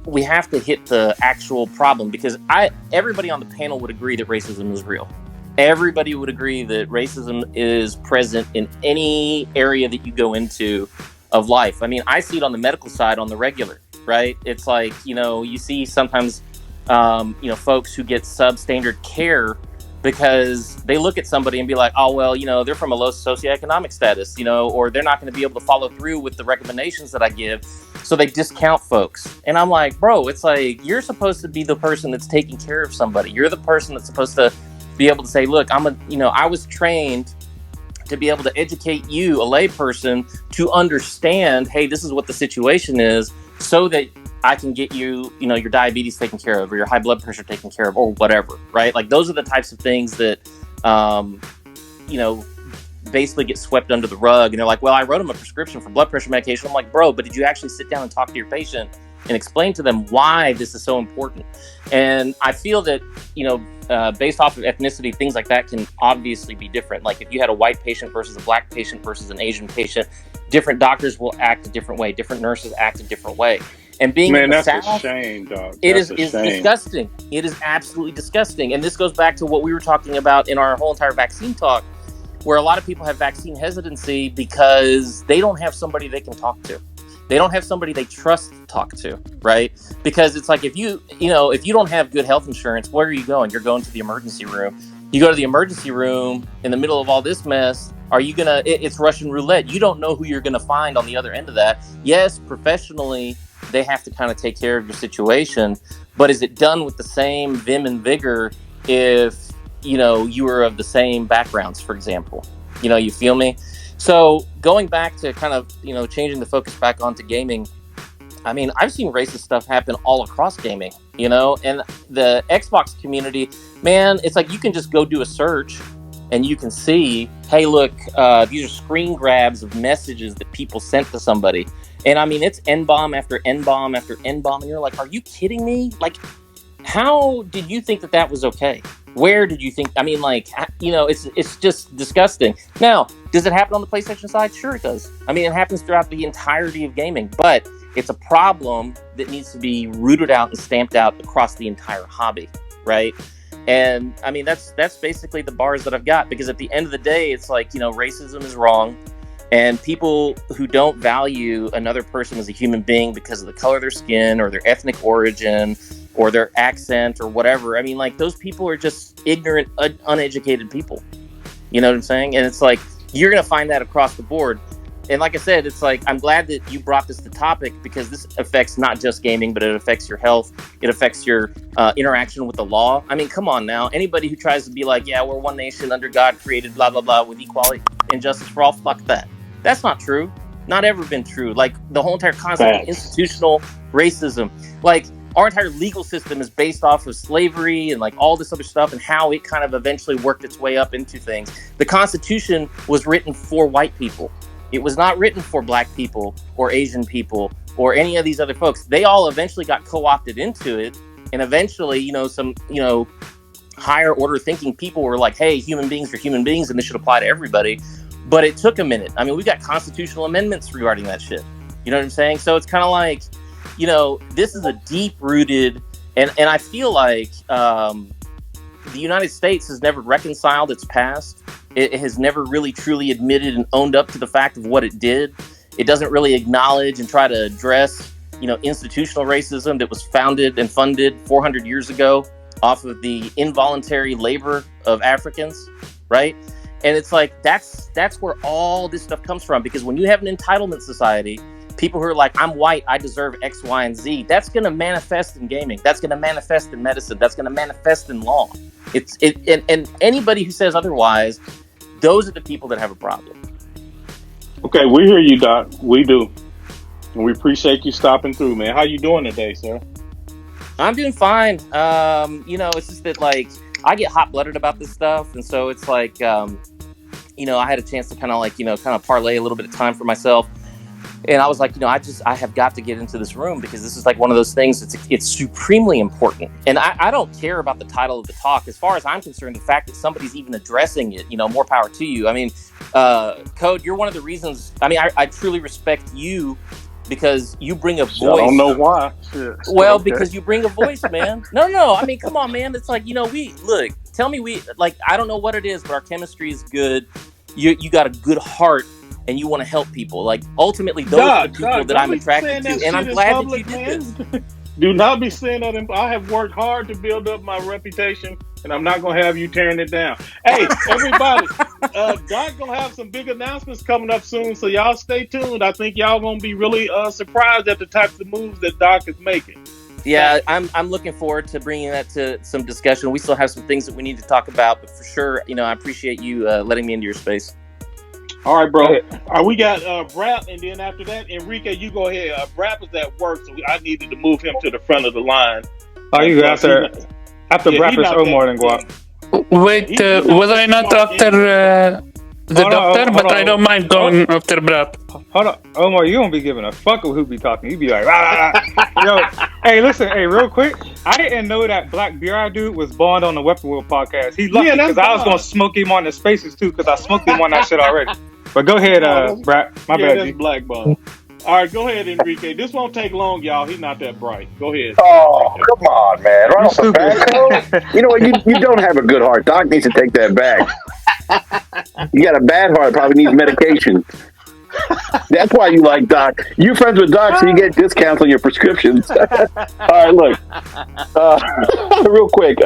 we have to hit the actual problem, because everybody on the panel would agree that racism is real. Everybody would agree that racism is present in any area that you go into of life. I mean, I see it on the medical side on the regular, right? It's like, you see sometimes folks who get substandard care because they look at somebody and be like, oh, well, they're from a low socioeconomic status, or they're not going to be able to follow through with the recommendations that I give. So they discount folks. And I'm like, bro, it's like, you're supposed to be the person that's taking care of somebody. You're the person that's supposed to be able to say, look, I was trained to be able to educate you, a lay person, to understand, hey, this is what the situation is, so that I can get you, your diabetes taken care of, or your high blood pressure taken care of, or whatever, right? Like, those are the types of things that, basically get swept under the rug. And they're like, well, I wrote him a prescription for blood pressure medication. I'm like, bro, but did you actually sit down and talk to your patient and explain to them why this is so important? And I feel that, based off of ethnicity, things like that can obviously be different. Like, if you had a white patient versus a black patient versus an Asian patient, different doctors will act a different way. Different nurses act a different way. And being in the South, a shame, dog. It's disgusting. It is absolutely disgusting. And this goes back to what we were talking about in our whole entire vaccine talk, where a lot of people have vaccine hesitancy because they don't have somebody they can talk to. They don't have somebody they trust to talk to, right? Because it's like, if you don't have good health insurance, where are you going? You're going to the emergency room. You go to the emergency room in the middle of all this mess. It's Russian roulette. You don't know who you're going to find on the other end of that. Yes, professionally, they have to kind of take care of your situation, but is it done with the same vim and vigor if, you are of the same backgrounds, for example? You feel me? So going back to kind of, changing the focus back onto gaming, I mean, I've seen racist stuff happen all across gaming, and the Xbox community, man, it's like you can just go do a search and you can see, hey, look, these are screen grabs of messages that people sent to somebody. And I mean, it's N-bomb after N-bomb after N-bomb. And you're like, are you kidding me? Like, how did you think that was okay? Where did you think? I mean, like, it's just disgusting. Now, does it happen on the PlayStation side? Sure, it does. I mean, it happens throughout the entirety of gaming, but it's a problem that needs to be rooted out and stamped out across the entire hobby, right? And I mean, that's basically the bars that I've got, because at the end of the day, it's like, racism is wrong. And people who don't value another person as a human being because of the color of their skin or their ethnic origin or their accent or whatever, I mean, like, those people are just ignorant, uneducated people. You know what I'm saying? And it's like, you're going to find that across the board. And like I said, it's like, I'm glad that you brought this to topic, because this affects not just gaming, but it affects your health. It affects your interaction with the law. I mean, come on now. Anybody who tries to be like, yeah, we're one nation under God created, blah, blah, blah, with equality and justice for all, fuck that. That's not true. Not ever been true. Like, the whole entire concept of institutional racism. Like, our entire legal system is based off of slavery and like all this other stuff and how it kind of eventually worked its way up into things. The Constitution was written for white people. It was not written for black people or Asian people or any of these other folks. They all eventually got co-opted into it. And eventually, some, higher order thinking people were like, hey, human beings are human beings and this should apply to everybody. But it took a minute. I mean, we got constitutional amendments regarding that shit. You know what I'm saying? So it's kind of like, this is a deep rooted, and I feel like the United States has never reconciled its past. It has never really truly admitted and owned up to the fact of what it did. It doesn't really acknowledge and try to address, institutional racism that was founded and funded 400 years ago off of the involuntary labor of Africans, right? And it's like, that's where all this stuff comes from. Because when you have an entitlement society, people who are like, I'm white, I deserve X, Y, and Z, that's going to manifest in gaming. That's going to manifest in medicine. That's going to manifest in law. And anybody who says otherwise, those are the people that have a problem. Okay, we hear you, Doc. We do. And we appreciate you stopping through, man. How you doing today, sir? I'm doing fine. It's just that, like, I get hot-blooded about this stuff. And so it's like, I had a chance to kind of parlay a little bit of time for myself. And I was like, I have got to get into this room because this is like one of those things it's supremely important. And I don't care about the title of the talk. As far as I'm concerned, the fact that somebody's even addressing it, more power to you. I mean, Code, you're one of the reasons. I mean, I truly respect you because you bring a voice. I don't know why. Shit. Well, okay. Because you bring a voice, man. No. I mean, come on, man. It's like, I don't know what it is, but our chemistry is good. You got a good heart. And you want to help people. Like, ultimately, those are the people that I'm attracted to. And I'm glad that you did this. Do not be saying that. I have worked hard to build up my reputation, and I'm not going to have you tearing it down. Hey, everybody, Doc going to have some big announcements coming up soon, so y'all stay tuned. I think y'all going to be really surprised at the types of moves that Doc is making. Yeah, I'm looking forward to bringing that to some discussion. We still have some things that we need to talk about, but for sure, I appreciate you letting me into your space. All right, bro. We got Brap, and then after that, Enrique, you go ahead. Brap is at work, so I needed to move him to the front of the line. Oh, you got after Brap is Omar and Guap. Wait, was I not after the doctor? But I don't mind going after Brap. Hold on, Omar, you don't be giving a fuck of who be talking. You be like, rah, rah, rah. Yo, hey, listen, real quick. I didn't know that Black Beer dude was Bond on the Weapon podcast. He lucky because I was gonna smoke him on the Spaces too because I smoked him on that shit already. But go ahead, Brap. My bad. That's Black Bond. All right, go ahead, Enrique. This won't take long, y'all. He's not that bright. Go ahead. Oh, come on, man. Right off the bat, you know what? You don't have a good heart. Doc needs to take that back. You got a bad heart. Probably needs medication. That's why you like Doc. You're friends with Doc, so you get discounts on your prescriptions. All right, look. Real quick.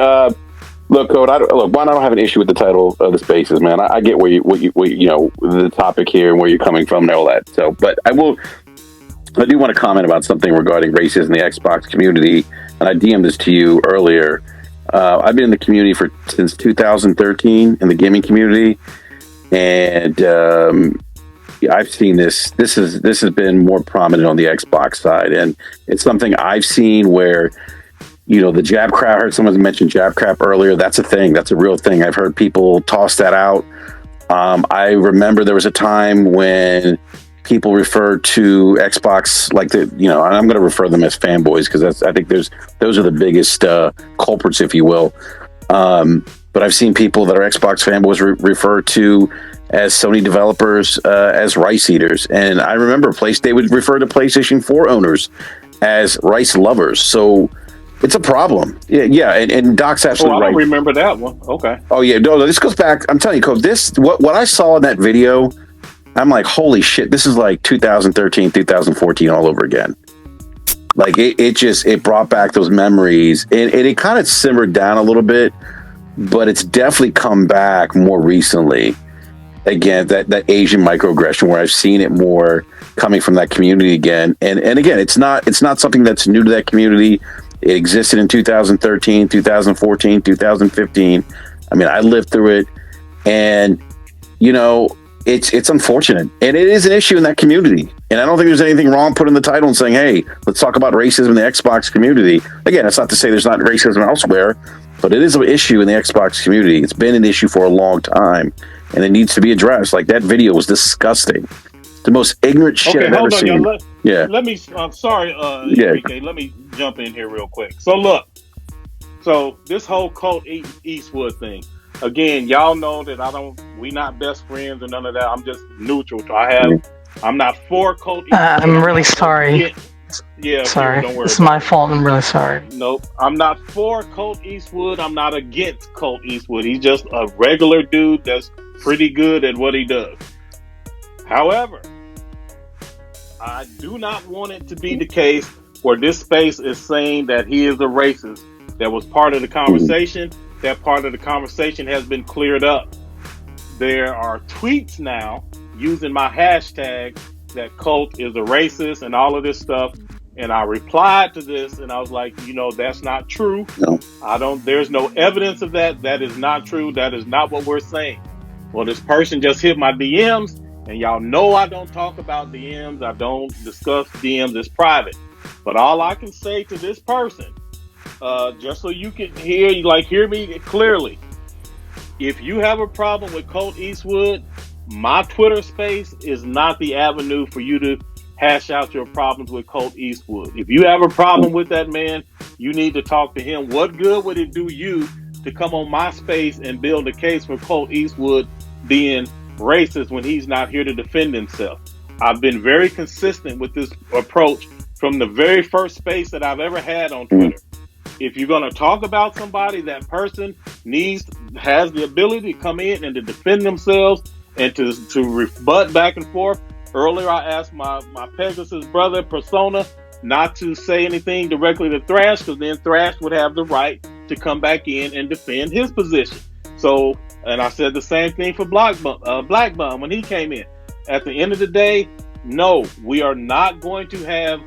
Look, Code. I don't have an issue with the title of the Spaces, man. I get what you the topic here and where you're coming from and all that. So, but I do want to comment about something regarding racism in the Xbox community, and I DM'd this to you earlier. I've been in the community since 2013 in the gaming community, and I've seen this. This has been more prominent on the Xbox side, and it's something I've seen where. The jab crap, I heard someone mention jab crap earlier. That's a thing. That's a real thing. I've heard people toss that out. I remember there was a time when people referred to Xbox like and I'm going to refer them as fanboys because I think those are the biggest culprits, if you will. But I've seen people that are Xbox fanboys refer to as Sony developers as rice eaters. And I remember they would refer to PlayStation 4 owners as rice lovers. So it's a problem. Yeah, and Doc's absolutely right. I don't remember that one. Okay. Oh, yeah. No, this goes back. I'm telling you, Code, what I saw in that video, I'm like, holy shit, this is like 2013, 2014 all over again. Like, it brought back those memories. And it kind of simmered down a little bit, but it's definitely come back more recently. Again, that Asian microaggression where I've seen it more coming from that community again. And again, it's not something that's new to that community. It existed in 2013, 2014, 2015. I mean, I lived through it. And, it's unfortunate, and it is an issue in that community. And I don't think there's anything wrong putting the title and saying, "Hey, let's talk about racism in the Xbox community." Again, it's not to say there's not racism elsewhere, but it is an issue in the Xbox community. It's been an issue for a long time, and it needs to be addressed. Like, that video was disgusting. The most ignorant shit I've ever seen. Let me. I'm sorry, Enrique, let me jump in here real quick. So look, this whole Eastwood thing. Again, y'all know that we not best friends or none of that. I'm just neutral. I'm not for Eastwood. I'm really sorry. Yeah, sorry. Don't worry. It's my fault. I'm really sorry. Nope. I'm not for Eastwood. I'm not against Eastwood. He's just a regular dude that's pretty good at what he does. However, I do not want it to be the case where this space is saying that he is a racist. That was part of the conversation. That part of the conversation has been cleared up. There are tweets now using my hashtag that Cult is a racist and all of this stuff. And I replied to this and I was like, that's not true. No. There's no evidence of that. That is not true. That is not what we're saying. Well, this person just hit my DMs, and y'all know I don't talk about DMs. I don't discuss DMs. It's private. But all I can say to this person, just so you can hear me clearly, if you have a problem with Colt Eastwood, my Twitter space is not the avenue for you to hash out your problems with Colt Eastwood. If you have a problem with that man, you need to talk to him. What good would it do you to come on my space and build a case for Colt Eastwood being racist when he's not here to defend himself? I've been very consistent with this approach from the very first space that I've ever had on Twitter. If you're going to talk about somebody, that person has the ability to come in and to defend themselves and to rebut back and forth. Earlier, I asked my Pegasus brother, Persona, not to say anything directly to Thrash, because then Thrash would have the right to come back in and defend his position. So, and I said the same thing for Black Bum when he came in. At the end of the day, no, we are not going to have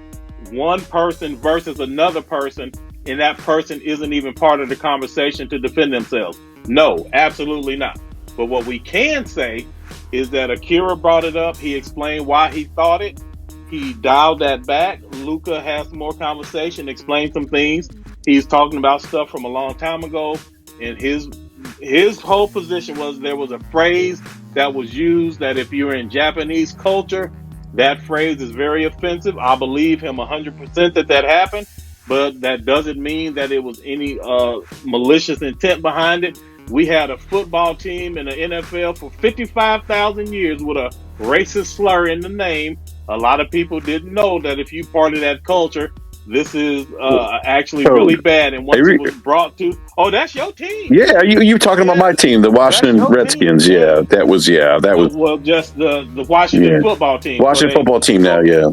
one person versus another person, and that person isn't even part of the conversation to defend themselves. No, absolutely not. But what we can say is that Akira brought it up. He explained why he thought it. He dialed that back. Luca has some more conversation, explained some things. He's talking about stuff from a long time ago. And his whole position was there was a phrase that was used that if you're in Japanese culture, that phrase is very offensive. I believe him 100% that happened. But that doesn't mean that it was any malicious intent behind it. We had a football team in the NFL for 55,000 years with a racist slur in the name. A lot of people didn't know that if you part of that culture, this is actually really bad. And once it was brought to, that's your team. Yeah, you talking about my team, the Washington Redskins? Team. Yeah, that was well, just the Washington football team. Washington football team now. Yeah.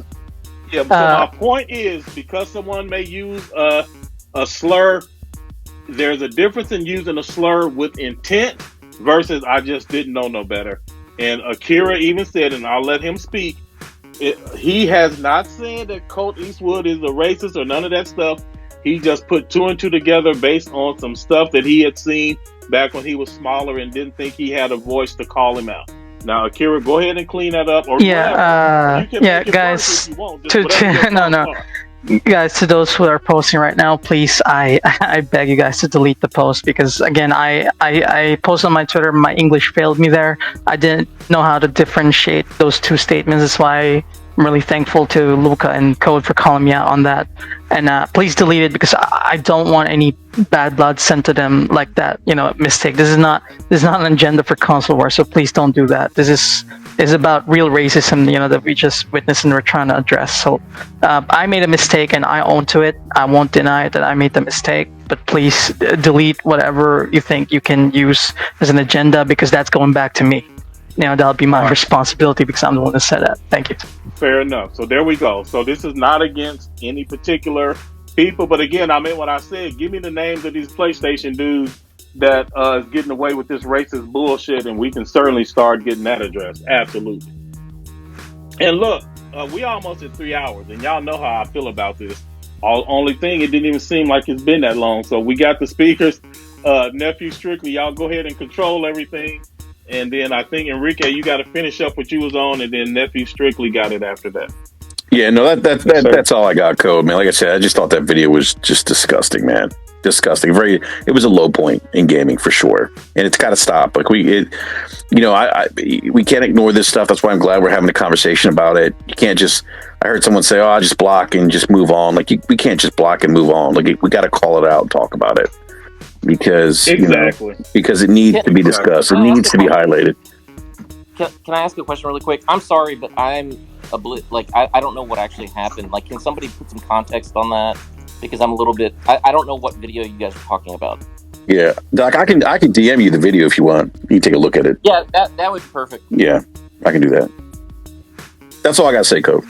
Yeah, so my point is, because someone may use a slur, there's a difference in using a slur with intent versus I just didn't know no better. And Akira even said, and I'll let him speak, he has not said that Colt Eastwood is a racist or none of that stuff. He just put two and two together based on some stuff that he had seen back when he was smaller and didn't think he had a voice to call him out. Now, Akira, go ahead and clean that up. Or guys. Guys, to those who are posting right now, please, I beg you guys to delete the post, because again, I posted on my Twitter, my English failed me there. I didn't know how to differentiate those two statements. That's why I'm really thankful to Luca and Code for calling me out on that. And please delete it, because I don't want any bad blood sent to them like that. Mistake. This is not an agenda for console war. So please don't do that. This is about real racism, that we just witnessed and we're trying to address. So I made a mistake and I own to it. I won't deny that I made the mistake. But please delete whatever you think you can use as an agenda, because that's going back to me. That'll be my responsibility, because I'm the one that said that. Thank you. Fair enough. So there we go. So this is not against any particular people. But again, I mean, what I said, give me the names of these PlayStation dudes that is getting away with this racist bullshit, and we can certainly start getting that addressed. Absolutely. And look, we almost at 3 hours, and y'all know how I feel about this. Only thing, it didn't even seem like it's been that long. So we got the speakers. Nephew Strictly, y'all go ahead and control everything. and then I think Enrique, you got to finish up what you was on, and then Nephew Strictly got it after that. Yeah, no, that's all I got, Code, man. Like I said, I just thought that video was just disgusting, man. Disgusting. It was a low point in gaming for sure, and it's got to stop. Like we can't ignore this stuff. That's why I'm glad we're having a conversation about it. You can't just. I heard someone say, "Oh, I just block and just move on." Like we can't just block and move on. Like we got to call it out and talk about it because because it needs to be discussed. It needs to be highlighted. Can I ask a question really quick? I'm sorry, but I'm I don't know what actually happened. Like, can somebody put some context on that? Because I'm a little bit. I don't know what video you guys are talking about. Yeah, Doc, I can DM you the video if you want. You can take a look at it. Yeah, that would be perfect. Yeah, I can do that. That's all I gotta say, Code.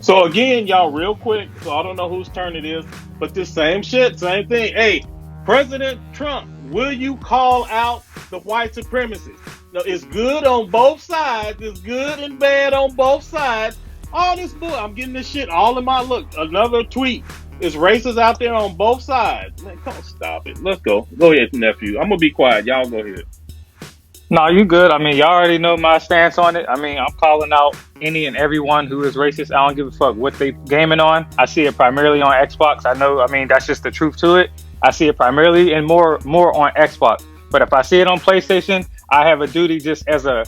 So again, y'all, real quick. So I don't know whose turn it is, but this same shit, same thing. Hey, President Trump, will you call out the white supremacists? No, it's good on both sides. It's good and bad on both sides. All this book, I'm getting this shit all in my look. Another tweet. It's racists out there on both sides. Man, come on, stop it. Let's go. Go ahead, nephew. I'm gonna be quiet. Y'all go ahead. No, you good. I mean, y'all already know my stance on it. I mean, I'm calling out any and everyone who is racist. I don't give a fuck what they gaming on. I see it primarily on Xbox. I know. I mean, that's just the truth to it. I see it primarily and more on Xbox. But if I see it on PlayStation, I have a duty just as a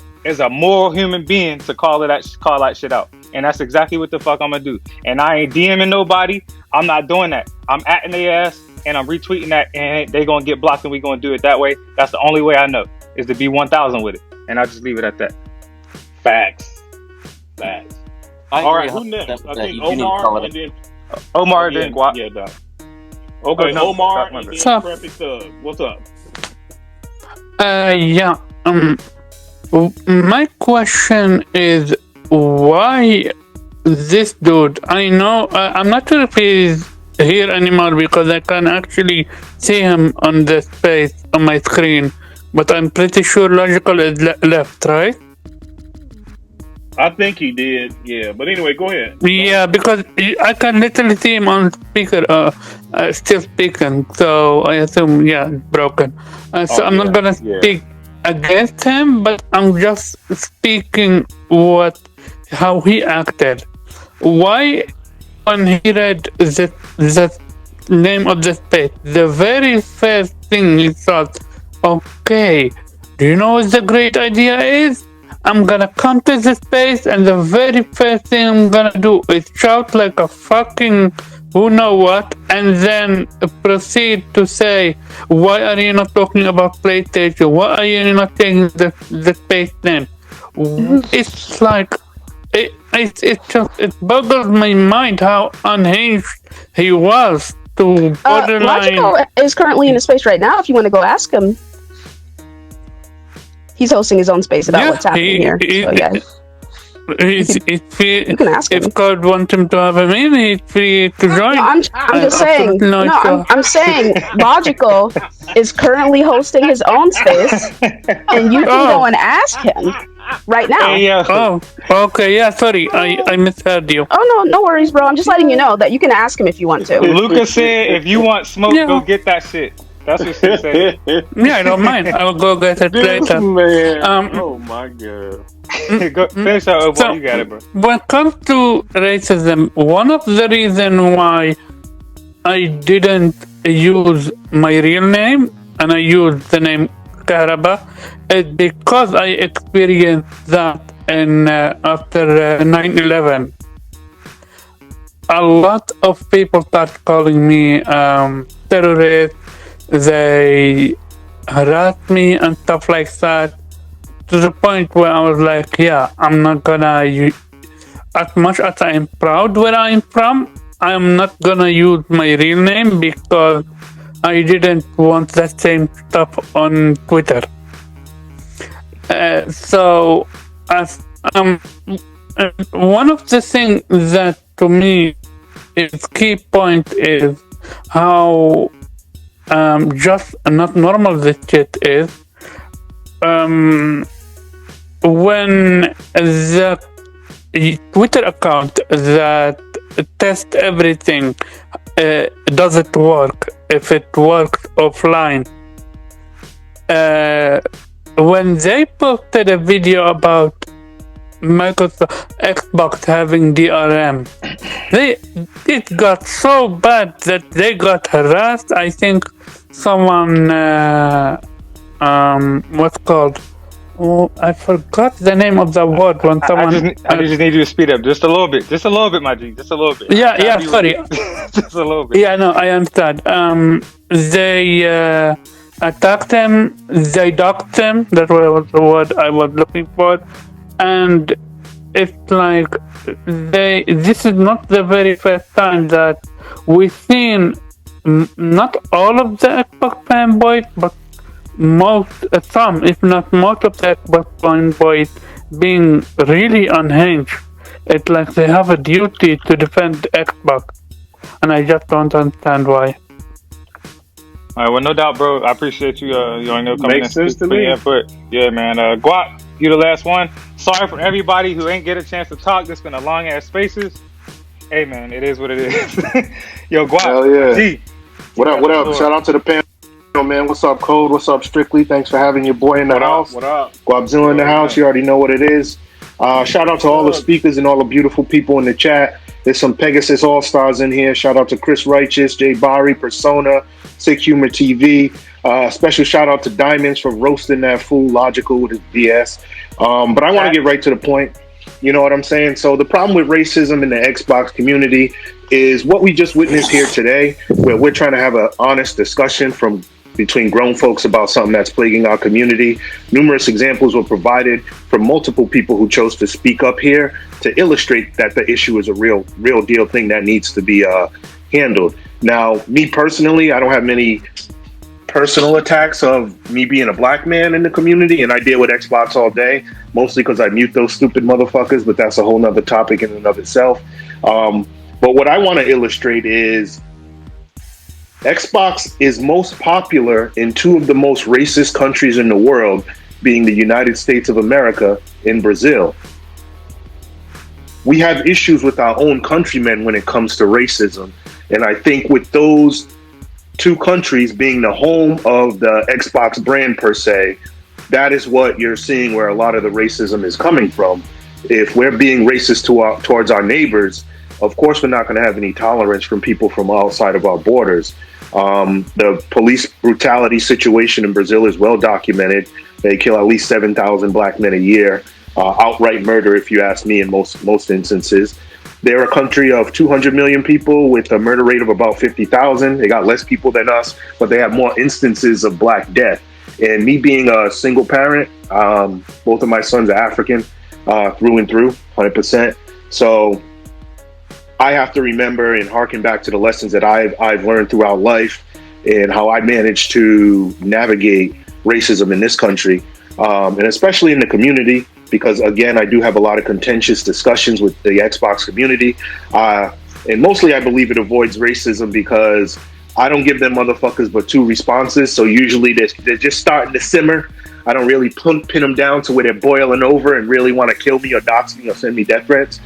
moral human being to call that shit out. And that's exactly what the fuck I'm gonna do. And I ain't DMing nobody. I'm not doing that. I'm atting their ass and I'm retweeting that, and they gonna get blocked, and we gonna do it that way. That's the only way I know, is to be 1,000 with it. And I'll just leave it at that. Facts. All right, who next? I think Omar and then Omar and then Guap. Yeah, Doc. Okay, no, Omar and then Preppy Thug. What's up? Yeah. My question is, why this dude? I know I'm not sure if he's here anymore because I can actually see him on the space on my screen, but I'm pretty sure Logical is left, right? I think he did, yeah. But anyway, go ahead. Yeah, because I can literally see him on speaker, still speaking. So I assume, yeah, it's broken. So I'm not gonna speak against him, but I'm just speaking how he acted. Why, when he read the name of the space, the very first thing he thought, okay, do you know what the great idea is? I'm gonna come to this space, and the very first thing I'm gonna do is shout like a fucking who know what, and then proceed to say, why are you not talking about PlayStation? Why are you not taking the space name? It's like it boggles my mind how unhinged he was to borderline. Logical is currently in a space right now. If you want to go ask him. He's hosting his own space about what's happening here. So, yeah. You can ask him. If God wants him to have him in, he's free to join. No, I'm just saying. I'm saying Logical is currently hosting his own space, and you can go and ask him right now. Oh, okay. Yeah, sorry. I misheard you. Oh, no worries, bro. I'm just letting you know that you can ask him if you want to. Lucas said, if you want smoke, go get that shit. That's what she said. Yeah, I don't mind. I'll go get it later. Man. Oh my god. Go finish out what you got it, bro. When it comes to racism, one of the reasons why I didn't use my real name and I used the name Cဃᴜ is because I experienced that after 9/11. A lot of people start calling me terrorist. They harassed me and stuff like that, to the point where I was like, yeah, I'm not gonna use, as much as I am proud where I'm from, I'm not gonna use my real name because I didn't want that same stuff on Twitter. So as one of the things that to me is key point is how just not normal this shit is. When the Twitter account that tests everything does it work, if it works offline, when they posted a video about Microsoft Xbox having DRM, it got so bad that they got harassed. I think someone what's called, I forgot the name of the word when someone. I just need you to speed up just a little bit, my G, just a little bit. Yeah, sorry, just a little bit. Yeah, no, I understand. They attacked him. They doxed him. That was the word I was looking for, and it's like this is not the very first time that we've seen not all of the Xbox fanboys, but some, if not most of the Xbox fanboys being really unhinged. It's like they have a duty to defend Xbox, and I just don't understand why. All right, well, no doubt, bro. I appreciate you. You know, coming Makes sense to putting me. your input. Yeah, man. Guap, you the last one. Sorry for everybody who ain't get a chance to talk. This been a long ass spaces. Hey, man, it is what it is. Yo, Guap. Hell yeah. G. What up? What up? Shout out to the panel, man. What's up, Code? What's up, Strictly? Thanks for having your boy in the house. What up? Ğᴏsᴛ in the house. You already know what it is. Shout out to all the speakers and all the beautiful people in the chat. There's some Pegasus All-Stars in here. Shout out to Chris Righteous, Jay Bari, Persona, Sick Humor TV. Special shout out to Diamonds for roasting that fool Logical with his BS. But I want to get right to the point. You know what I'm saying? So the problem with racism in the Xbox community is what we just witnessed here today, where we're trying to have an honest discussion between grown folks about something that's plaguing our community. Numerous examples were provided from multiple people who chose to speak up here to illustrate that the issue is a real deal thing that needs to be handled. Now, me personally, I don't have many personal attacks of me being a black man in the community, and I deal with Xbox all day, mostly because I mute those stupid motherfuckers, but that's a whole nother topic in and of itself. But what I want to illustrate is Xbox is most popular in two of the most racist countries in the world, being the United States of America and Brazil. We have issues with our own countrymen when it comes to racism. And I think with those two countries being the home of the Xbox brand per se, that is what you're seeing where a lot of the racism is coming from. If we're being racist towards our neighbors, of course we're not going to have any tolerance from people from outside of our borders. The police brutality situation in Brazil is well documented. They kill at least 7,000 black men a year. Outright murder, if you ask me, in most instances. They're a country of 200 million people with a murder rate of about 50,000. They got less people than us, but they have more instances of black death. And me being a single parent, both of my sons are African through and through, 100%. So I have to remember and harken back to the lessons that I've learned throughout life and how I managed to navigate racism in this country, and especially in the community, because again, I do have a lot of contentious discussions with the Xbox community. And mostly I believe it avoids racism because I don't give them motherfuckers but two responses. So usually they're just starting to simmer. I don't really pin them down to where they're boiling over and really want to kill me or dox me or send me death threats.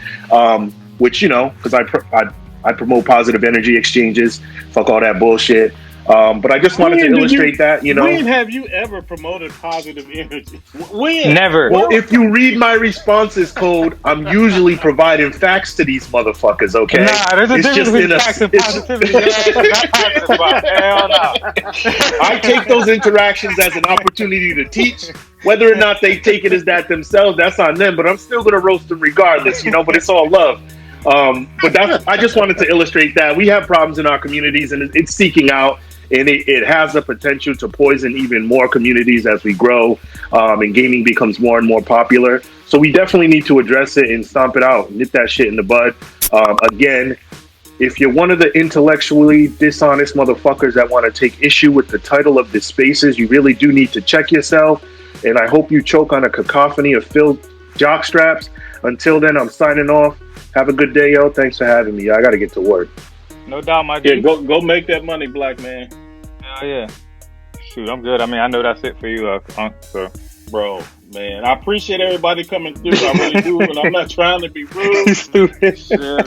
Which, you know, because I promote positive energy exchanges, fuck all that bullshit. But I just wanted to illustrate that, you know. When have you ever promoted positive energy? When? Never. Well, if you read my responses code, I'm usually providing facts to these motherfuckers, okay? Nah, there's a difference between facts and positivity. Hell no. I take those interactions as an opportunity to teach. Whether or not they take it as that themselves, that's on them. But I'm still going to roast them regardless, you know, but it's all love. But I just wanted to illustrate that we have problems in our communities, and it's seeking out, and it has the potential to poison even more communities as we grow, and gaming becomes more and more popular. So we definitely need to address it and stomp it out, nip that shit in the bud. Again, if you're one of the intellectually dishonest motherfuckers that want to take issue with the title of the spaces, you really do need to check yourself. And I hope you choke on a cacophony of filled jock straps. Until then, I'm signing off. Have a good day, yo. Thanks for having me. I got to get to work. No doubt, my G. Yeah, go make that money, black man. Hell yeah. Shoot, I'm good. I mean, I know that's it for you, so. Bro, man, I appreciate everybody coming through. I really do, and I'm not trying to be rude. Stupid. Yeah.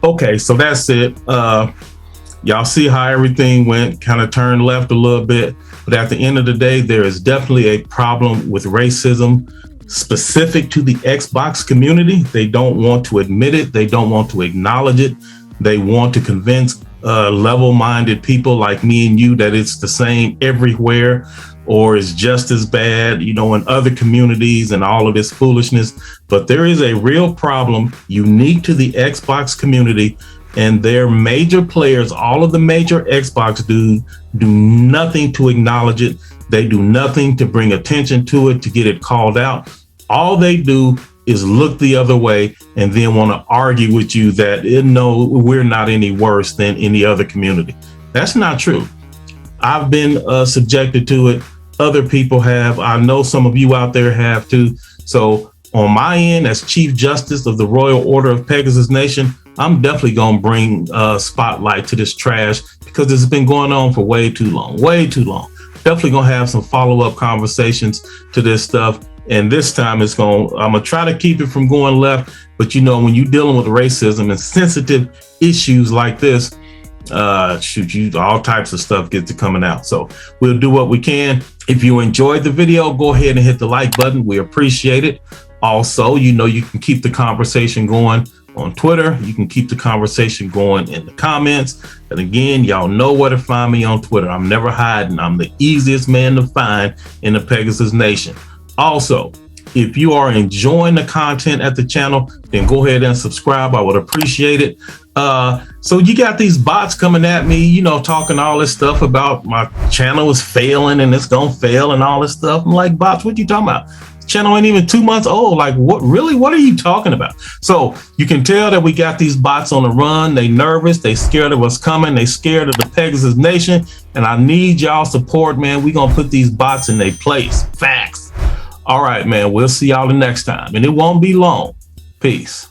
Okay, so that's it. Y'all see how everything went, kind of turned left a little bit. But at the end of the day, there is definitely a problem with racism specific to the Xbox community. They don't want to admit it. They don't want to acknowledge it. They want to convince level-minded people like me and you that it's the same everywhere, or is just as bad, in other communities and all of this foolishness. But there is a real problem unique to the Xbox community, and their major players, all of the major Xbox do nothing to acknowledge it. They do nothing to bring attention to it, to get it called out. All they do is look the other way and then want to argue with you that, no, we're not any worse than any other community. That's not true. I've been subjected to it. Other people have. I know some of you out there have too. So on my end, as Chief Justice of the Royal Order of Pegasus Nation, I'm definitely going to bring spotlight to this trash, because it's been going on for way too long. Definitely going to have some follow-up conversations to this stuff. And this time I'm going to try to keep it from going left. But when you're dealing with racism and sensitive issues like this, all types of stuff gets to coming out. So we'll do what we can. If you enjoyed the video, go ahead and hit the like button. We appreciate it. Also, you can keep the conversation going on Twitter. You can keep the conversation going in the comments. And again, y'all know where to find me on Twitter. I'm never hiding. I'm the easiest man to find in the Pegasus Nation. Also, if you are enjoying the content at the channel, then go ahead and subscribe. I would appreciate it. So you got these bots coming at me, talking all this stuff about my channel is failing and it's gonna fail and all this stuff. I'm like, bots, what you talking about? The channel ain't even 2 months old. Like, what are you talking about? So you can tell that we got these bots on the run. They nervous. They scared of us coming. They scared of the Pegasus Nation. And I need y'all support, man. We gonna put these bots in their place. Facts. All right, man. We'll see y'all the next time. And it won't be long. Peace.